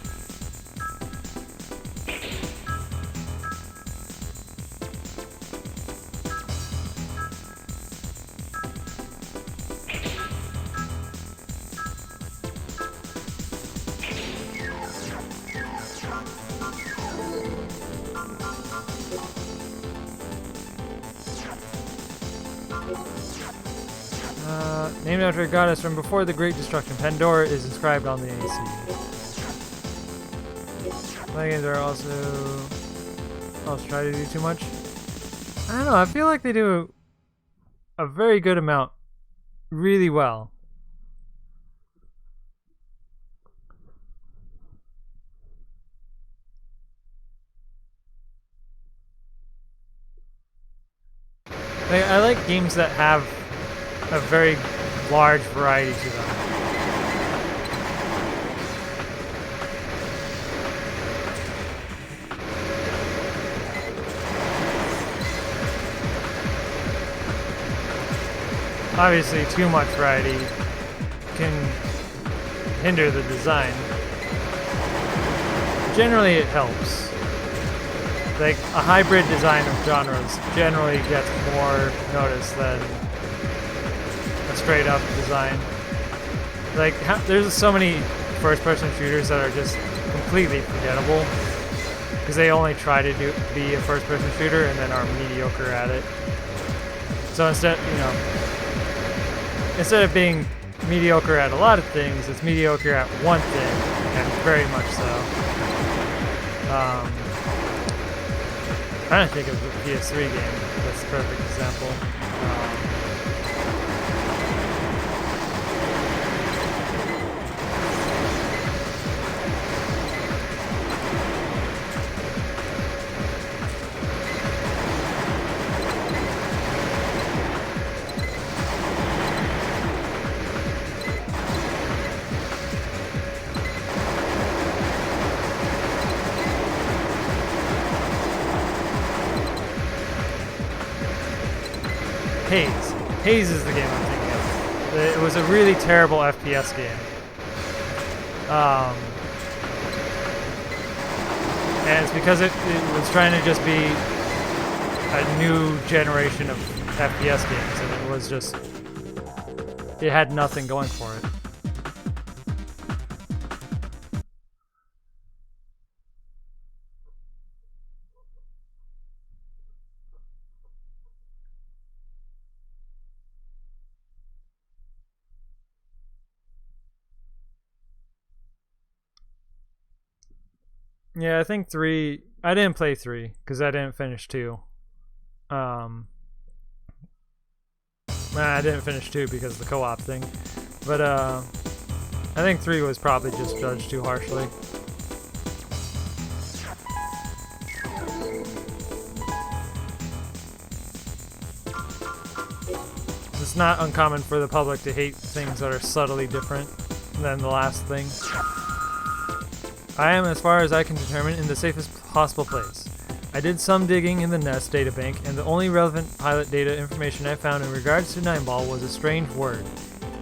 Speaker 1: Named after a goddess from before the Great Destruction, Pandora is inscribed on the AC. My games are also try to do too much. I don't know, I feel like they do a very good amount really well. I like games that have a very large variety to them. Obviously, too much variety can hinder the design. Generally, it helps. Like, a hybrid design of genres generally gets more notice than a straight-up design. Like, there's so many first-person shooters that are just completely forgettable because they only try to be a first-person shooter and then are mediocre at it. So instead, you know, instead of being mediocre at a lot of things, it's mediocre at one thing, and very much so. I'm trying to think of a PS3 game that's the perfect example. Haze is the game I'm thinking of. It was a really terrible FPS game. And it's because it was trying to just be a new generation of FPS games, and it was just, it had nothing going for it. Yeah, I think 3... I didn't play 3, because I didn't finish 2. I didn't finish 2 because of the co-op thing. But, I think 3 was probably just judged too harshly. It's not uncommon for the public to hate things that are subtly different than the last thing. I am, as far as I can determine, in the safest possible place. I did some digging in the Nest databank, and the only relevant pilot data information I found in regards to Nineball was a strange word,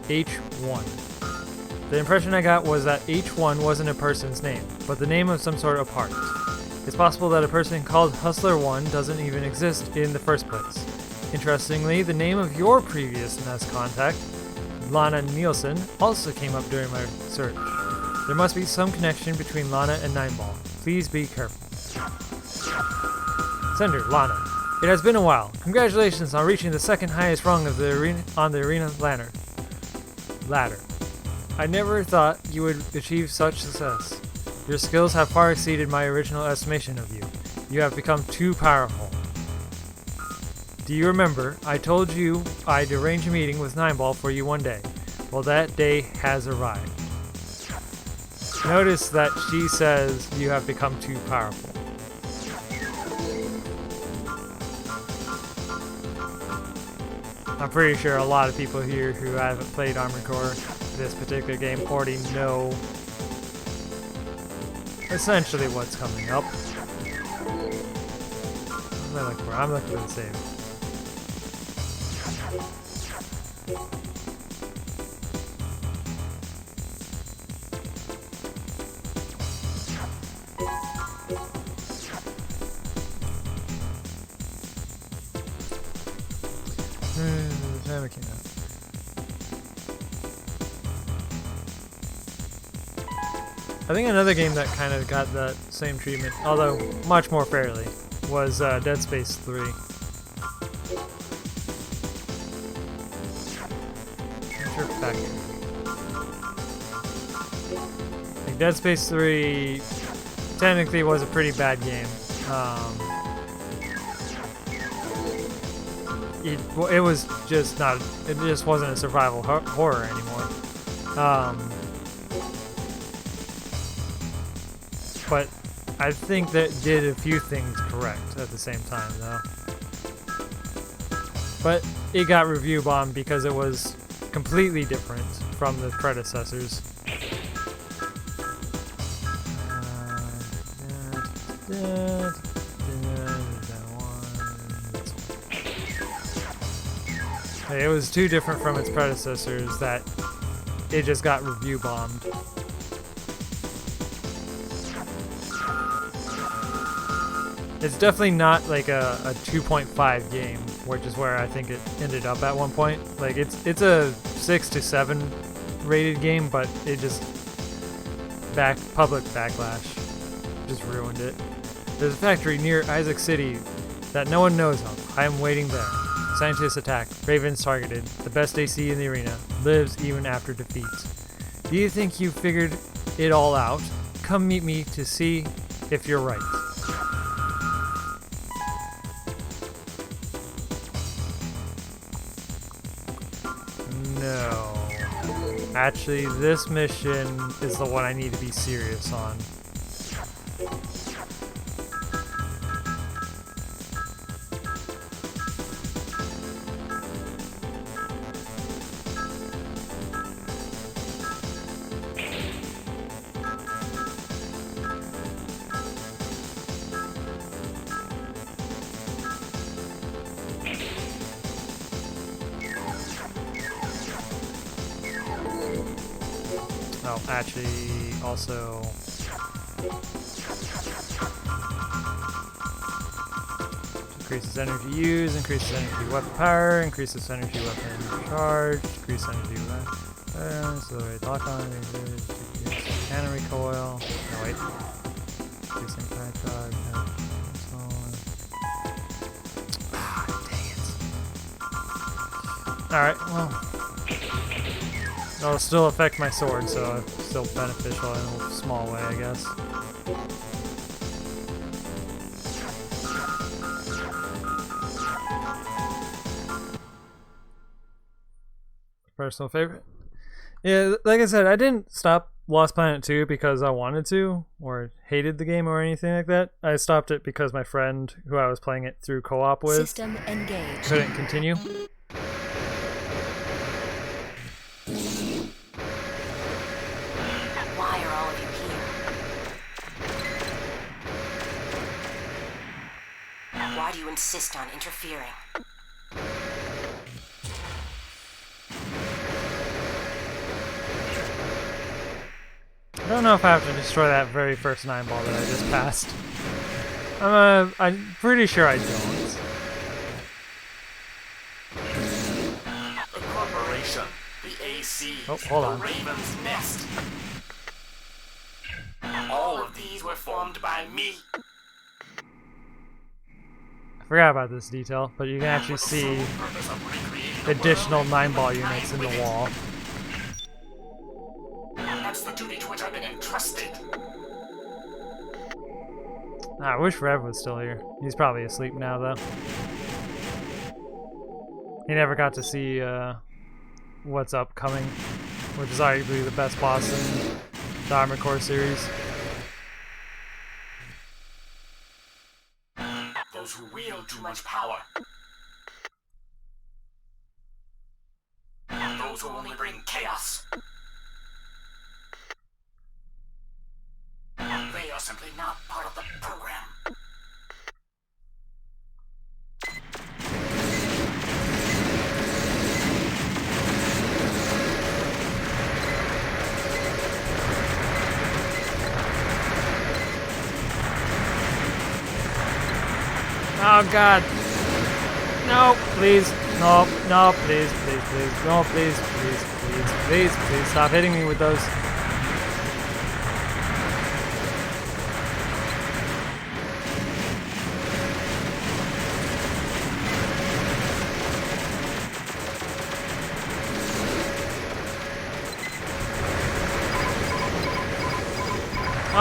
Speaker 1: H1. The impression I got was that H1 wasn't a person's name, but the name of some sort of part. It's possible that a person called Hustler1 doesn't even exist in the first place. Interestingly, the name of your previous Nest contact, Lana Nielsen, also came up during my search. There must be some connection between Lana and Nineball. Please be careful. Sender, Lana. It has been a while. Congratulations on reaching the second highest rung of the arena ladder. I never thought you would achieve such success. Your skills have far exceeded my original estimation of you. You have become too powerful. Do you remember? I told you I'd arrange a meeting with Nineball for you one day. Well, that day has arrived. Notice that she says you have become too powerful. I'm pretty sure a lot of people here who haven't played Armored Core, this particular game, already know essentially what's coming up. What am I looking for? I'm looking for the save. I think another game that kind of got that same treatment, although much more fairly, was Dead Space 3. Back here. Like Dead Space 3 technically was a pretty bad game. It was just not. It just wasn't a survival horror anymore. But I think that did a few things correct at the same time, though. but it got review bombed because it was completely different from the predecessors. It was too different from its predecessors that it just got review bombed. It's definitely not like a 2.5 game, which is where I think it ended up at one point. Like it's a 6 to 7 rated game, but it just public backlash just ruined it. There's a factory near Isaac City that no one knows of. I am waiting there. Scientists attack. Ravens targeted. The best AC in the arena. Lives even after defeat. Do you think you figured it all out? Come meet me to see if you're right. No. Actually, this mission is the one I need to be serious on. Oh, actually, also... Increases energy used, increases energy weapon power, increases energy weapon charge, decreases energy weapon, accelerate lock on, cannon recoil. No, wait. Increase impact dodge, dang it. Alright, well. It'll still affect my sword, so it's still beneficial in a small way, I guess. Personal favorite? Yeah, like I said, I didn't stop Lost Planet 2 because I wanted to, or hated the game or anything like that. I stopped it because my friend, who I was playing it through co-op with,
Speaker 4: System engaged.
Speaker 1: couldn't continue.
Speaker 2: Why are all of you here? Why do you insist on interfering?
Speaker 1: I don't know if I have to destroy that very first 9-ball that I just passed. I'm pretty sure I don't.
Speaker 5: The corporation, the AC,
Speaker 1: Oh, hold on.
Speaker 5: the Raven's Nest. All of these were formed by me.
Speaker 1: I forgot about this detail, but you can actually see additional 9-ball units in the wall.
Speaker 5: That's the duty to which I've been entrusted.
Speaker 1: I wish Rev was still here. He's probably asleep now, though. He never got to see what's upcoming, which is arguably the best boss in the Armored Core series.
Speaker 5: Those who wield too much power. Those who only bring chaos. They are simply not part of the program.
Speaker 1: Oh God! No, please, no, no, please, please, please, no, please, please, please, please, please, stop hitting me with those.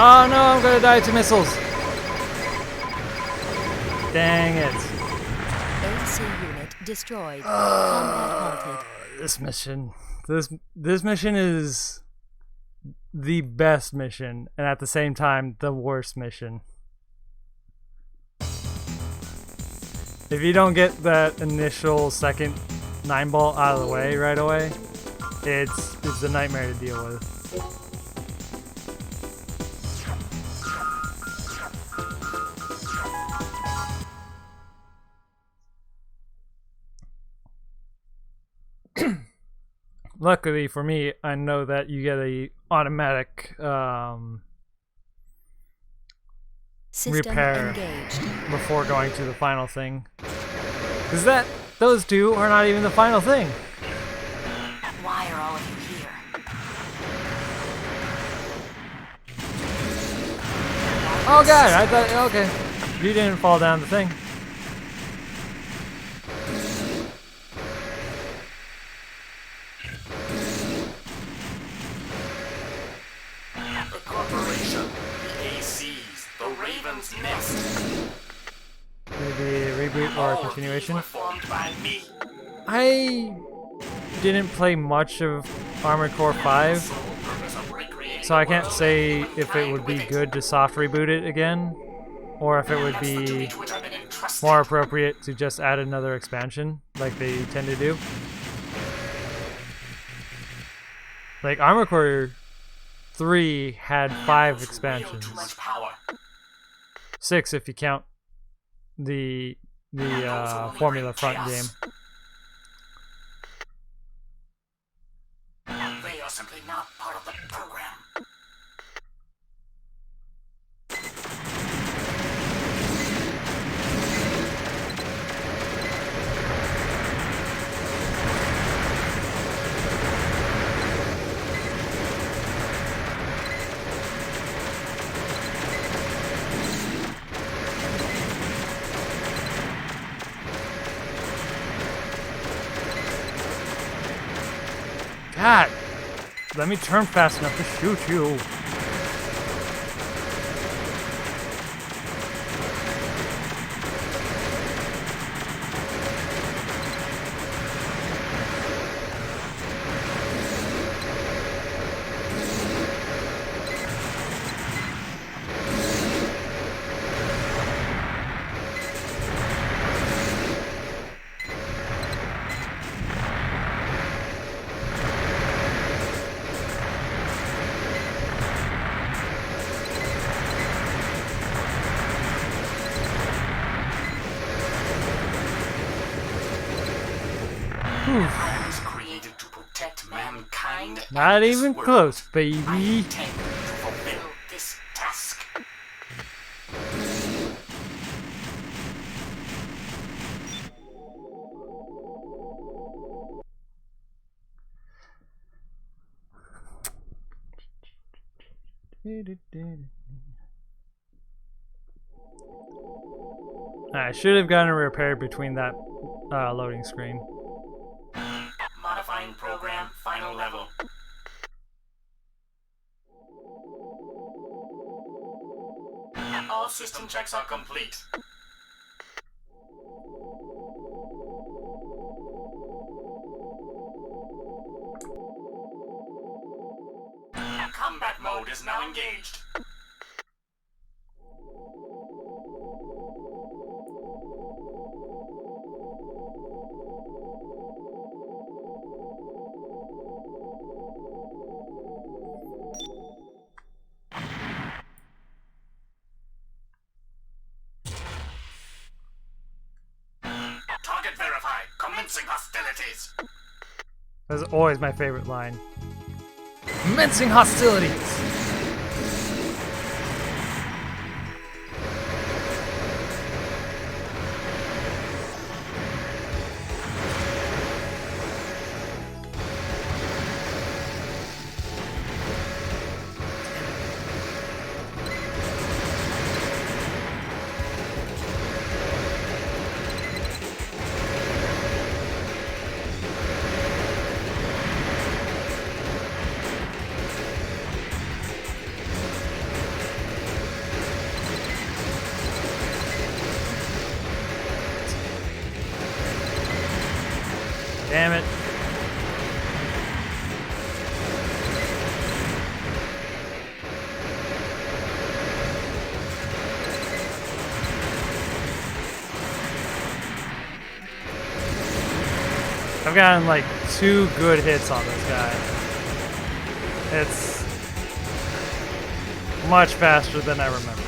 Speaker 1: Oh no, I'm gonna die to missiles. Dang it.
Speaker 4: AC unit destroyed. Combat halted.
Speaker 1: This mission. This mission is the best mission, and at the same time, the worst mission. If you don't get that initial second 9-ball out of the way right away, it's a nightmare to deal with. Luckily for me, I know that you get a automatic
Speaker 4: System
Speaker 1: repair
Speaker 4: engaged.
Speaker 1: before going to the final thing. Because those two are not even the final thing.
Speaker 2: Why are all of you here?
Speaker 1: Oh god, I thought, okay. You didn't fall down the thing.
Speaker 5: The corporation, the ACs, the Raven's Nest.
Speaker 1: Maybe a reboot or a continuation.
Speaker 5: All of these were formed by me.
Speaker 1: I didn't play much of Armored Core 5,
Speaker 5: Sole purpose of recreating
Speaker 1: so I
Speaker 5: the
Speaker 1: can't
Speaker 5: world
Speaker 1: say
Speaker 5: and
Speaker 1: if it would be
Speaker 5: mankind
Speaker 1: good to soft reboot it again, or if it would
Speaker 5: with it. That's the duty
Speaker 1: be
Speaker 5: to which I've been entrusted.
Speaker 1: more appropriate to just add another expansion, like they tend to do. Like Armored Core 3 had 5
Speaker 5: Those who wield
Speaker 1: expansions.
Speaker 5: too much power.
Speaker 1: 6 if you count the Formula Front game.
Speaker 5: They are simply not part of the program.
Speaker 1: God! Let me turn fast enough to shoot you.
Speaker 5: I was created to protect mankind.
Speaker 1: Not
Speaker 5: and this
Speaker 1: even
Speaker 5: world.
Speaker 1: close,
Speaker 5: I
Speaker 1: baby.
Speaker 5: intend to fulfill this task.
Speaker 1: I should have gotten a repair between that loading screen.
Speaker 5: Modifying program, final level. All system checks are complete. Combat mode is now engaged. Target verified. Commencing hostilities.
Speaker 1: That's always my favorite line. Commencing hostilities! Damn it. I've gotten like 2 good hits on this guy. It's much faster than I remember.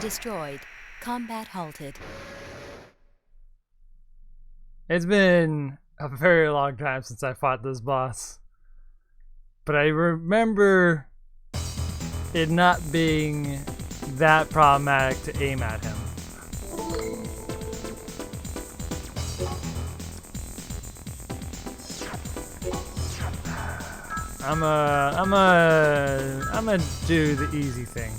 Speaker 4: Destroyed. Combat halted.
Speaker 1: It's been a very long time since I fought this boss. But I remember it not being that problematic to aim at him. I'm gonna do the easy thing.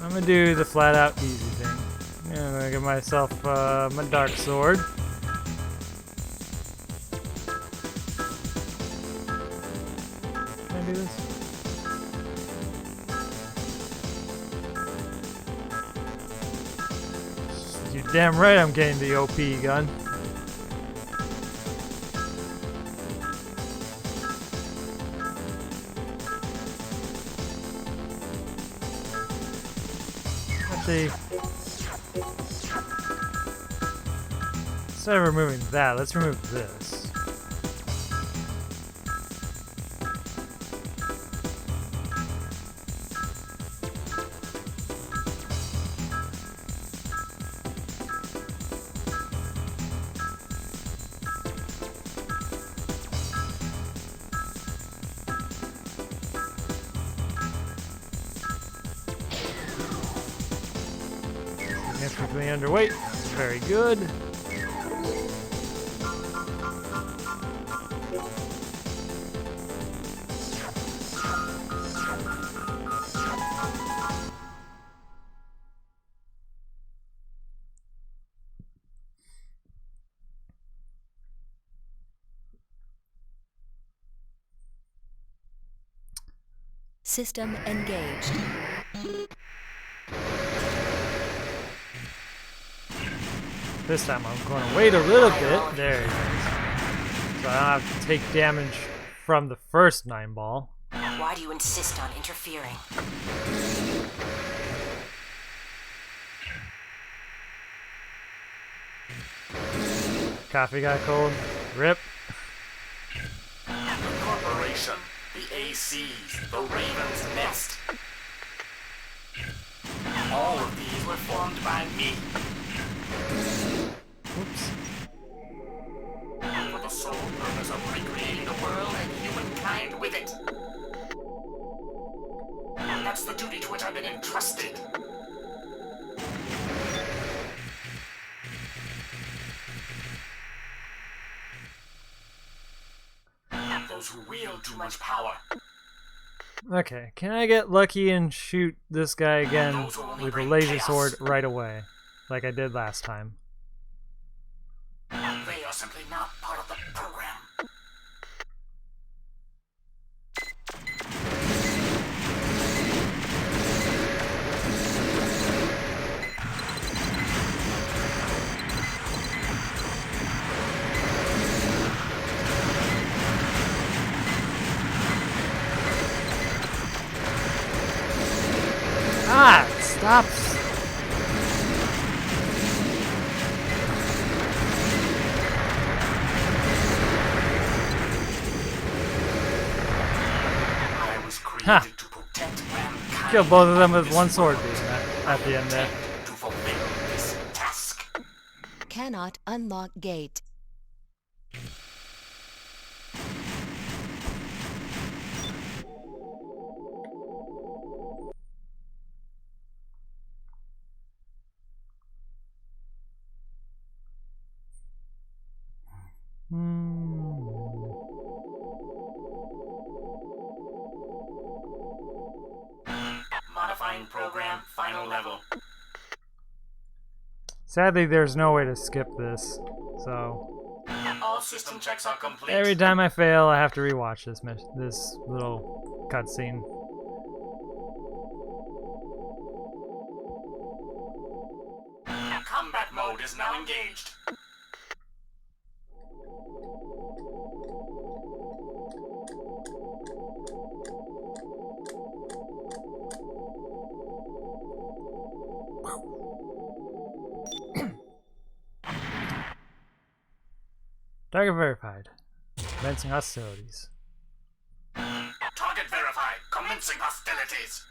Speaker 1: I'm gonna do the flat out easy thing. Yeah, I'm gonna give myself my dark sword. Can I do this? You're damn right I'm getting the OP gun. Actually, instead of removing that, let's remove this. Significantly underweight. Very good.
Speaker 4: System engaged.
Speaker 1: This time I'm going to wait a little bit. There it is. So I don't have to take damage from the first 9 ball.
Speaker 2: Why do you insist on interfering?
Speaker 1: Coffee got cold. Rip.
Speaker 5: The Corporation, the ACs, the Raven's Nest. All of these were formed by me.
Speaker 1: Oops.
Speaker 5: For the sole purpose of recreating the world and humankind with it. That's the duty to which I've been entrusted. Those who wield too much power.
Speaker 1: Okay, can I get lucky and shoot this guy again with a laser sword right away, like I did last time?
Speaker 5: They are simply not part of the program.
Speaker 1: Ah! Stop!
Speaker 5: I was created
Speaker 1: Ha!
Speaker 5: to protect mankind.
Speaker 1: Kill both of them with one sword beam at the end there.
Speaker 5: To fulfill this task.
Speaker 4: Cannot unlock gate.
Speaker 5: Modifying program, final level.
Speaker 1: Sadly, there's no way to skip this, so
Speaker 5: All system checks are complete.
Speaker 1: every time I fail, I have to rewatch this little cutscene.
Speaker 5: Combat mode is now engaged.
Speaker 1: Target verified. Commencing hostilities.
Speaker 5: Target verified. Commencing hostilities.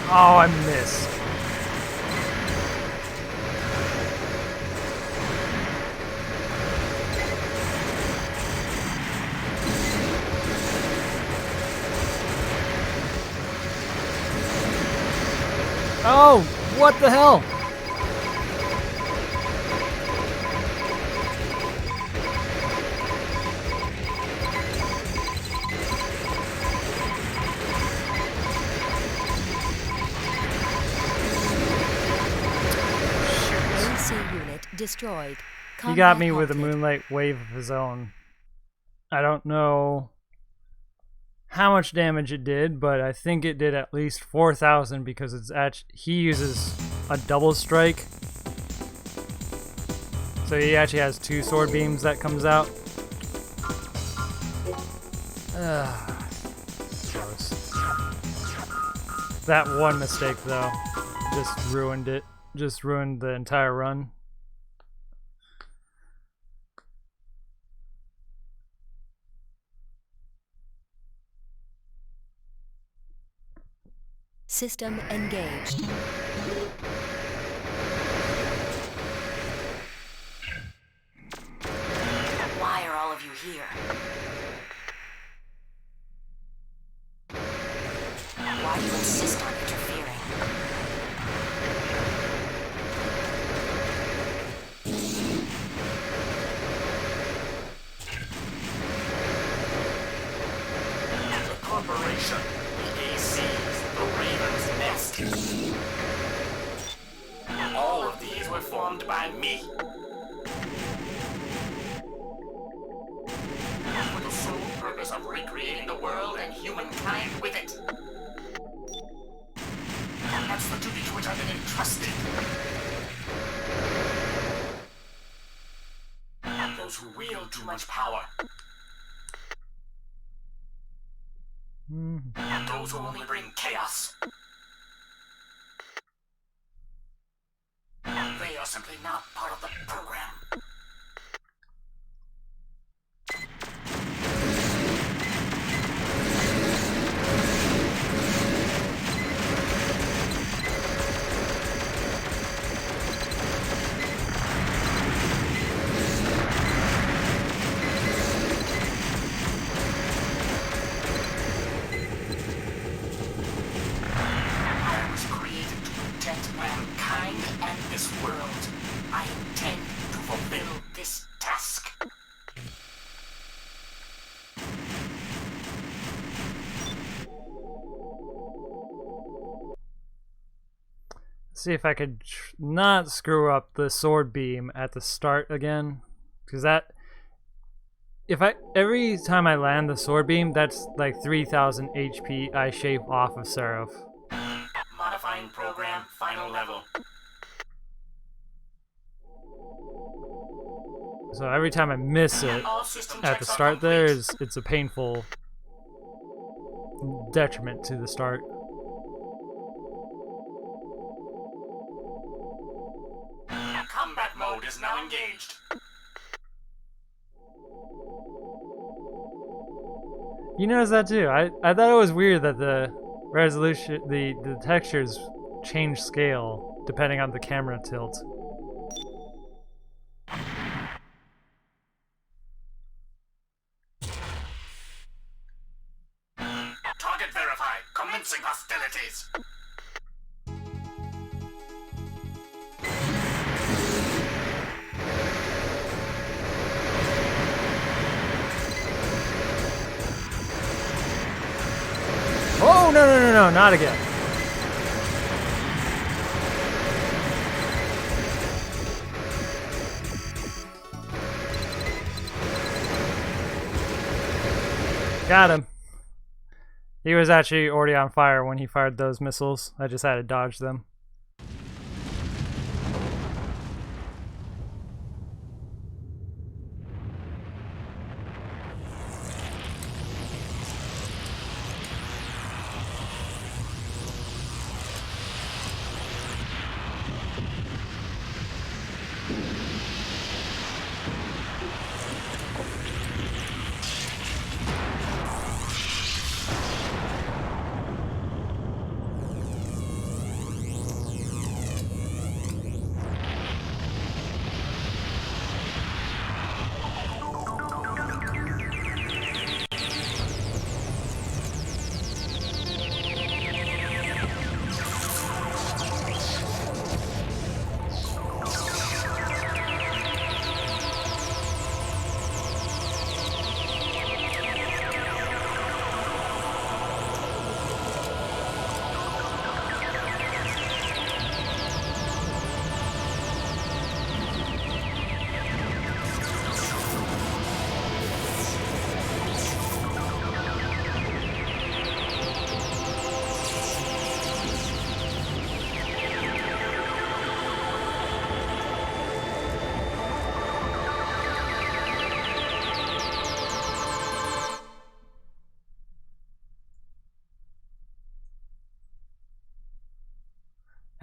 Speaker 1: Oh, I missed. Oh, what the hell?
Speaker 4: AC unit destroyed.
Speaker 1: He got
Speaker 4: Combat
Speaker 1: me with a
Speaker 4: halted.
Speaker 1: moonlight wave of his own. I don't know how much damage it did, but I think it did at least 4,000 because it's he uses a double strike. So he actually has 2 sword beams that comes out. Gross. That one mistake though just ruined it. Just ruined the entire run.
Speaker 4: System engaged.
Speaker 2: Why are all of you here? Why do you insist on interfering?
Speaker 5: The corporation, the ACs, the Raven's Nest. All of these were formed by me. For the sole purpose of recreating the world and humankind with it. That's the duty to which I've been entrusted. Those who wield too much power. Those who only bring chaos. They are simply not part of the program. I was created to protect mankind and this world. I intend to fulfill this task.
Speaker 1: See if I could not screw up the sword beam at the start again, because that, if I every time I land the sword beam, that's like 3,000 HP I shave off of Seraph.
Speaker 5: Modifying program, final level.
Speaker 1: So every time I miss it
Speaker 5: All system
Speaker 1: at the
Speaker 5: checks are
Speaker 1: start,
Speaker 5: complete.
Speaker 1: it's a painful detriment to the start.
Speaker 5: Combat mode is now engaged.
Speaker 1: You notice that too. I thought it was weird that the resolution, the textures change scale depending on the camera tilt.
Speaker 5: Target verified. Commencing hostilities.
Speaker 1: Oh no, not again. Got him. He was actually already on fire when he fired those missiles. I just had to dodge them.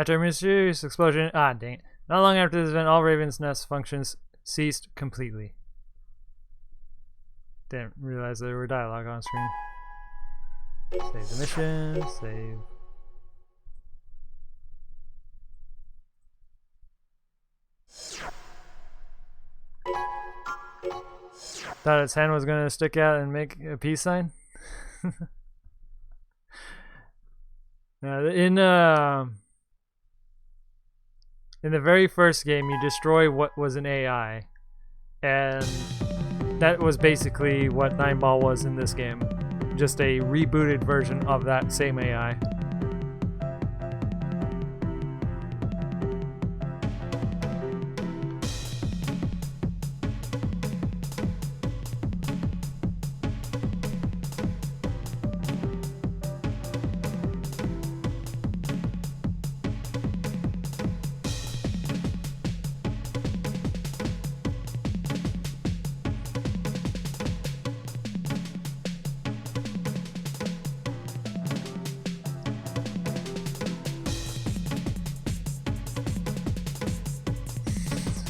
Speaker 1: After a mysterious explosion, dang it. Not long after this event, all Raven's Nest functions ceased completely. Didn't realize there were dialogue on screen. Save the mission, save. Thought its hand was gonna stick out and make a peace sign. Now, in the very first game, you destroy what was an AI, and that was basically what 9-Ball was in this game. Just a rebooted version of that same AI.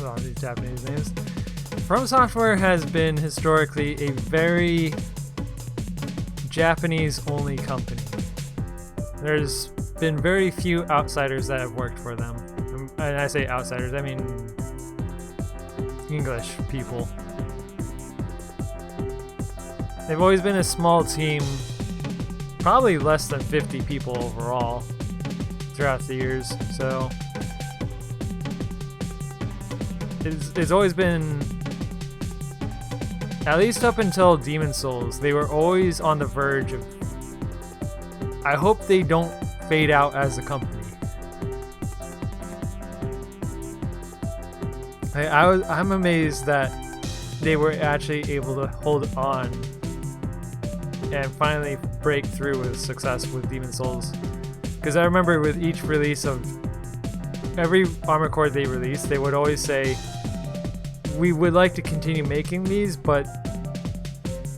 Speaker 1: All these Japanese names. FromSoftware has been historically a very Japanese-only company. There's been very few outsiders that have worked for them. And I say outsiders, I mean English people. They've always been a small team, probably less than 50 people overall throughout the years, so it's always been, at least up until Demon Souls, they were always on the verge of, I hope they don't fade out as a company. I'm amazed that they were actually able to hold on and finally break through with success with Demon Souls. Because I remember with each release of every Armored Core they released, they would always say, we would like to continue making these, but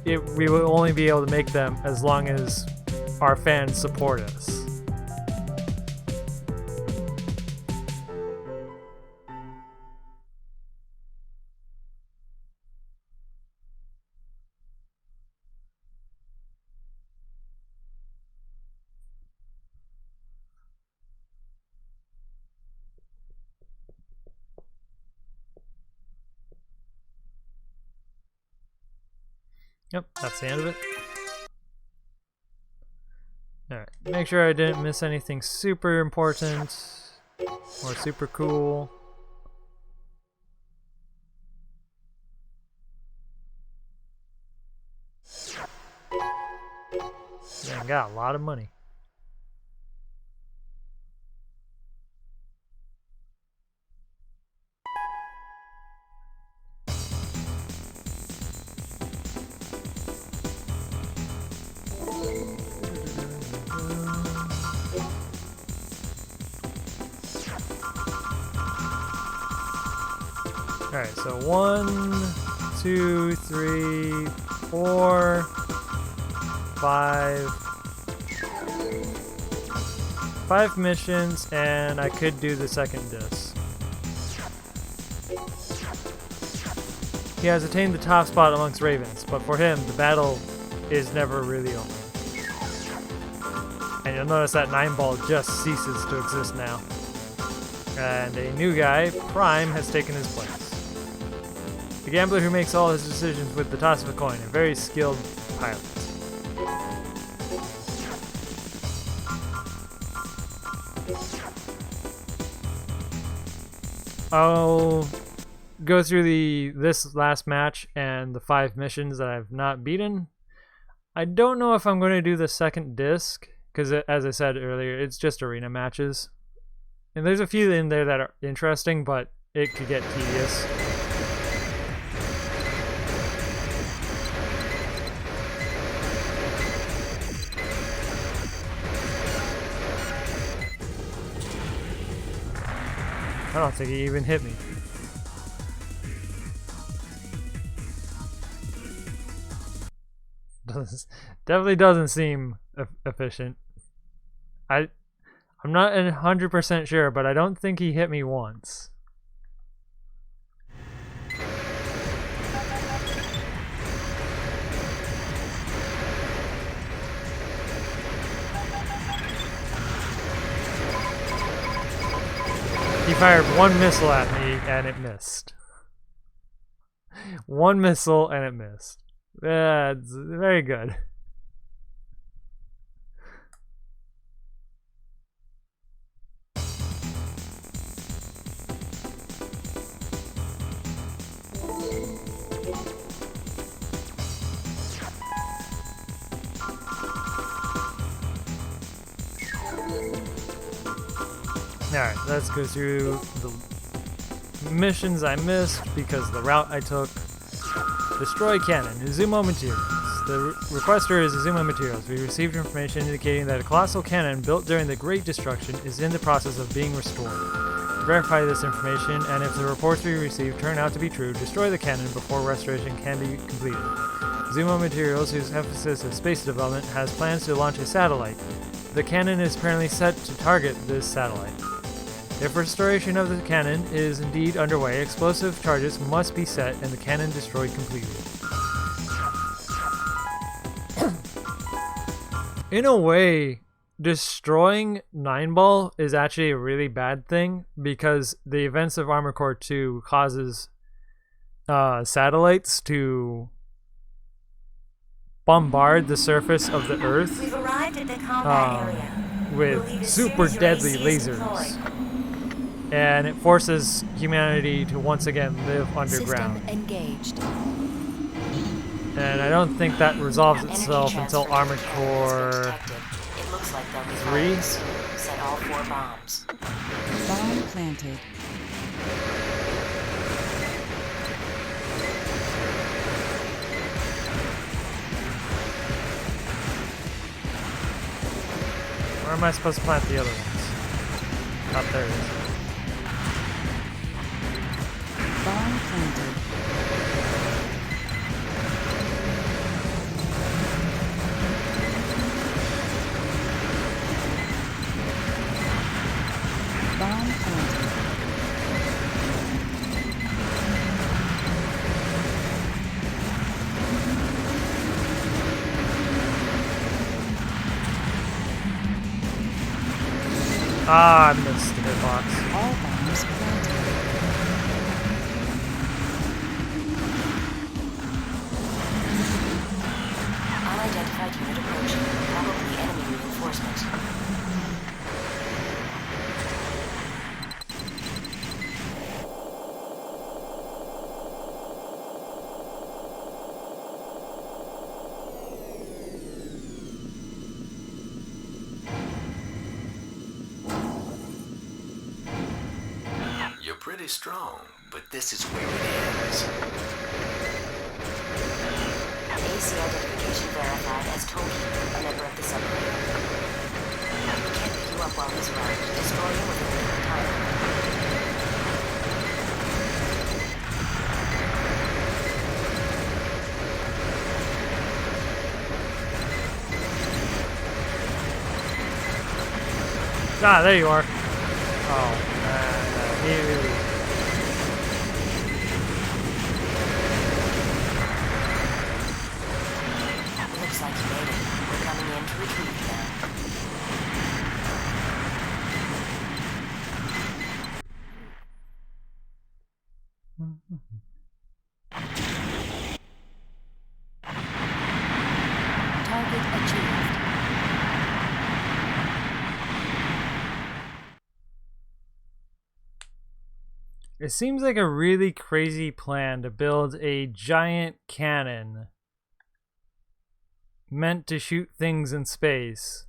Speaker 1: we will only be able to make them as long as our fans support us. Yep, that's the end of it. Alright, make sure I didn't miss anything super important or super cool. Man, got a lot of money. Alright, so 1, 2, 3, 4, 5. 5 missions, and I could do the second disc. He has attained the top spot amongst ravens, but for him, the battle is never really over. And you'll notice that 9-Ball just ceases to exist now. And a new guy, Prime, has taken his place. The gambler who makes all his decisions with the toss of a coin, a very skilled pilot. I'll go through this last match and the 5 missions that I've not beaten. I don't know if I'm going to do the second disc, because as I said earlier, it's just arena matches. And there's a few in there that are interesting, but it could get tedious. I don't think he even hit me. Definitely doesn't seem efficient. I I'm not 100% sure, but I don't think he hit me once. He fired one missile at me and it missed. One missile and it missed. That's very good. Alright, let's go through the missions I missed because the route I took. Destroy cannon, Izumo materials. The requester is Izumo Materials. We received information indicating that a colossal cannon built during the Great Destruction is in the process of being restored. Verify this information, and if the reports we received turn out to be true, destroy the cannon before restoration can be completed. Izumo Materials, whose emphasis is space development, has plans to launch a satellite. The cannon is apparently set to target this satellite. If restoration of the cannon is indeed underway, explosive charges must be set and the cannon destroyed completely. In a way, destroying 9-Ball is actually a really bad thing because the events of Armored Core 2 causes satellites to bombard the surface of the Earth
Speaker 2: We've arrived at the combat area.
Speaker 1: with super deadly lasers. And it forces humanity to once again live underground.
Speaker 4: System engaged.
Speaker 1: And I don't think that resolves itself until Armored Core
Speaker 2: It looks like they'll be
Speaker 1: 3.
Speaker 2: Set all 4 bombs.
Speaker 7: Bomb planted.
Speaker 1: Where am I supposed to plant the other ones? Up there it is.
Speaker 7: Bomb planted. Bomb planted.
Speaker 1: Ah, I missed the hitbox.
Speaker 7: All bombs planted.
Speaker 2: Unidentified unit approaching. Probably enemy reinforcements.
Speaker 6: You're pretty strong, but this is where it ends.
Speaker 2: AC identification verified as Toki, a member of the submarine. We can't pick you up while he's around. Destroy him within a given time.
Speaker 1: Ah, there you are. Oh, man.
Speaker 2: Looks like you made it. We're coming in to retrieve you now.
Speaker 4: Target achieved.
Speaker 1: It seems like a really crazy plan to build a giant cannon meant to shoot things in space.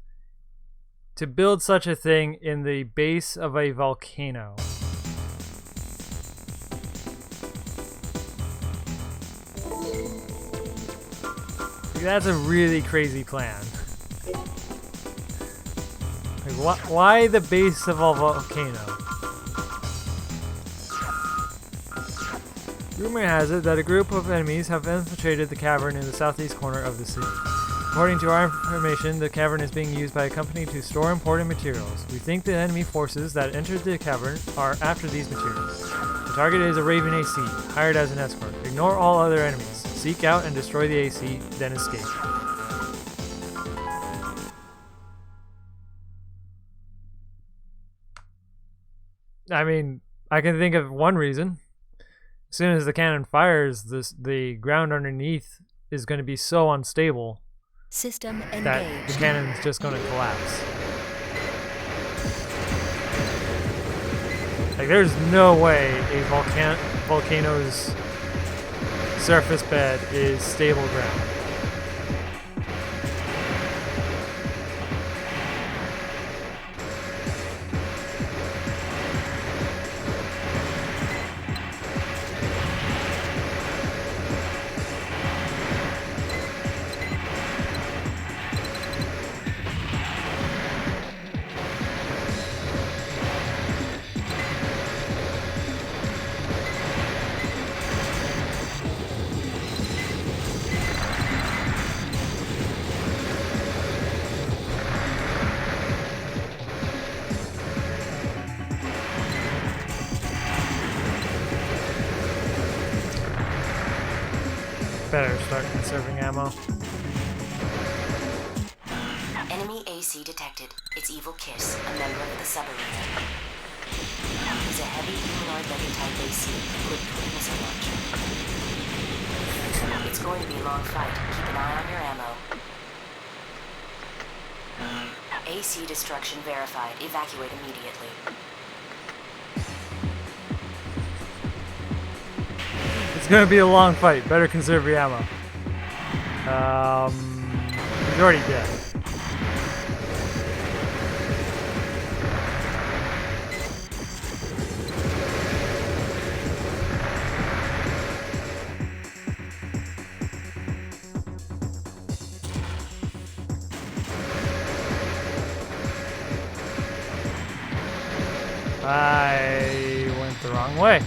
Speaker 1: To build such a thing in the base of a volcano. That's a really crazy plan. Like, why the base of a volcano? Rumor has it that a group of enemies have infiltrated the cavern in the southeast corner of the city. According to our information, the cavern is being used by a company to store imported materials. We think the enemy forces that entered the cavern are after these materials. The target is a Raven AC, hired as an escort. Ignore all other enemies. Seek out and destroy the AC, then escape. I mean, I can think of one reason. As soon as the cannon fires, the ground underneath is going to be so unstable
Speaker 4: System
Speaker 1: that the
Speaker 4: engaged.
Speaker 1: cannon's just going to collapse. Like, there's no way a volcano's surface bed is stable ground. Better start conserving ammo.
Speaker 2: Enemy AC detected. It's Evil Kiss, a member of the subarena. He's a heavy humanoid Levy-type AC equipped with missile launcher. It's going to be a long fight. Keep an eye on your ammo. AC destruction verified. Evacuate immediately.
Speaker 1: It's gonna be a long fight. Better conserve your ammo. He's already dead. I went the wrong way.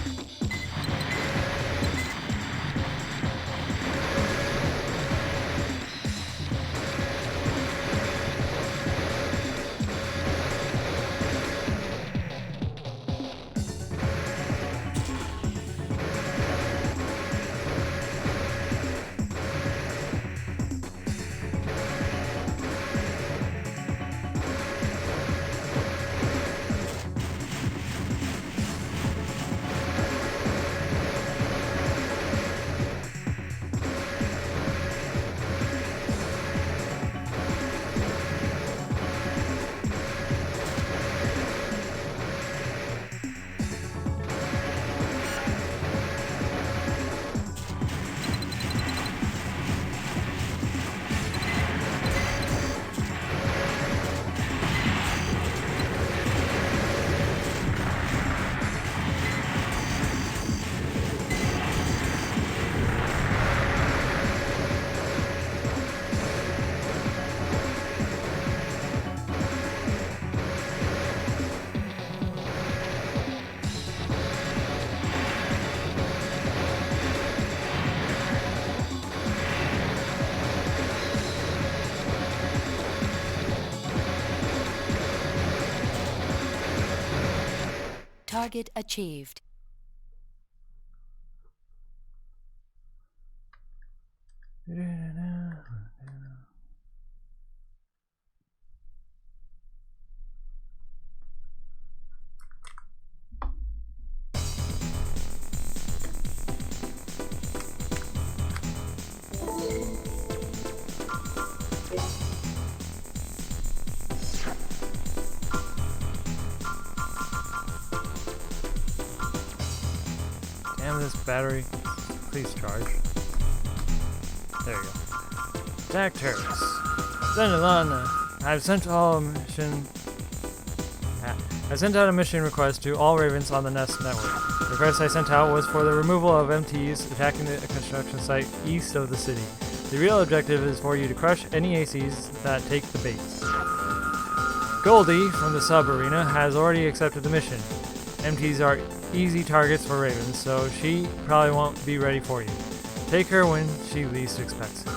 Speaker 4: Target achieved.
Speaker 1: Damn this battery. Please charge. There you go. Attack turrets. Send it on. I've sent out a mission request to all Ravens on the Nest network. The request I sent out was for the removal of MTs attacking the construction site east of the city. The real objective is for you to crush any ACs that take the bait. Goldie from the sub arena has already accepted the mission. MTs are easy targets for Ravens, so she probably won't be ready for you. Take her when she least expects it.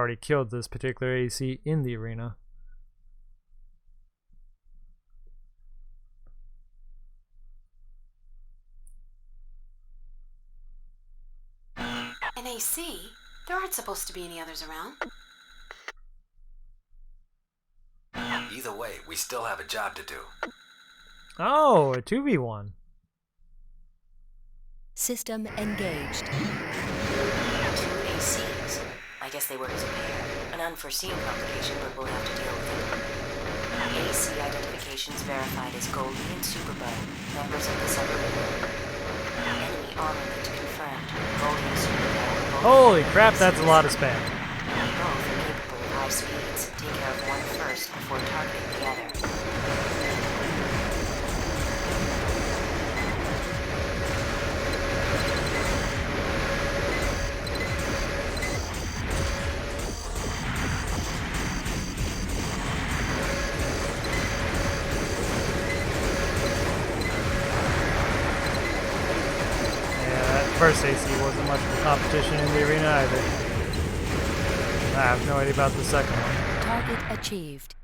Speaker 1: already killed this particular AC in the arena.
Speaker 2: An AC? There aren't supposed to be any others around.
Speaker 5: Either way, we still have a job to do.
Speaker 1: Oh, a 2v1.
Speaker 4: System engaged.
Speaker 2: 2 ACs. I guess they work as a pair. An unforeseen complication, but we'll have to deal with it. AC identifications verified as Goldie and Superbug, members of the submarine. Enemy armament confirmed. Goldie and Superbug are both...
Speaker 1: Holy crap, that's a lot of spam.
Speaker 2: Both are capable of high speeds. Take care of one first before targeting the other.
Speaker 1: First AC wasn't much of a competition in the arena either. I have no idea about the second one.
Speaker 4: Target achieved.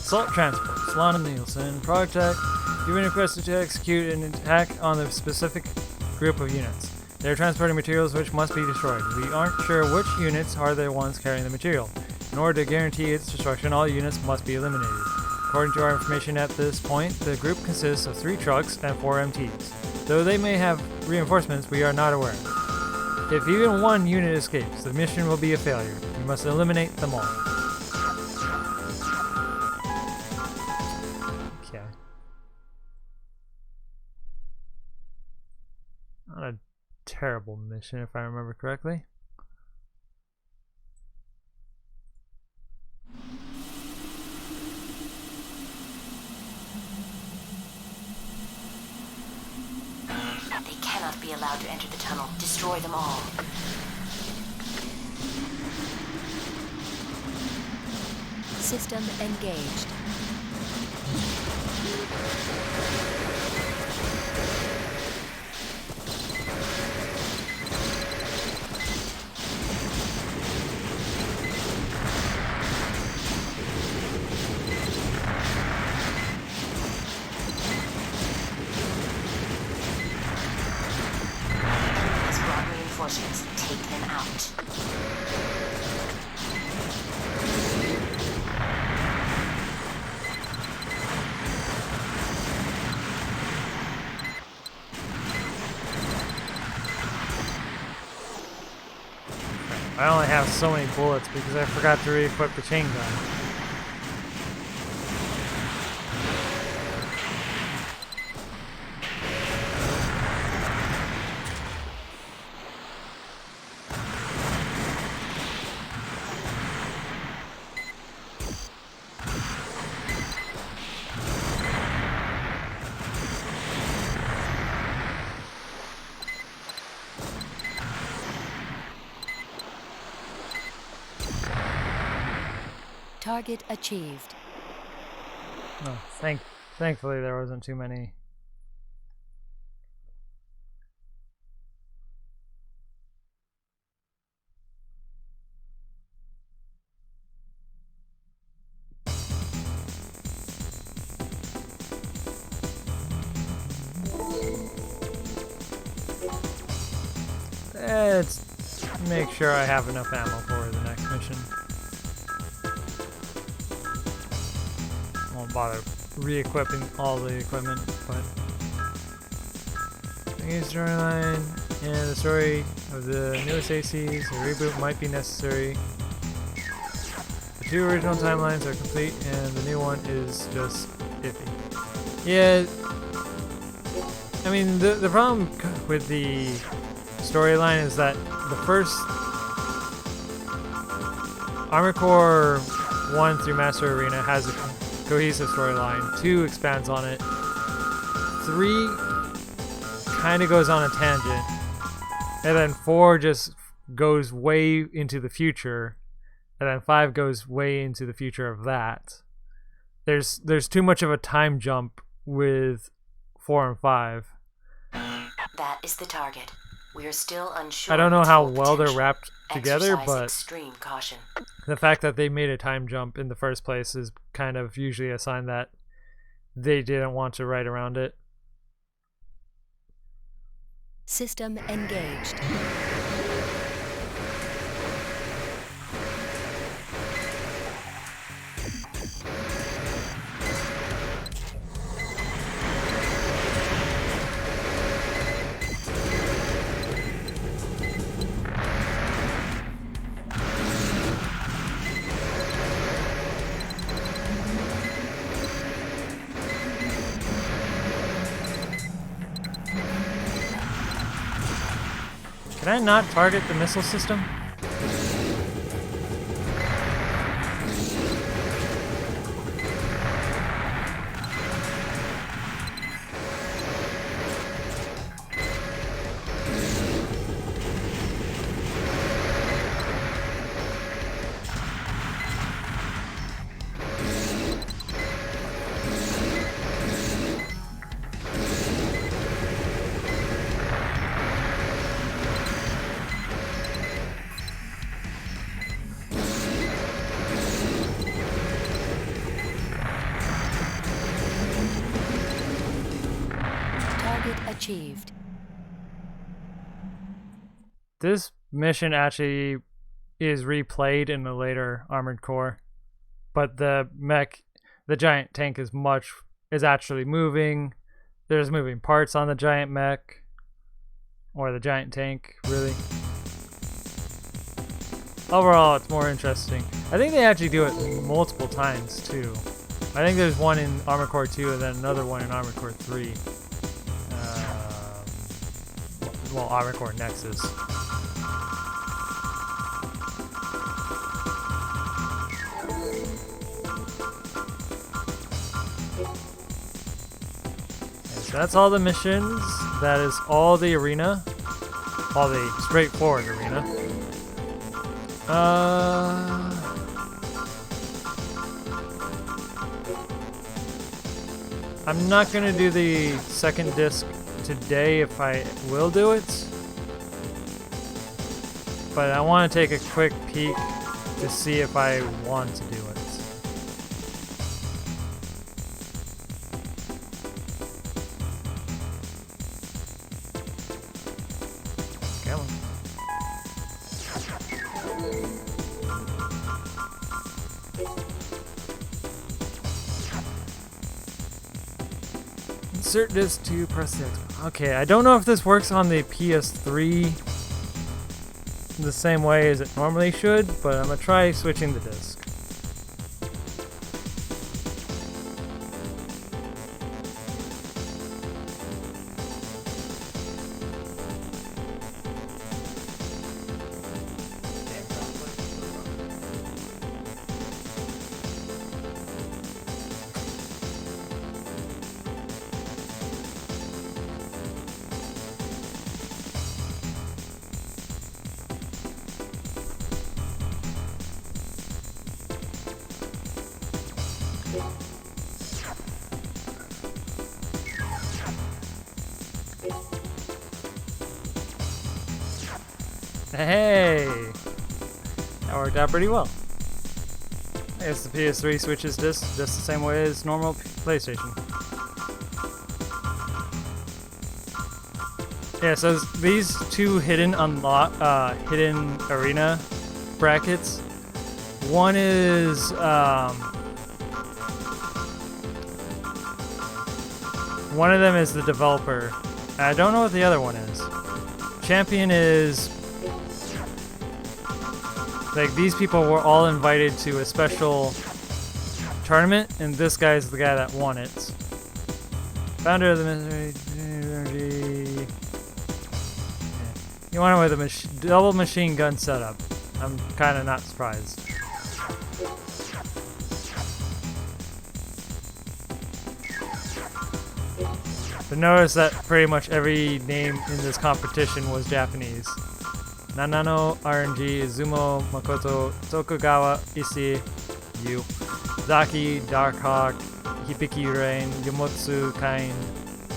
Speaker 1: Assault transports. Lana Nielsen, ProgTech. You've been requested to execute an attack on the specific group of units. They are transporting materials which must be destroyed. We aren't sure which units are the ones carrying the material. In order to guarantee its destruction, all units must be eliminated. According to our information at this point, the group consists of 3 trucks and 4 MTs. Though they may have reinforcements, we are not aware. If even one unit escapes, the mission will be a failure. We must eliminate them all. Okay. Not a terrible mission, if I remember correctly.
Speaker 2: They cannot be allowed to enter the tunnel. Destroy them all.
Speaker 4: System engaged.
Speaker 2: Has brought reinforcements. Take them out.
Speaker 1: I only have so many bullets because I forgot to re-equip the chain gun.
Speaker 4: Target achieved.
Speaker 1: Oh, thankfully there wasn't too many. Let's make sure I have enough ammo for the next mission. Won't bother re-equipping all the equipment, but the storyline and the story of the newest ACs, a reboot might be necessary. The 2 original timelines are complete and the new one is just iffy. Yeah, I mean the problem with the storyline is that the first Armored Core 1 through Master Arena has a cohesive storyline. 2 expands on it. 3 kind of goes on a tangent. And then 4 just goes way into the future. And then 5 goes way into the future of that. There's too much of a time jump with 4 and 5.
Speaker 2: That is the target. We are still unsure.
Speaker 1: I don't know
Speaker 2: of its
Speaker 1: how
Speaker 2: full
Speaker 1: well they're
Speaker 2: potential.
Speaker 1: wrapped together,
Speaker 2: Exercise
Speaker 1: but
Speaker 2: extreme caution.
Speaker 1: the fact that they made a time jump in the first place is kind of usually a sign that they didn't want to write around it.
Speaker 4: System engaged.
Speaker 1: Can I not target the missile system?
Speaker 4: Target achieved.
Speaker 1: This mission actually is replayed in the later Armored Core, but the mech, the giant tank is actually moving. There's moving parts on the giant mech, or the giant tank, really. Overall, it's more interesting. I think they actually do it multiple times too. I think there's one in Armored Core 2 and then another one in Armored Core 3. Well, Armored Core Nexus. So that's all the missions. That is all the arena. All the straightforward arena. I'm not gonna do the second disc today if I will do it. But I want to take a quick peek to see if I want to do it. Come on. Insert disc to press the X. Okay, I don't know if this works on the PS3 the same way as it normally should, but I'm gonna try switching the disc. Hey! That worked out pretty well. I guess the PS3 switches discs just the same way as normal PlayStation. Yeah, so these two hidden hidden arena brackets. One is one of them is the developer. I don't know what the other one is. Champion is like these people were all invited to a special tournament, and this guy's the guy that won it. Founder of the Misery. You want it with a double machine gun setup. I'm kind of not surprised. But notice that pretty much every name in this competition was Japanese. Nanano, RNG, Izumo, Makoto, Tokugawa, Issei, Yu, Zaki, Darkhawk, Hibiki Rain, Yomotsu, Kain,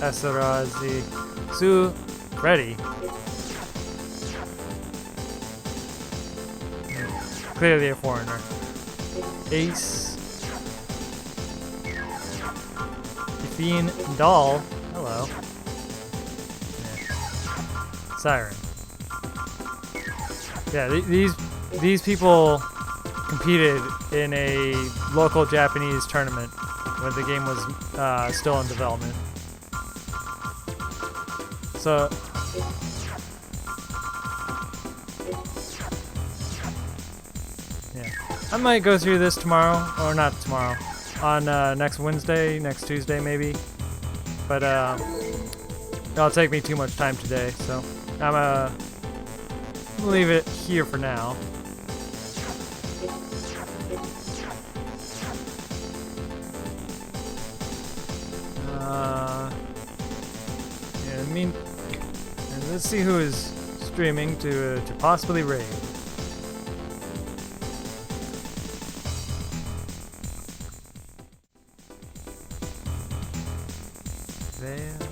Speaker 1: Esarazi, Su, Ready. Clearly a foreigner. Ace, Fiend, Doll. Hello. Yeah. Siren. Yeah, these people competed in a local Japanese tournament when the game was still in development. So yeah, I might go through this tomorrow, or not tomorrow, on next Wednesday, next Tuesday maybe. But it'll take me too much time today, so I'm gonna leave it here for now. Yeah, I mean, let's see who is streaming to possibly raid. There.